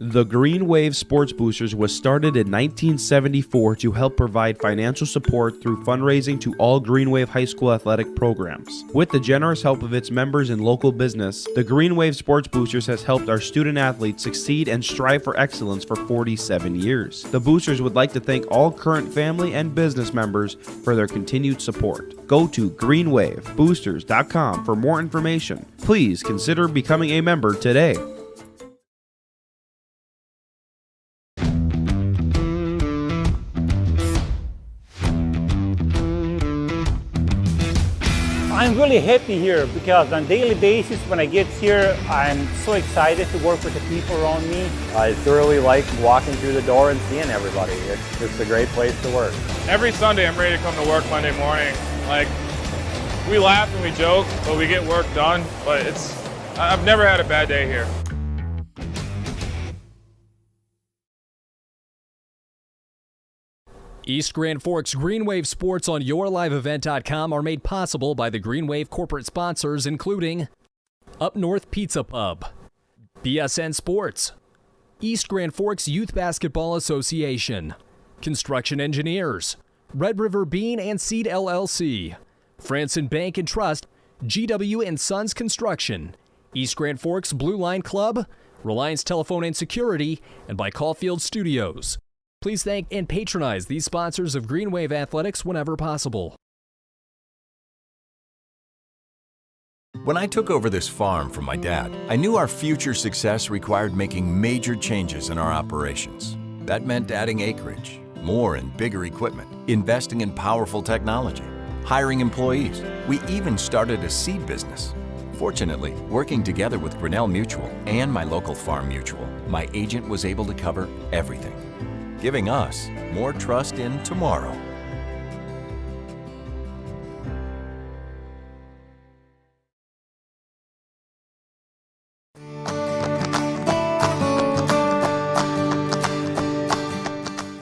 The Green Wave Sports Boosters was started in 1974 to help provide financial support through fundraising to all Green Wave High School athletic programs. With the generous help of its members and local business, the Green Wave Sports Boosters has helped our student athletes succeed and strive for excellence for 47 years. The Boosters would like to thank all current family and business members for their continued support. Go to greenwaveboosters.com for more information. Please consider becoming a member today. I'm really happy here because on a daily basis when I get here, I'm so excited to work with the people around me. I thoroughly like walking through the door and seeing everybody. It's just a great place to work. Every Sunday I'm ready to come to work Monday morning. Like, we laugh and we joke, but we get work done. But I've never had a bad day here. East Grand Forks Green Wave Sports on YourLiveEvent.com are made possible by the Green Wave corporate sponsors, including Up North Pizza Pub, BSN Sports, East Grand Forks Youth Basketball Association, Construction Engineers, Red River Bean and Seed LLC, Franson Bank and Trust, GW and Sons Construction, East Grand Forks Blue Line Club, Reliance Telephone and Security, and by Caulfield Studios. Please thank and patronize these sponsors of Green Wave Athletics whenever possible. When I took over this farm from my dad, I knew our future success required making major changes in our operations. That meant adding acreage, more and bigger equipment, investing in powerful technology, hiring employees. We even started a seed business. Fortunately, working together with Grinnell Mutual and my local farm mutual, my agent was able to cover everything, giving us more trust in tomorrow.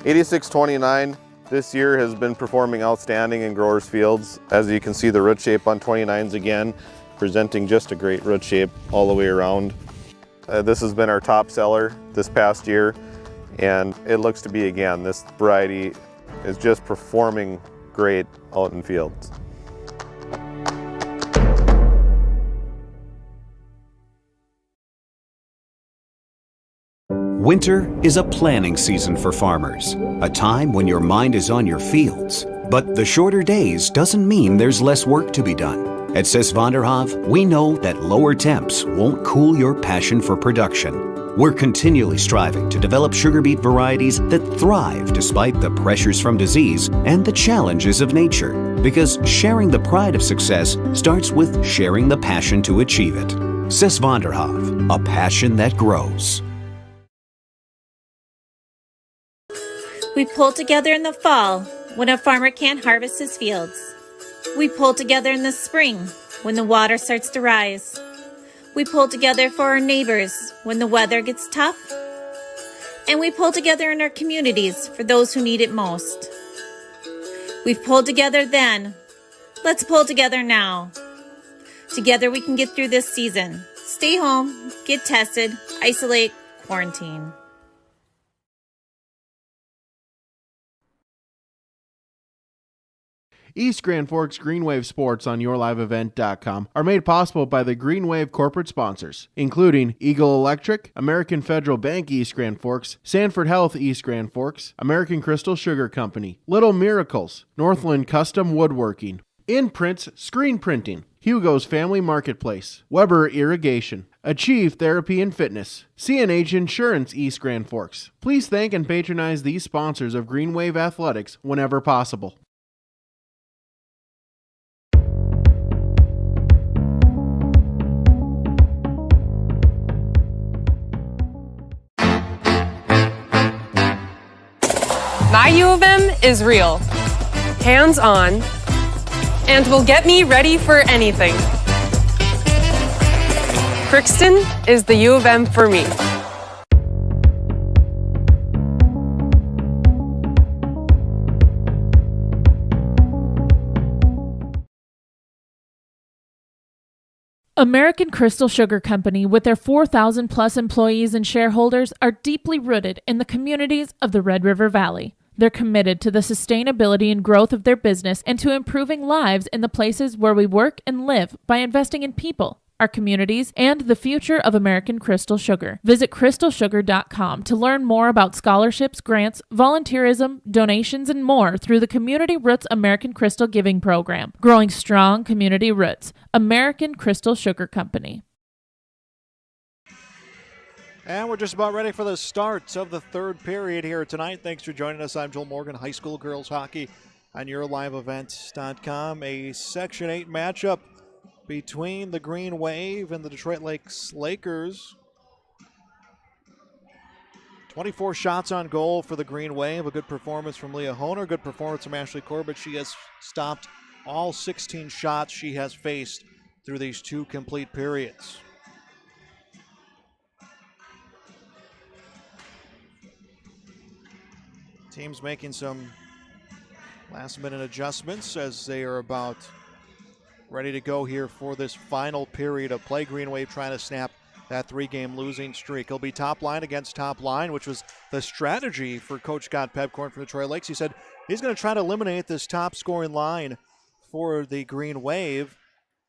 '86-29 this year has been performing outstanding in growers' fields. As you can see, the root shape on 29s again, presenting just a great root shape all the way around. This has been our top seller this past year, and it looks to be again. This variety is just performing great out in fields. Winter is a planning season for farmers, a time when your mind is on your fields. But the shorter days doesn't mean there's less work to be done. At Sis van der Haaf, we know that lower temps won't cool your passion for production. We're continually striving to develop sugar beet varieties that thrive despite the pressures from disease and the challenges of nature. Because sharing the pride of success starts with sharing the passion to achieve it. Sis van der Haaf, a passion that grows. We pull together in the fall when a farmer can't harvest his fields. We pull together in the spring when the water starts to rise. We pull together for our neighbors when the weather gets tough. And we pull together in our communities for those who need it most. We've pulled together then. Let's pull together now. Together we can get through this season. Stay home, get tested, isolate, quarantine. East Grand Forks Green Wave Sports on YourLiveEvent.com are made possible by the Green Wave corporate sponsors, including Eagle Electric, American Federal Bank East Grand Forks, Sanford Health East Grand Forks, American Crystal Sugar Company, Little Miracles, Northland Custom Woodworking, Imprints Screen Printing, Hugo's Family Marketplace, Weber Irrigation, Achieve Therapy and Fitness, CNH Insurance East Grand Forks. Please thank and patronize these sponsors of Green Wave Athletics whenever possible. My U of M is real, hands-on, and will get me ready for anything. Crookston is the U of M for me. American Crystal Sugar Company, with their 4,000 plus employees and shareholders, are deeply rooted in the communities of the Red River Valley. They're committed to the sustainability and growth of their business and to improving lives in the places where we work and live by investing in people, our communities, and the future of American Crystal Sugar. Visit crystalsugar.com to learn more about scholarships, grants, volunteerism, donations, and more through the Community Roots American Crystal Giving Program. Growing strong community roots. American Crystal Sugar Company. And we're just about ready for the start of the third period here tonight. Thanks for joining us. I'm Joel Morgan, high school girls hockey on YourLiveEvent.com. A Section 8 matchup between the Green Wave and the Detroit Lakes Lakers. 24 shots on goal for the Green Wave. A good performance from Leah Honer. Good performance from Ashley Corbett. She has stopped all 16 shots she has faced through these two complete periods. Teams making some last-minute adjustments as they are about ready to go here for this final period of play. Green Wave trying to snap that three-game losing streak. It'll be top line against top line, which was the strategy for Coach Scott Pepcorn from Detroit Lakes. He said he's going to try to eliminate this top-scoring line for the Green Wave,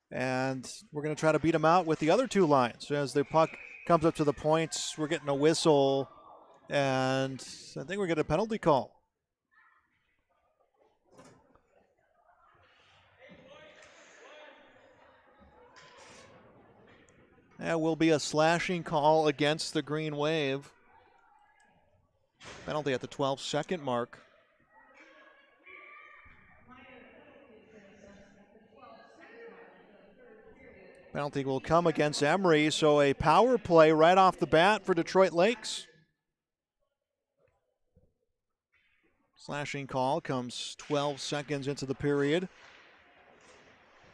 and we're going to try to beat them out with the other two lines. As the puck comes up to the points, we're getting a whistle, and I think we're getting a penalty call. That will be a slashing call against the Green Wave. Penalty at the 12-second mark. Penalty will come against Emory, so a power play right off the bat for Detroit Lakes. Slashing call comes 12 seconds into the period.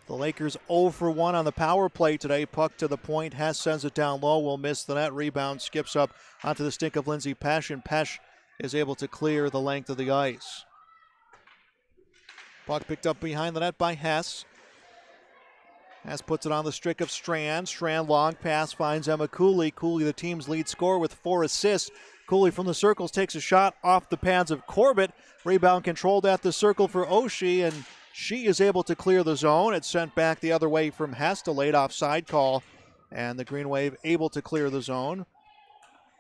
The Lakers 0 for 1 on the power play today. Puck to the point. Hess sends it down low. Will miss the net. Rebound skips up onto the stick of Lindsay Pesh, and Pesh is able to clear the length of the ice. Puck picked up behind the net by Hess. Hess puts it on the stick of Strand. Strand long pass finds Emma Cooley. Cooley, the team's lead scorer with 4 assists. Cooley from the circles takes a shot off the pads of Corbett. Rebound controlled at the circle for Oshie, and she is able to clear the zone. It's sent back the other way from Hess, to late offside call, and the Green Wave able to clear the zone.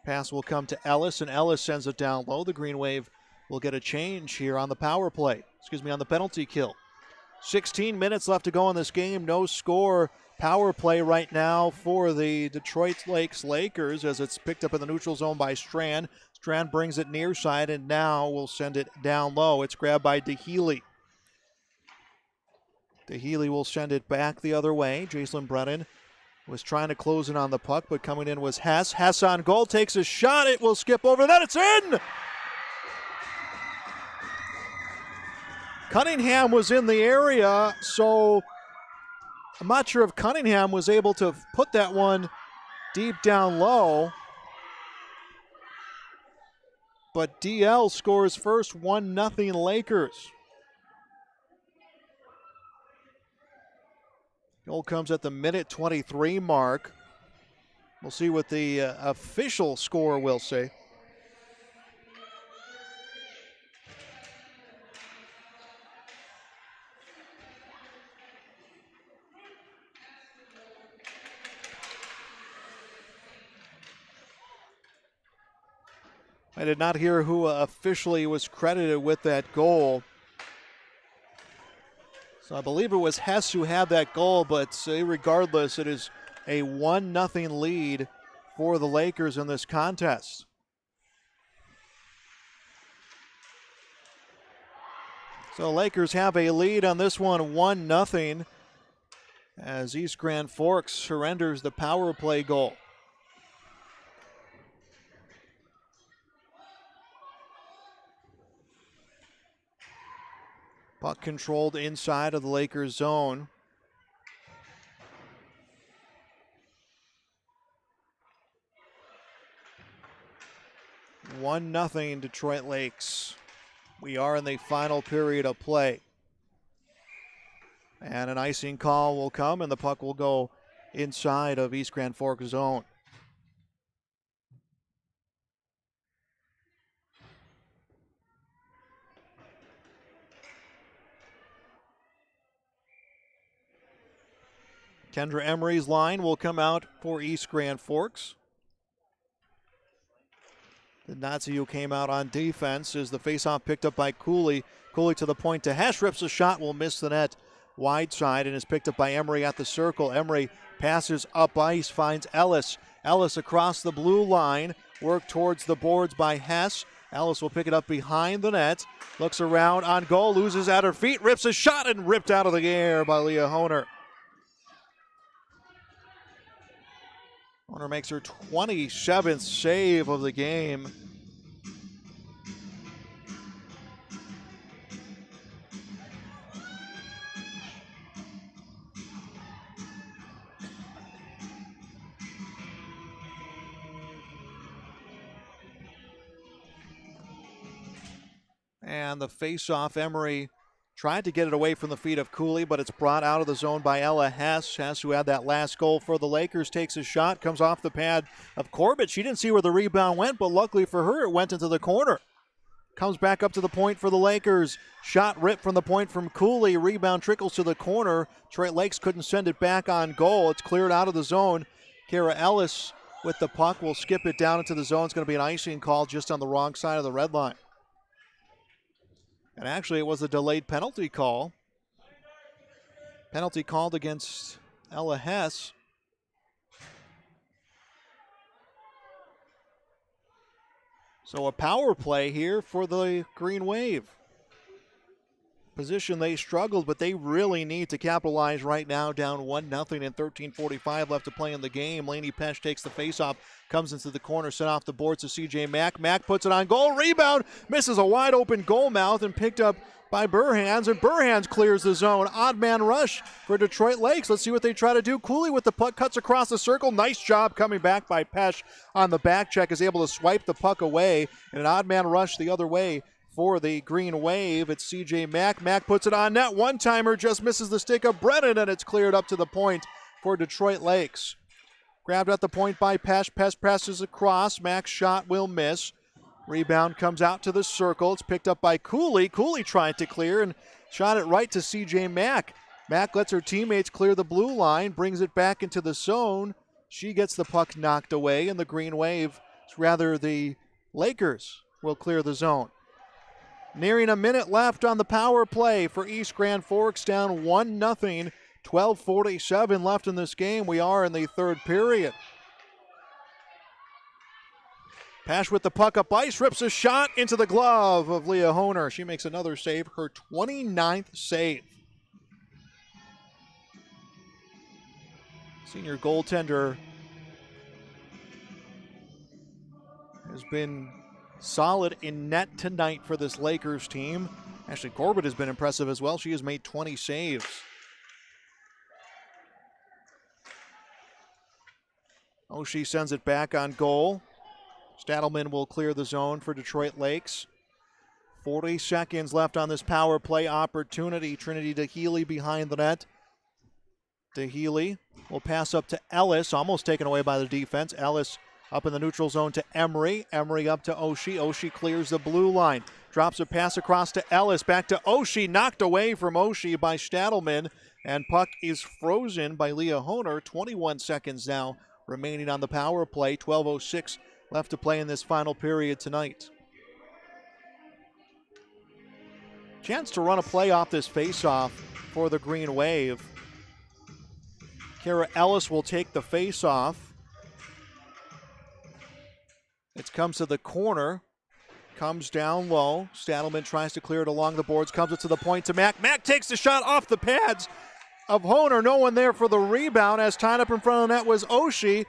Pass will come to Ellis, and Ellis sends it down low. The Green Wave will get a change here on the power play. On the penalty kill. 16 minutes left to go in this game. No score. Power play right now for the Detroit Lakes Lakers as it's picked up in the neutral zone by Strand. Strand brings it near side and now will send it down low. It's grabbed by DeHealy. DeHealy will send it back the other way. Jacelyn Brennan was trying to close it on the puck, but coming in was Hess. Hess on goal, takes a shot. It will skip over that. It's in! Cunningham was in the area, so I'm not sure if Cunningham was able to put that one deep down low. But DL scores first, 1-0 Lakers. Goal comes at the minute 23 mark. We'll see what the official score will say. I did not hear who officially was credited with that goal. So I believe it was Hess who had that goal, but regardless, it is a 1-0 lead for the Lakers in this contest. So Lakers have a lead on this one, 1-0, as East Grand Forks surrenders the power play goal. Puck controlled inside of the Lakers zone. One nothing Detroit Lakes. We are in the final period of play. And an icing call will come, and the puck will go inside of East Grand Forks zone. Kendra Emery's line will come out for East Grand Forks. The Nazi who came out on defense is the faceoff picked up by Cooley. Cooley to the point to Hesh, rips a shot, will miss the net wide side and is picked up by Emery at the circle. Emery passes up ice, finds Ellis. Ellis across the blue line, work towards the boards by Hess. Ellis will pick it up behind the net, looks around on goal, loses at her feet, rips a shot and ripped out of the air by Leah Honer. Honer makes her 27th save of the game. And the face-off, Emery tried to get it away from the feet of Cooley, but it's brought out of the zone by Ella Hess. Hess, who had that last goal for the Lakers, takes a shot, comes off the pad of Corbett. She didn't see where the rebound went, but luckily for her, it went into the corner. Comes back up to the point for the Lakers. Shot ripped from the point from Cooley. Rebound trickles to the corner. Detroit Lakes couldn't send it back on goal. It's cleared out of the zone. Kara Ellis with the puck will skip it down into the zone. It's going to be an icing call just on the wrong side of the red line. And actually, it was a delayed penalty call. Penalty called against Ella Hess. So a power play here for the Green Wave. Position they struggled, but they really need to capitalize right now, down 1-0 and 13:45 left to play in the game. Lainey Pesh takes the faceoff, comes into the corner, sent off the boards to CJ Mack. Mack puts it on goal, rebound, misses a wide open goal mouth and picked up by Burhans, and Burhans clears the zone. Odd man rush for Detroit Lakes. Let's see what they try to do. Cooley with the puck, cuts across the circle. Nice job coming back by Pesh on the back check, is able to swipe the puck away, and an odd man rush the other way for the Green Wave. It's CJ Mack. Mack puts it on net. One-timer just misses the stick of Brennan, and it's cleared up to the point for Detroit Lakes. Grabbed at the point by Pesh. Pesh passes across. Mack's shot will miss. Rebound comes out to the circle. It's picked up by Cooley. Cooley trying to clear and shot it right to CJ Mack. Mack lets her teammates clear the blue line, brings it back into the zone. She gets the puck knocked away, and the Green Wave, rather the Lakers, will clear the zone. Nearing a minute left on the power play for East Grand Forks, down 1-0. 12:47 left in this game. We are in the third period. Pash with the puck up ice, rips a shot into the glove of Leah Honer. She makes another save, her 29th save. Senior goaltender has been solid in net tonight for this Lakers team. Ashley Corbett has been impressive as well. She has made 20 saves. Oshie sends it back on goal. Stadelman will clear the zone for Detroit Lakes. 40 seconds left on this power play opportunity. Trinity DeHealy behind the net. DeHealy will pass up to Ellis, almost taken away by the defense. Ellis up in the neutral zone to Emery. Emery up to Oshie. Oshie clears the blue line. Drops a pass across to Ellis. Back to Oshie. Knocked away from Oshie by Stadelman. And puck is frozen by Leah Honer. 21 seconds now remaining on the power play. 12:06 left to play in this final period tonight. Chance to run a play off this faceoff for the Green Wave. Kara Ellis will take the faceoff. It comes to the corner. Comes down low. Stadelman tries to clear it along the boards. Comes it to the point to Mack. Mack takes the shot off the pads of Honer. No one there for the rebound, as tied up in front of the net was Oshie.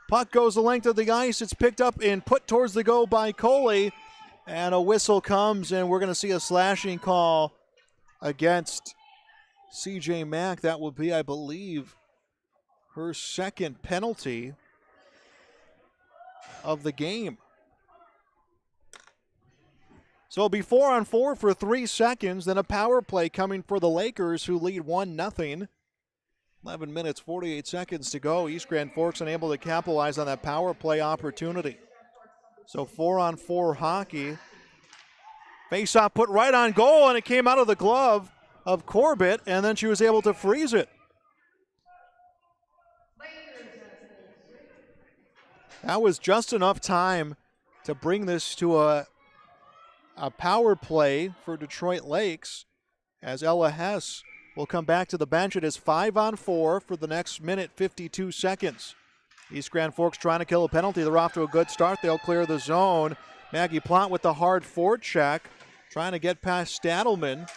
Puck goes the length of the ice. It's picked up and put towards the goal by Coley. And a whistle comes, and we're going to see a slashing call against C.J. Mack. That would be, I believe, her second penalty of the game. So it'll be 4-on-4 for 3 seconds, then a power play coming for the Lakers, who lead 1-0. 11 minutes, 48 seconds to go. East Grand Forks unable to capitalize on that power play opportunity. So 4-on-4 hockey. Face-off put right on goal, and it came out of the glove of Corbett, and then she was able to freeze it. That was just enough time to bring this to a power play for Detroit Lakes, as Ella Hess will come back to the bench. It is 5-on-4 for the next minute, 52 seconds. East Grand Forks trying to kill a penalty. They're off to a good start. They'll clear the zone. Maggie Plante with the hard forecheck, trying to get past Stadelman.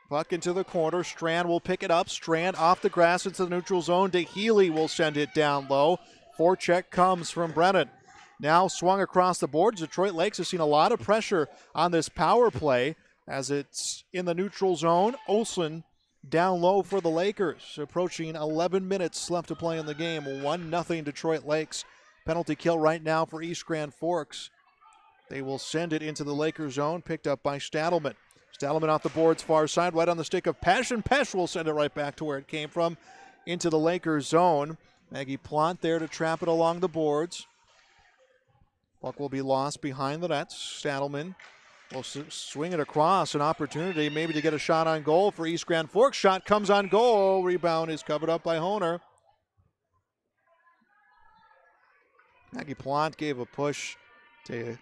Puck into the corner. Strand will pick it up. Strand off the grass into the neutral zone. DeHealy will send it down low. Forecheck comes from Brennan. Now swung across the board. Detroit Lakes has seen a lot of pressure on this power play as it's in the neutral zone. Olsen down low for the Lakers. Approaching 11 minutes left to play in the game. 1-0 Detroit Lakes. Penalty kill right now for East Grand Forks. They will send it into the Lakers zone, picked up by Stadelman. Stadelman off the boards far side, right on the stick of Pesh, and Pesh will send it right back to where it came from, into the Lakers zone. Maggie Plante there to trap it along the boards. Puck will be lost behind the nets. Stadelman will swing it across. An opportunity maybe to get a shot on goal for East Grand Forks. Shot comes on goal. Rebound is covered up by Honer. Maggie Plante gave a push to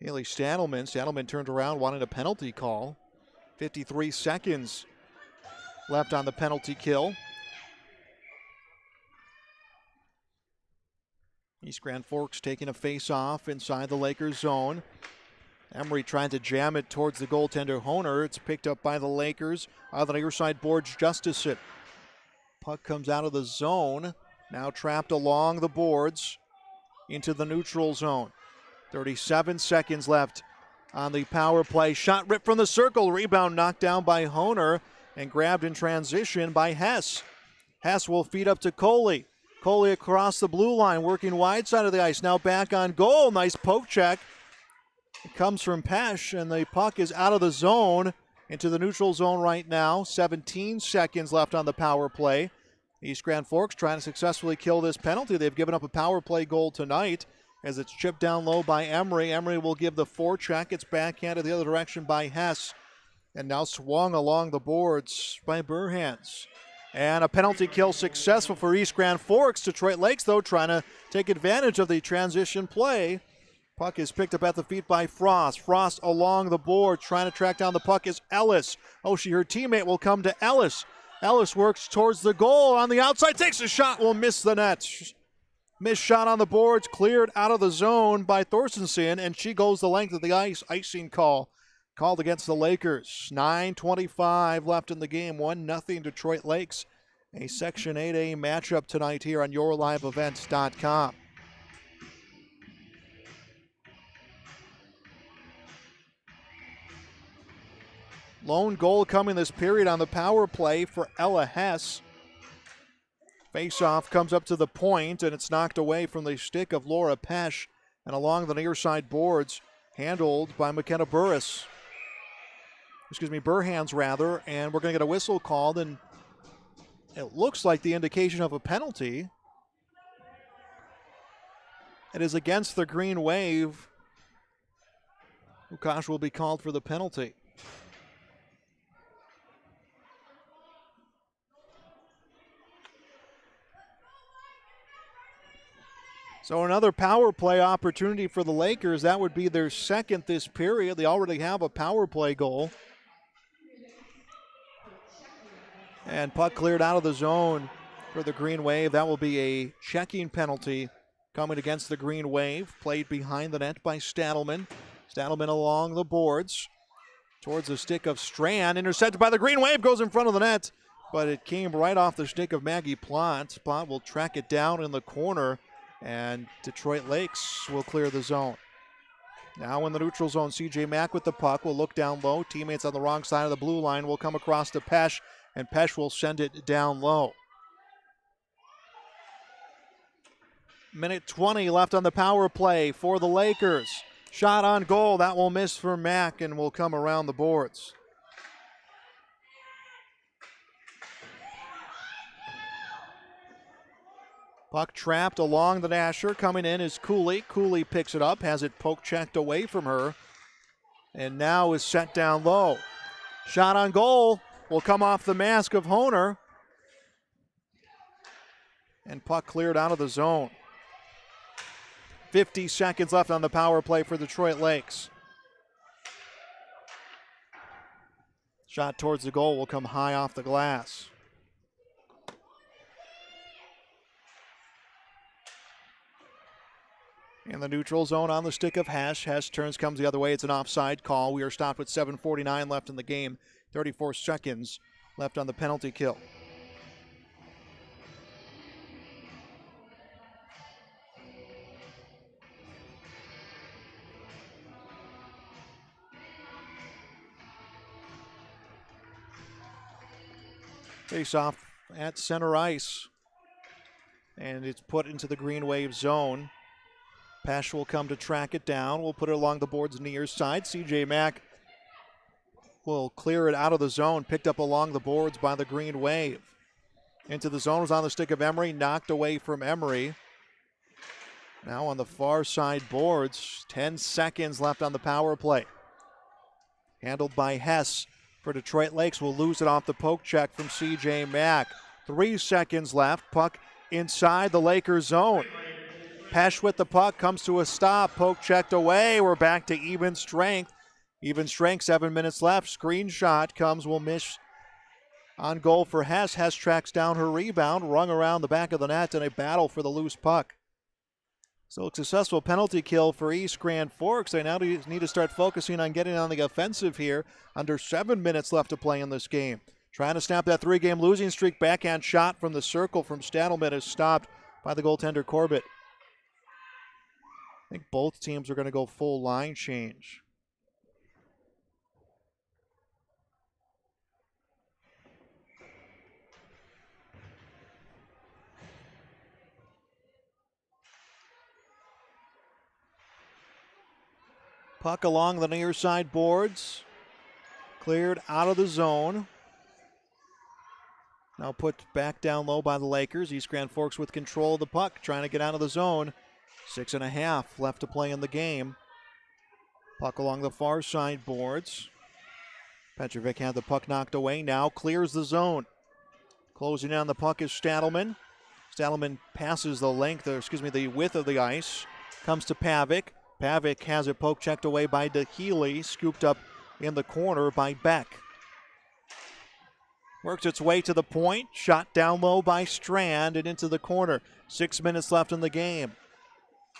Haley Stadelman. Stadelman turned around, wanted a penalty call. 53 seconds left on the penalty kill. East Grand Forks taking a face-off inside the Lakers zone. Emery trying to jam it towards the goaltender Honer. It's picked up by the Lakers. On the near side boards, Justison. Puck comes out of the zone. Now trapped along the boards into the neutral zone. 37 seconds left on the power play. Shot ripped from the circle. Rebound knocked down by Honer and grabbed in transition by Hess. Hess will feed up to Coley. Coley across the blue line, working wide side of the ice. Now back on goal. Nice poke check. It comes from Pesh, and the puck is out of the zone into the neutral zone right now. 17 seconds left on the power play. East Grand Forks trying to successfully kill this penalty. They've given up a power play goal tonight as it's chipped down low by Emery. Emery will give the forecheck. It's backhanded the other direction by Hess, and now swung along the boards by Burhans. And a penalty kill successful for East Grand Forks. Detroit Lakes, though, trying to take advantage of the transition play. Puck is picked up at the feet by Frost. Frost along the board, trying to track down the puck is Ellis. Oshie, her teammate, will come to Ellis. Ellis works towards the goal on the outside, takes a shot, will miss the net. Missed shot on the boards, cleared out of the zone by Thorstensen, and she goes the length of the ice. Icing call called against the Lakers. 9:25 left in the game. 1-0 Detroit Lakes. A Section 8A matchup tonight here on YourLiveEvents.com. Lone goal coming this period on the power play for Ella Hess. Face-off comes up to the point, and it's knocked away from the stick of Laura Pesh and along the near side boards, handled by McKenna Burhands, and we're going to get a whistle called, and it looks like the indication of a penalty. It is against the Green Wave. Lukash will be called for the penalty. So another power play opportunity for the Lakers. That would be their second this period. They already have a power play goal. And puck cleared out of the zone for the Green Wave. That will be a checking penalty coming against the Green Wave. Played behind the net by Stadelman. Stadelman along the boards towards the stick of Strand. Intercepted by the Green Wave. Goes in front of the net. But it came right off the stick of Maggie Plott. Plott will track it down in the corner. And Detroit Lakes will clear the zone. Now in the neutral zone, CJ Mack with the puck will look down low. Teammates on the wrong side of the blue line will come across to Pesh, and Pesh will send it down low. Minute 20 left on the power play for the Lakers. Shot on goal, that will miss for Mack and will come around the boards. Puck trapped along the dasher. Coming in is Cooley. Cooley picks it up, has it poke checked away from her, and now is set down low. Shot on goal will come off the mask of Honer. And puck cleared out of the zone. 50 seconds left on the power play for Detroit Lakes. Shot towards the goal will come high off the glass. In the neutral zone on the stick of Hesh. Hesh turns, comes the other way. It's an offside call. We are stopped with 7:49 left in the game. 34 seconds left on the penalty kill. Face off at center ice. And it's put into the Green Wave zone. Pesh will come to track it down. We'll put it along the boards near side. CJ Mack will clear it out of the zone. Picked up along the boards by the Green Wave. Into the zone was on the stick of Emery. Knocked away from Emery. Now on the far side boards. 10 seconds left on the power play. Handled by Hess for Detroit Lakes. Will lose it off the poke check from CJ Mack. 3 seconds left. Puck inside the Lakers zone. Pesh with the puck, comes to a stop. Poke checked away. We're back to even strength. Even strength, 7 minutes left. Screen shot comes, will miss on goal for Hess. Hess tracks down her rebound, rung around the back of the net in a battle for the loose puck. So a successful penalty kill for East Grand Forks. They now need to start focusing on getting on the offensive here. Under 7 minutes left to play in this game. Trying to snap that 3-game losing streak. Backhand shot from the circle from Stadelman is stopped by the goaltender Corbett. I think both teams are going to go full line change. Puck along the near side boards. Cleared out of the zone. Now put back down low by the Lakers. East Grand Forks with control of the puck, trying to get out of the zone. 6.5 left to play in the game. Puck along the far side boards. Petrovic had the puck knocked away. Now clears the zone. Closing in on the puck is Stadelman. Stadelman passes the the width of the ice. Comes to Pavic. Pavic has it poke checked away by DeHealy. Scooped up in the corner by Beck. Works its way to the point. Shot down low by Strand and into the corner. 6 minutes left in the game.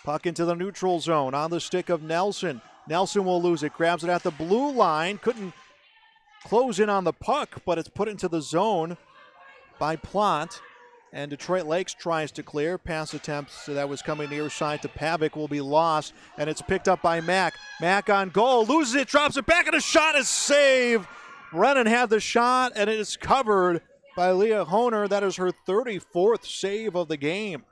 Puck into the neutral zone on the stick of Nelson. Nelson will lose it. Grabs it at the blue line. Couldn't close in on the puck, but it's put into the zone by Plott. And Detroit Lakes tries to clear. Pass attempts that was coming near side to Pavic will be lost. And it's picked up by Mack. Mack on goal. Loses it. Drops it back. And a shot is saved. Brennan had the shot, and it is covered by Leah Honer. That is her 34th save of the game.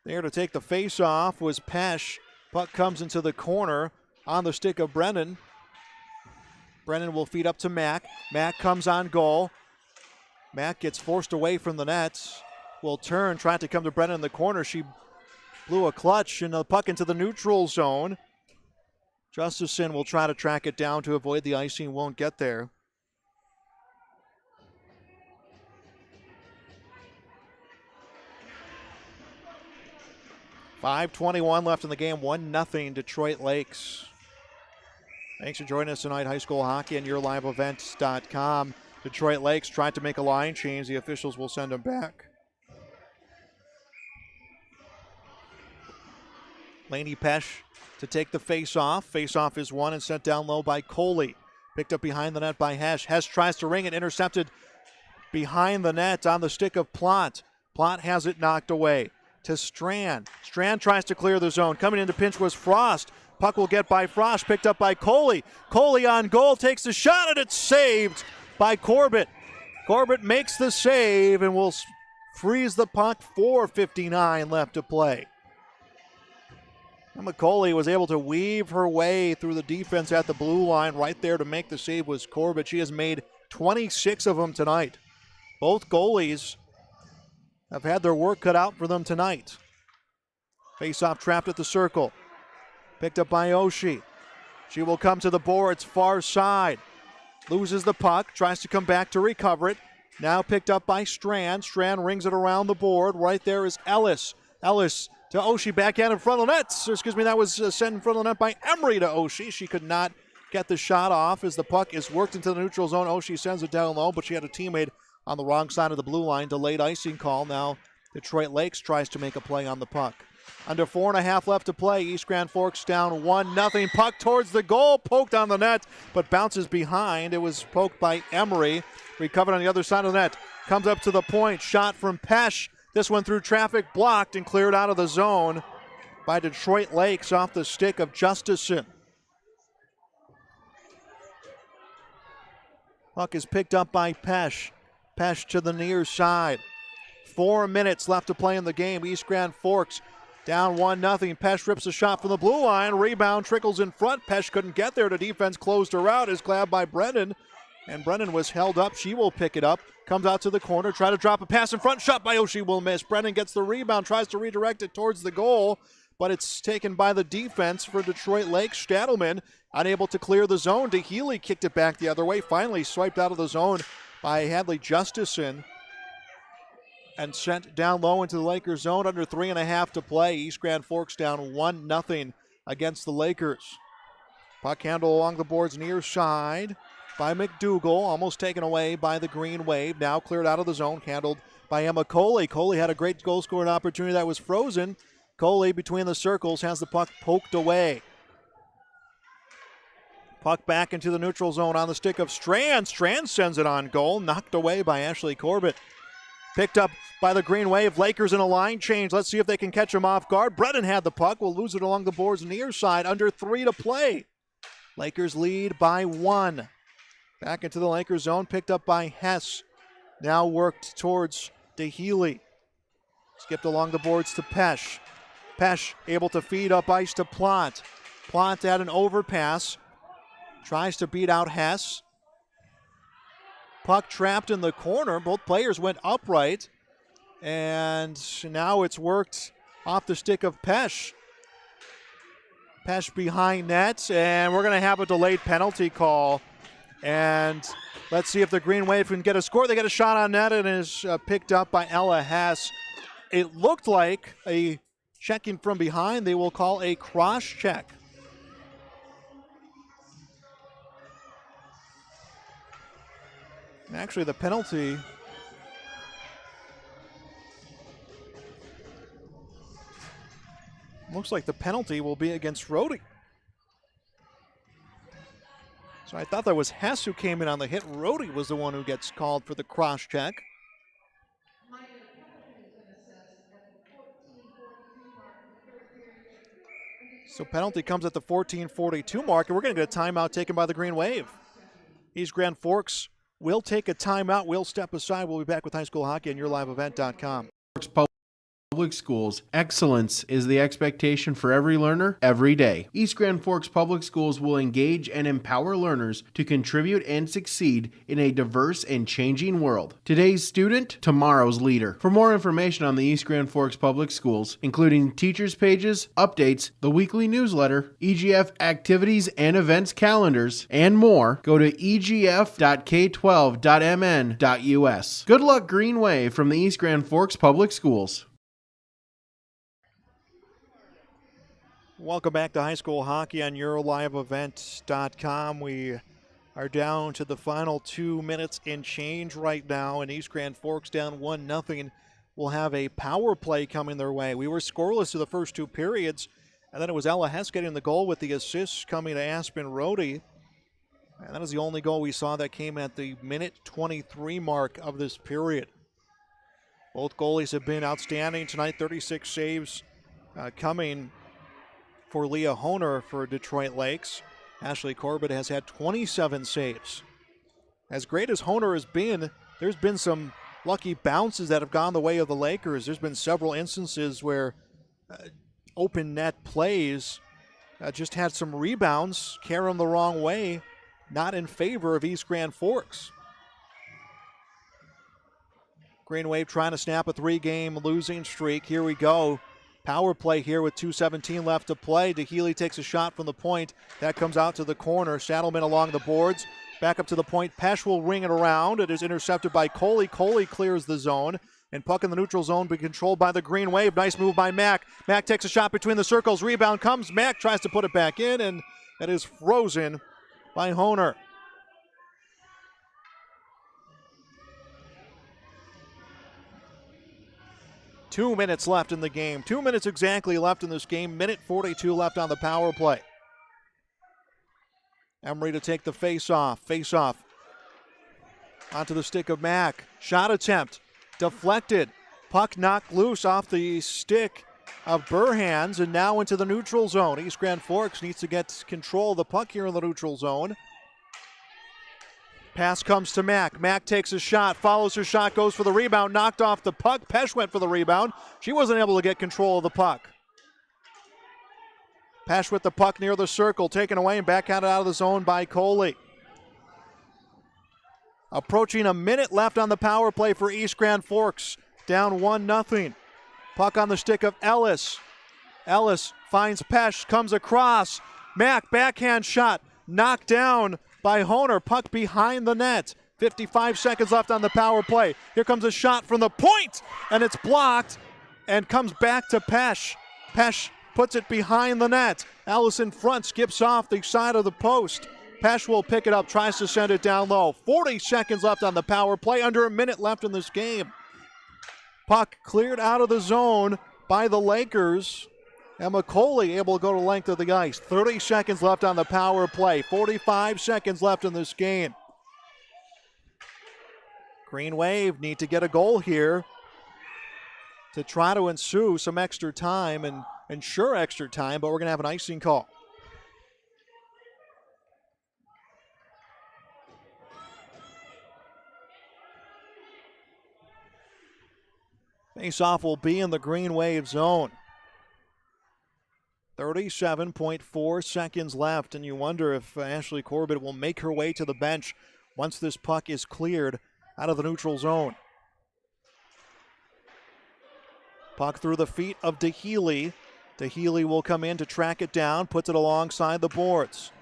There to take the face-off was Pesh. Puck comes into the corner on the stick of Brennan. Brennan will feed up to Mack. Mack comes on goal. Mack gets forced away from the nets. Will turn, trying to come to Brennan in the corner. She blew a clutch and the puck into the neutral zone. Justison will try to track it down to avoid the icing, won't get there. .5:21 left in the game, 1-0 Detroit Lakes. Thanks for joining us tonight, high school hockey and yourliveevents.com. Detroit Lakes tried to make a line change. The officials will send them back. Laney Pesh to take the face-off. Face-off is won and sent down low by Coley. Picked up behind the net by Hesh. Hesh tries to ring it, intercepted behind the net on the stick of Plott. Plott has it knocked away to Strand. Strand tries to clear the zone. Coming into pinch was Frost. Puck will get by Frost, picked up by Coley. Coley on goal, takes the shot, and it's saved by Corbett. Corbett makes the save and will freeze the puck. 4:59 left to play. Emma Coley was able to weave her way through the defense at the blue line. Right there to make the save was Corbett. She has made 26 of them tonight. Both goalies have had their work cut out for them tonight. Face-off trapped at the circle. Picked up by Oshie. She will come to the boards, far side. Loses the puck, tries to come back to recover it. Now picked up by Strand. Strand rings it around the board. Right there is Ellis. Ellis to Oshie, backhand in front of the net. That was sent in front of the net by Emery to Oshie. She could not get the shot off as the puck is worked into the neutral zone. Oshie sends it down low, but she had a teammate on the wrong side of the blue line. Delayed icing call. Now Detroit Lakes tries to make a play on the puck. Under 4.5 left to play. East Grand Forks down 1-0. Puck towards the goal, poked on the net, but bounces behind. It was poked by Emery. Recovered on the other side of the net. Comes up to the point. Shot from Pesh. This one through traffic, blocked and cleared out of the zone by Detroit Lakes off the stick of Justison. Puck is picked up by Pesh. Pesh to the near side. 4 minutes left to play in the game. East Grand Forks down 1-0. Pesh rips a shot from the blue line. Rebound trickles in front. Pesh couldn't get there. The defense closed her out. Is grabbed by Brennan. And Brennan was held up. She will pick it up. Comes out to the corner. Try to drop a pass in front. Shot by Oshie will miss. Brennan gets the rebound. Tries to redirect it towards the goal. But it's taken by the defense for Detroit Lakes. Stadelman unable to clear the zone. DeHealy kicked it back the other way. Finally swiped out of the zone by Hadley Justison. And sent down low into the Lakers zone. Under 3.5 to play. East Grand Forks down 1-0 against the Lakers. Puck handle along the boards near side by McDougal. Almost taken away by the Green Wave. Now cleared out of the zone. Handled by Emma Coley. Coley had a great goal scoring opportunity that was frozen. Coley between the circles has the puck poked away. Puck back into the neutral zone on the stick of Strand. Strand sends it on goal. Knocked away by Ashley Corbett. Picked up by the Green Wave. Lakers in a line change. Let's see if they can catch him off guard. Brennan had the puck. Will lose it along the boards near side. Under 3 to play. Lakers lead by 1. Back into the Lakers zone. Picked up by Hess. Now worked towards DeHealy. Skipped along the boards to Pesh. Pesh able to feed up ice to Plott. Plott at an overpass. Tries to beat out Hess. Puck trapped in the corner. Both players went upright. And now it's worked off the stick of Pesh. Pesh behind net. And we're going to have a delayed penalty call. And let's see if the Green Wave can get a score. They get a shot on net and is picked up by Ella Hess. It looked like a checking from behind. They will call a cross check. Actually, the penalty looks like the penalty will be against Rohde. So I thought that was Hess who came in on the hit. Rohde was the one who gets called for the cross check. So penalty comes at the 14:42 mark, and we're going to get a timeout taken by the Green Wave. East Grand Forks will take a timeout. We'll step aside. We'll be back with high school hockey on yourliveevent.com. Public Schools, excellence is the expectation for every learner, every day. East Grand Forks Public Schools will engage and empower learners to contribute and succeed in a diverse and changing world. Today's student, tomorrow's leader. For more information on the East Grand Forks Public Schools, including teachers' pages, updates, the weekly newsletter, EGF activities and events calendars, and more, go to egf.k12.mn.us. Good luck, Green Wave, from the East Grand Forks Public Schools. Welcome back to high school hockey on YourLiveEvent.com. We are down to the final 2 minutes and change right now, and East Grand Forks down 1-0. Will have a power play coming their way. We were scoreless to the first two periods, and then it was Ella Hess getting the goal with the assists coming to Aspen Rhodey. And that is the only goal we saw that came at the minute 23 mark of this period. Both goalies have been outstanding tonight. 36 saves coming for Leah Honer for Detroit Lakes. Ashley Corbett has had 27 saves. As great as Honer has been, there's been some lucky bounces that have gone the way of the Lakers. There's been several instances where open net plays just had some rebounds carry them the wrong way, not in favor of East Grand Forks. Green Wave trying to snap a 3-game losing streak. Here we go. Power play here with 2:17 left to play. DeHealy takes a shot from the point. That comes out to the corner. Saddleman along the boards. Back up to the point. Pesh will ring it around. It is intercepted by Coley. Coley clears the zone. And puck in the neutral zone be controlled by the Green Wave. Nice move by Mack. Mack takes a shot between the circles. Rebound comes. Mack tries to put it back in, and that is frozen by Honer. Two minutes left in the game. 2 minutes exactly left in this game. Minute 42 left on the power play. Emery to take the face-off. Face-off onto the stick of Mack. Shot attempt. Deflected. Puck knocked loose off the stick of Burhans and now into the neutral zone. East Grand Forks needs to get control of the puck here in the neutral zone. Pass comes to Mack. Mack takes a shot, follows her shot, goes for the rebound, knocked off the puck. Pesh went for the rebound. She wasn't able to get control of the puck. Pesh with the puck near the circle, taken away and backhanded out of the zone by Coley. Approaching a minute left on the power play for East Grand Forks. Down 1-0. Puck on the stick of Ellis. Ellis finds Pesh, comes across. Mack, backhand shot, knocked down by Honer. Puck behind the net. 55 seconds left on the power play. Here comes a shot from the point, and it's blocked and comes back to Pesh. Pesh puts it behind the net. Ellis in front, skips off the side of the post. Pesh will pick it up, tries to send it down low. 40 seconds left on the power play, under a minute left in this game. Puck cleared out of the zone by the Lakers. Emma Coley able to go to the length of the ice. 30 seconds left on the power play. 45 seconds left in this game. Green Wave need to get a goal here to try to ensue some extra time and ensure extra time, but we're going to have an icing call. Face-off will be in the Green Wave zone. 37.4 seconds left, and you wonder if Ashley Corbett will make her way to the bench once this puck is cleared out of the neutral zone. Puck through the feet of DeHealy. DeHealy will come in to track it down, puts it alongside the boards.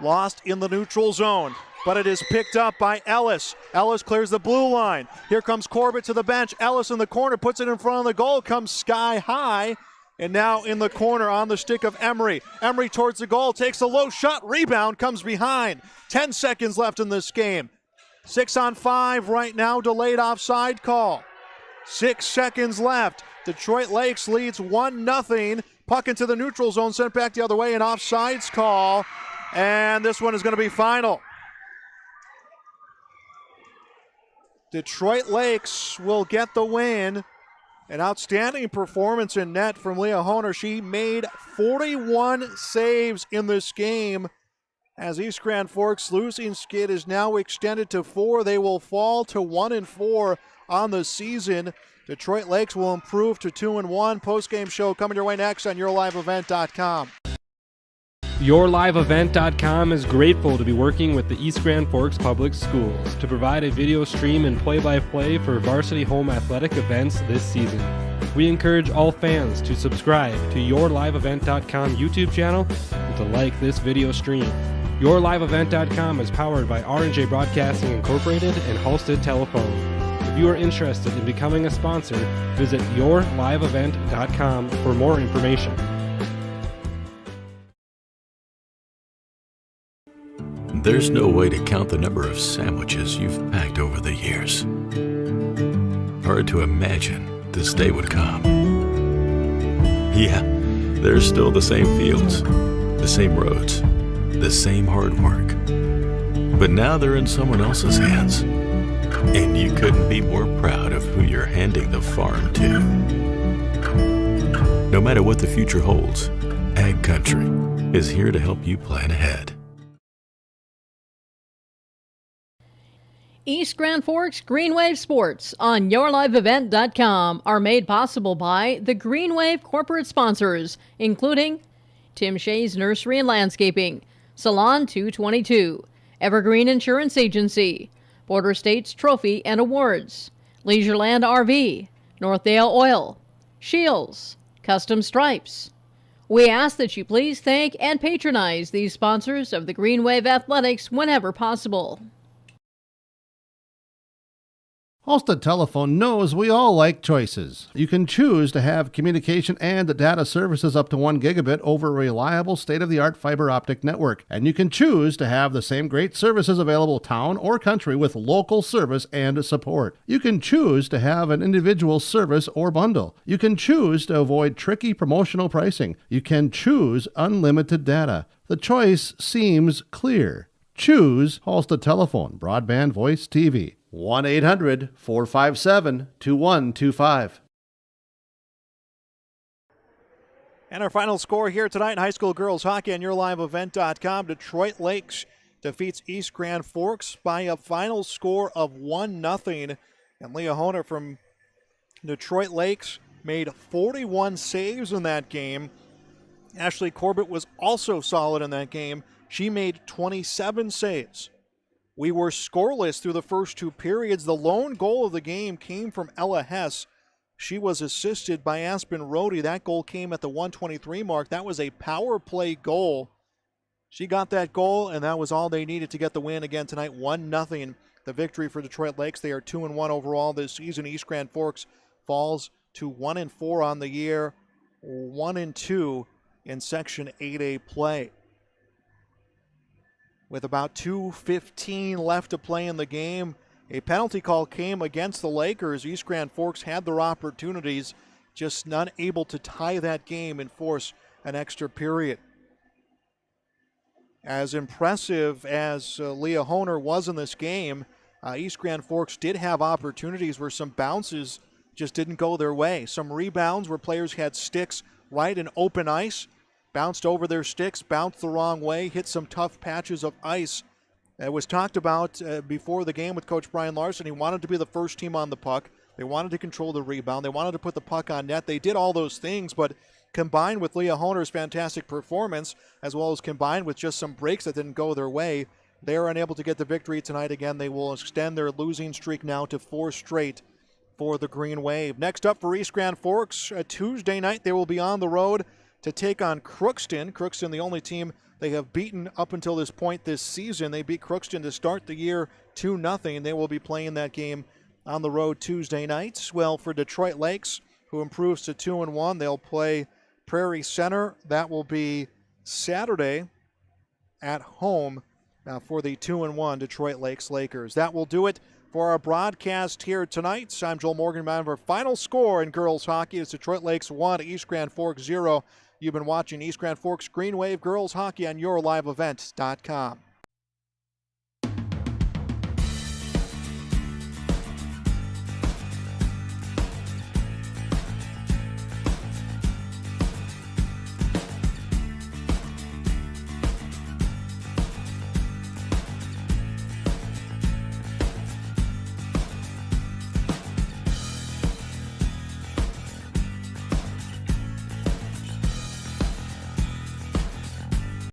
Lost in the neutral zone, but it is picked up by Ellis. Ellis clears the blue line. Here comes Corbett to the bench. Ellis in the corner, puts it in front of the goal, comes sky high. And now in the corner on the stick of Emery. Emery towards the goal, takes a low shot, rebound, comes behind. 10 seconds left in this game. 6-on-5 right now, delayed offside call. 6 seconds left. Detroit Lakes leads 1-0. Puck into the neutral zone, sent back the other way, an offsides call. And this one is going to be final. Detroit Lakes will get the win. An outstanding performance in net from Leah Honer. She made 41 saves in this game. As East Grand Forks' losing skid is now extended to 4. They will fall to 1-4 on the season. Detroit Lakes will improve to 2-1. Post-game show coming your way next on YourLiveEvent.com. YourLiveEvent.com is grateful to be working with the East Grand Forks Public Schools to provide a video stream and play-by-play for varsity home athletic events this season. We encourage all fans to subscribe to YourLiveEvent.com YouTube channel and to like this video stream. YourLiveEvent.com is powered by R&J Broadcasting Incorporated and Halstead Telephone. If you are interested in becoming a sponsor, visit YourLiveEvent.com for more information. There's no way to count the number of sandwiches you've packed over the years. Hard to imagine this day would come. Yeah, there's still the same fields, the same roads, the same hard work. But now they're in someone else's hands. And you couldn't be more proud of who you're handing the farm to. No matter what the future holds, Ag Country is here to help you plan ahead. East Grand Forks Green Wave Sports on YourLiveEvent.com are made possible by the Green Wave corporate sponsors, including Tim Shea's Nursery and Landscaping, Salon 222, Evergreen Insurance Agency, Border States Trophy and Awards, Leisureland RV, Northdale Oil, Shields, Custom Stripes. We ask that you please thank and patronize these sponsors of the Green Wave Athletics whenever possible. Halstead Telephone knows we all like choices. You can choose to have communication and data services up to 1 gigabit over a reliable state-of-the-art fiber optic network. And you can choose to have the same great services available town or country with local service and support. You can choose to have an individual service or bundle. You can choose to avoid tricky promotional pricing. You can choose unlimited data. The choice seems clear. Choose Halstead Telephone, broadband voice TV. 1-800-457-2125. And our final score here tonight in high school girls hockey on YourLiveEvent.com. Detroit Lakes defeats East Grand Forks by a final score of 1-0. And Leah Honer from Detroit Lakes made 41 saves in that game. Ashley Corbett was also solid in that game. She made 27 saves. We were scoreless through the first two periods. The lone goal of the game came from Ella Hess. She was assisted by Aspen Rohde. That goal came at the 1:23 mark. That was a power play goal. She got that goal, and that was all they needed to get the win again tonight. 1-0, the victory for Detroit Lakes. They are 2-1 overall this season. East Grand Forks falls to 1-4 on the year, 1-2 in Section 8A play. With about 2:15 left to play in the game, a penalty call came against the Lakers. East Grand Forks had their opportunities, just not able to tie that game and force an extra period. As impressive as Leah Honer was in this game, East Grand Forks did have opportunities where some bounces just didn't go their way. Some rebounds where players had sticks right in open ice, bounced over their sticks, bounced the wrong way, hit some tough patches of ice. It was talked about before the game with Coach Brian Larson. He wanted to be the first team on the puck. They wanted to control the rebound. They wanted to put the puck on net. They did all those things, but combined with Leah Honer's fantastic performance, as well as combined with just some breaks that didn't go their way, they are unable to get the victory tonight. Again, they will extend their losing streak now to 4 straight for the Green Wave. Next up for East Grand Forks, Tuesday night they will be on the road to take on Crookston. Crookston, the only team they have beaten up until this point this season. They beat Crookston to start the year 2-0. They will be playing that game on the road Tuesday nights. Well, for Detroit Lakes, who improves to 2-1, they'll play Prairie Center. That will be Saturday at home for the 2-1 Detroit Lakes Lakers. That will do it for our broadcast here tonight. I'm Joel Morgan. Man, our final score in girls hockey is Detroit Lakes 1, East Grand Forks 0. You've been watching East Grand Forks Green Wave Girls Hockey on YourLiveEvent.com.